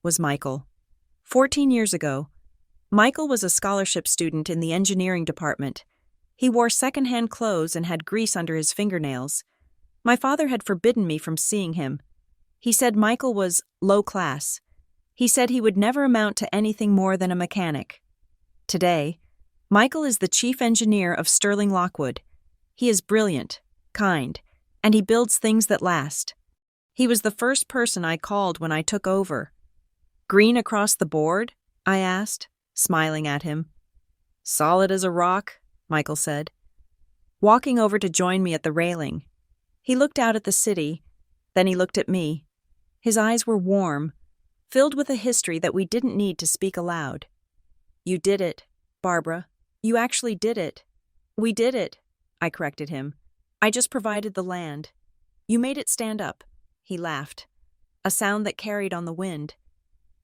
S1: was Michael. 14 years ago, Michael was a scholarship student in the engineering department. He wore secondhand clothes and had grease under his fingernails. My father had forbidden me from seeing him. He said Michael was low class. He said he would never amount to anything more than a mechanic. Today, Michael is the chief engineer of Sterling Lockwood. He is brilliant, kind, and he builds things that last. He was the first person I called when I took over. "Green across the board?" I asked, smiling at him. "Solid as a rock," Michael said, walking over to join me at the railing. He looked out at the city, then he looked at me. His eyes were warm, filled with a history that we didn't need to speak aloud. "You did it, Barbara. You actually did it." "We did it," I corrected him. "I just provided the land. You made it stand up." He laughed, a sound that carried on the wind.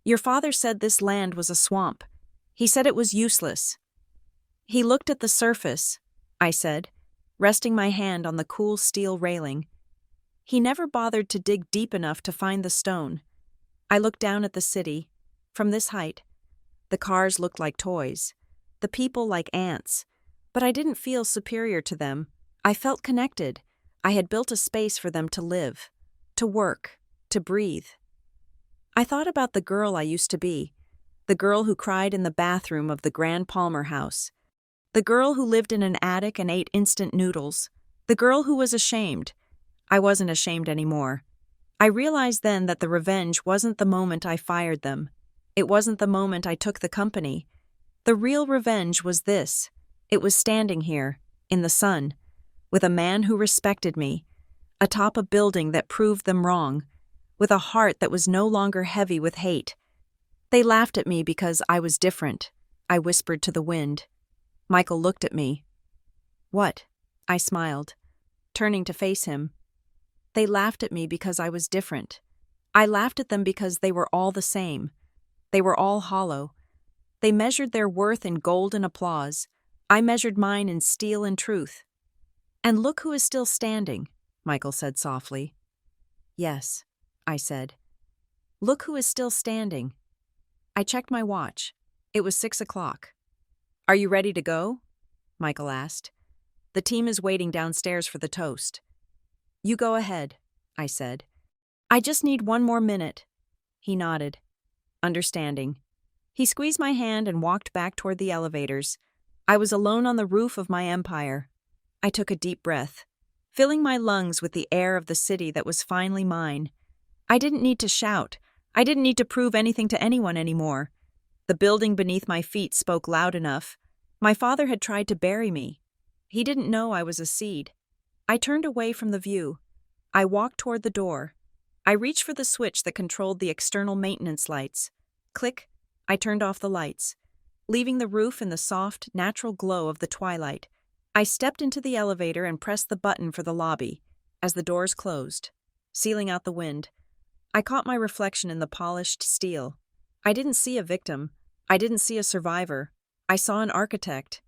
S1: "Your father said this land was a swamp. He said it was useless." "He looked at the surface," I said, resting my hand on the cool steel railing. "He never bothered to dig deep enough to find the stone." I looked down at the city. From this height, the cars looked like toys, the people like ants, but I didn't feel superior to them. I felt connected. I had built a space for them to live, to work, to breathe. I thought about the girl I used to be, the girl who cried in the bathroom of the Grand Palmer house, the girl who lived in an attic and ate instant noodles, the girl who was ashamed. I wasn't ashamed anymore. I realized then that the revenge wasn't the moment I fired them. It wasn't the moment I took the company. The real revenge was this. It was standing here, in the sun, with a man who respected me, atop a building that proved them wrong, with a heart that was no longer heavy with hate. They laughed at me because I was different, I whispered to the wind. Michael looked at me. What? I smiled, turning to face him. They laughed at me because I was different. I laughed at them because they were all the same. They were all hollow. They measured their worth in gold and applause. I measured mine in steel and truth. And look who is still standing, Michael said softly. Yes, I said. Look who is still standing. I checked my watch. It was 6 o'clock. Are you ready to go? Michael asked. The team is waiting downstairs for the toast. You go ahead, I said. I just need 1 more minute. He nodded, understanding. He squeezed my hand and walked back toward the elevators. I was alone on the roof of my empire. I took a deep breath, filling my lungs with the air of the city that was finally mine. I didn't need to shout. I didn't need to prove anything to anyone anymore. The building beneath my feet spoke loud enough. My father had tried to bury me. He didn't know I was a seed. I turned away from the view. I walked toward the door. I reached for the switch that controlled the external maintenance lights. Click, I turned off the lights, leaving the roof in the soft, natural glow of the twilight. I stepped into the elevator and pressed the button for the lobby. As the doors closed, sealing out the wind, I caught my reflection in the polished steel. I didn't see a victim. I didn't see a survivor. I saw an architect.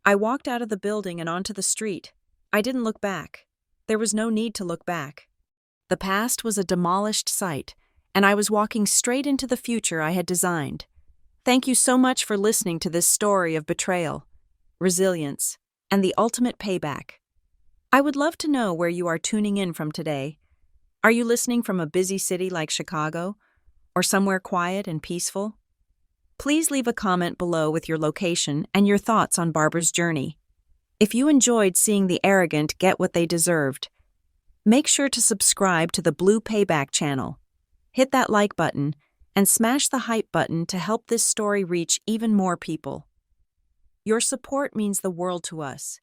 S1: I walked out of the building and onto the street. I didn't look back. There was no need to look back. The past was a demolished site, and I was walking straight into the future I had designed. Thank you so much for listening to this story of betrayal, resilience, and the ultimate payback. I would love to know where you are tuning in from today. Are you listening from a busy city like Chicago, or somewhere quiet and peaceful? Please leave a comment below with your location and your thoughts on Barbara's journey. If you enjoyed seeing the arrogant get what they deserved, make sure to subscribe to the Blue Payback channel. Hit that like button and smash the hype button to help this story reach even more people. Your support means the world to us.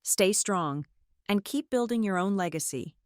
S1: Stay strong and keep building your own legacy.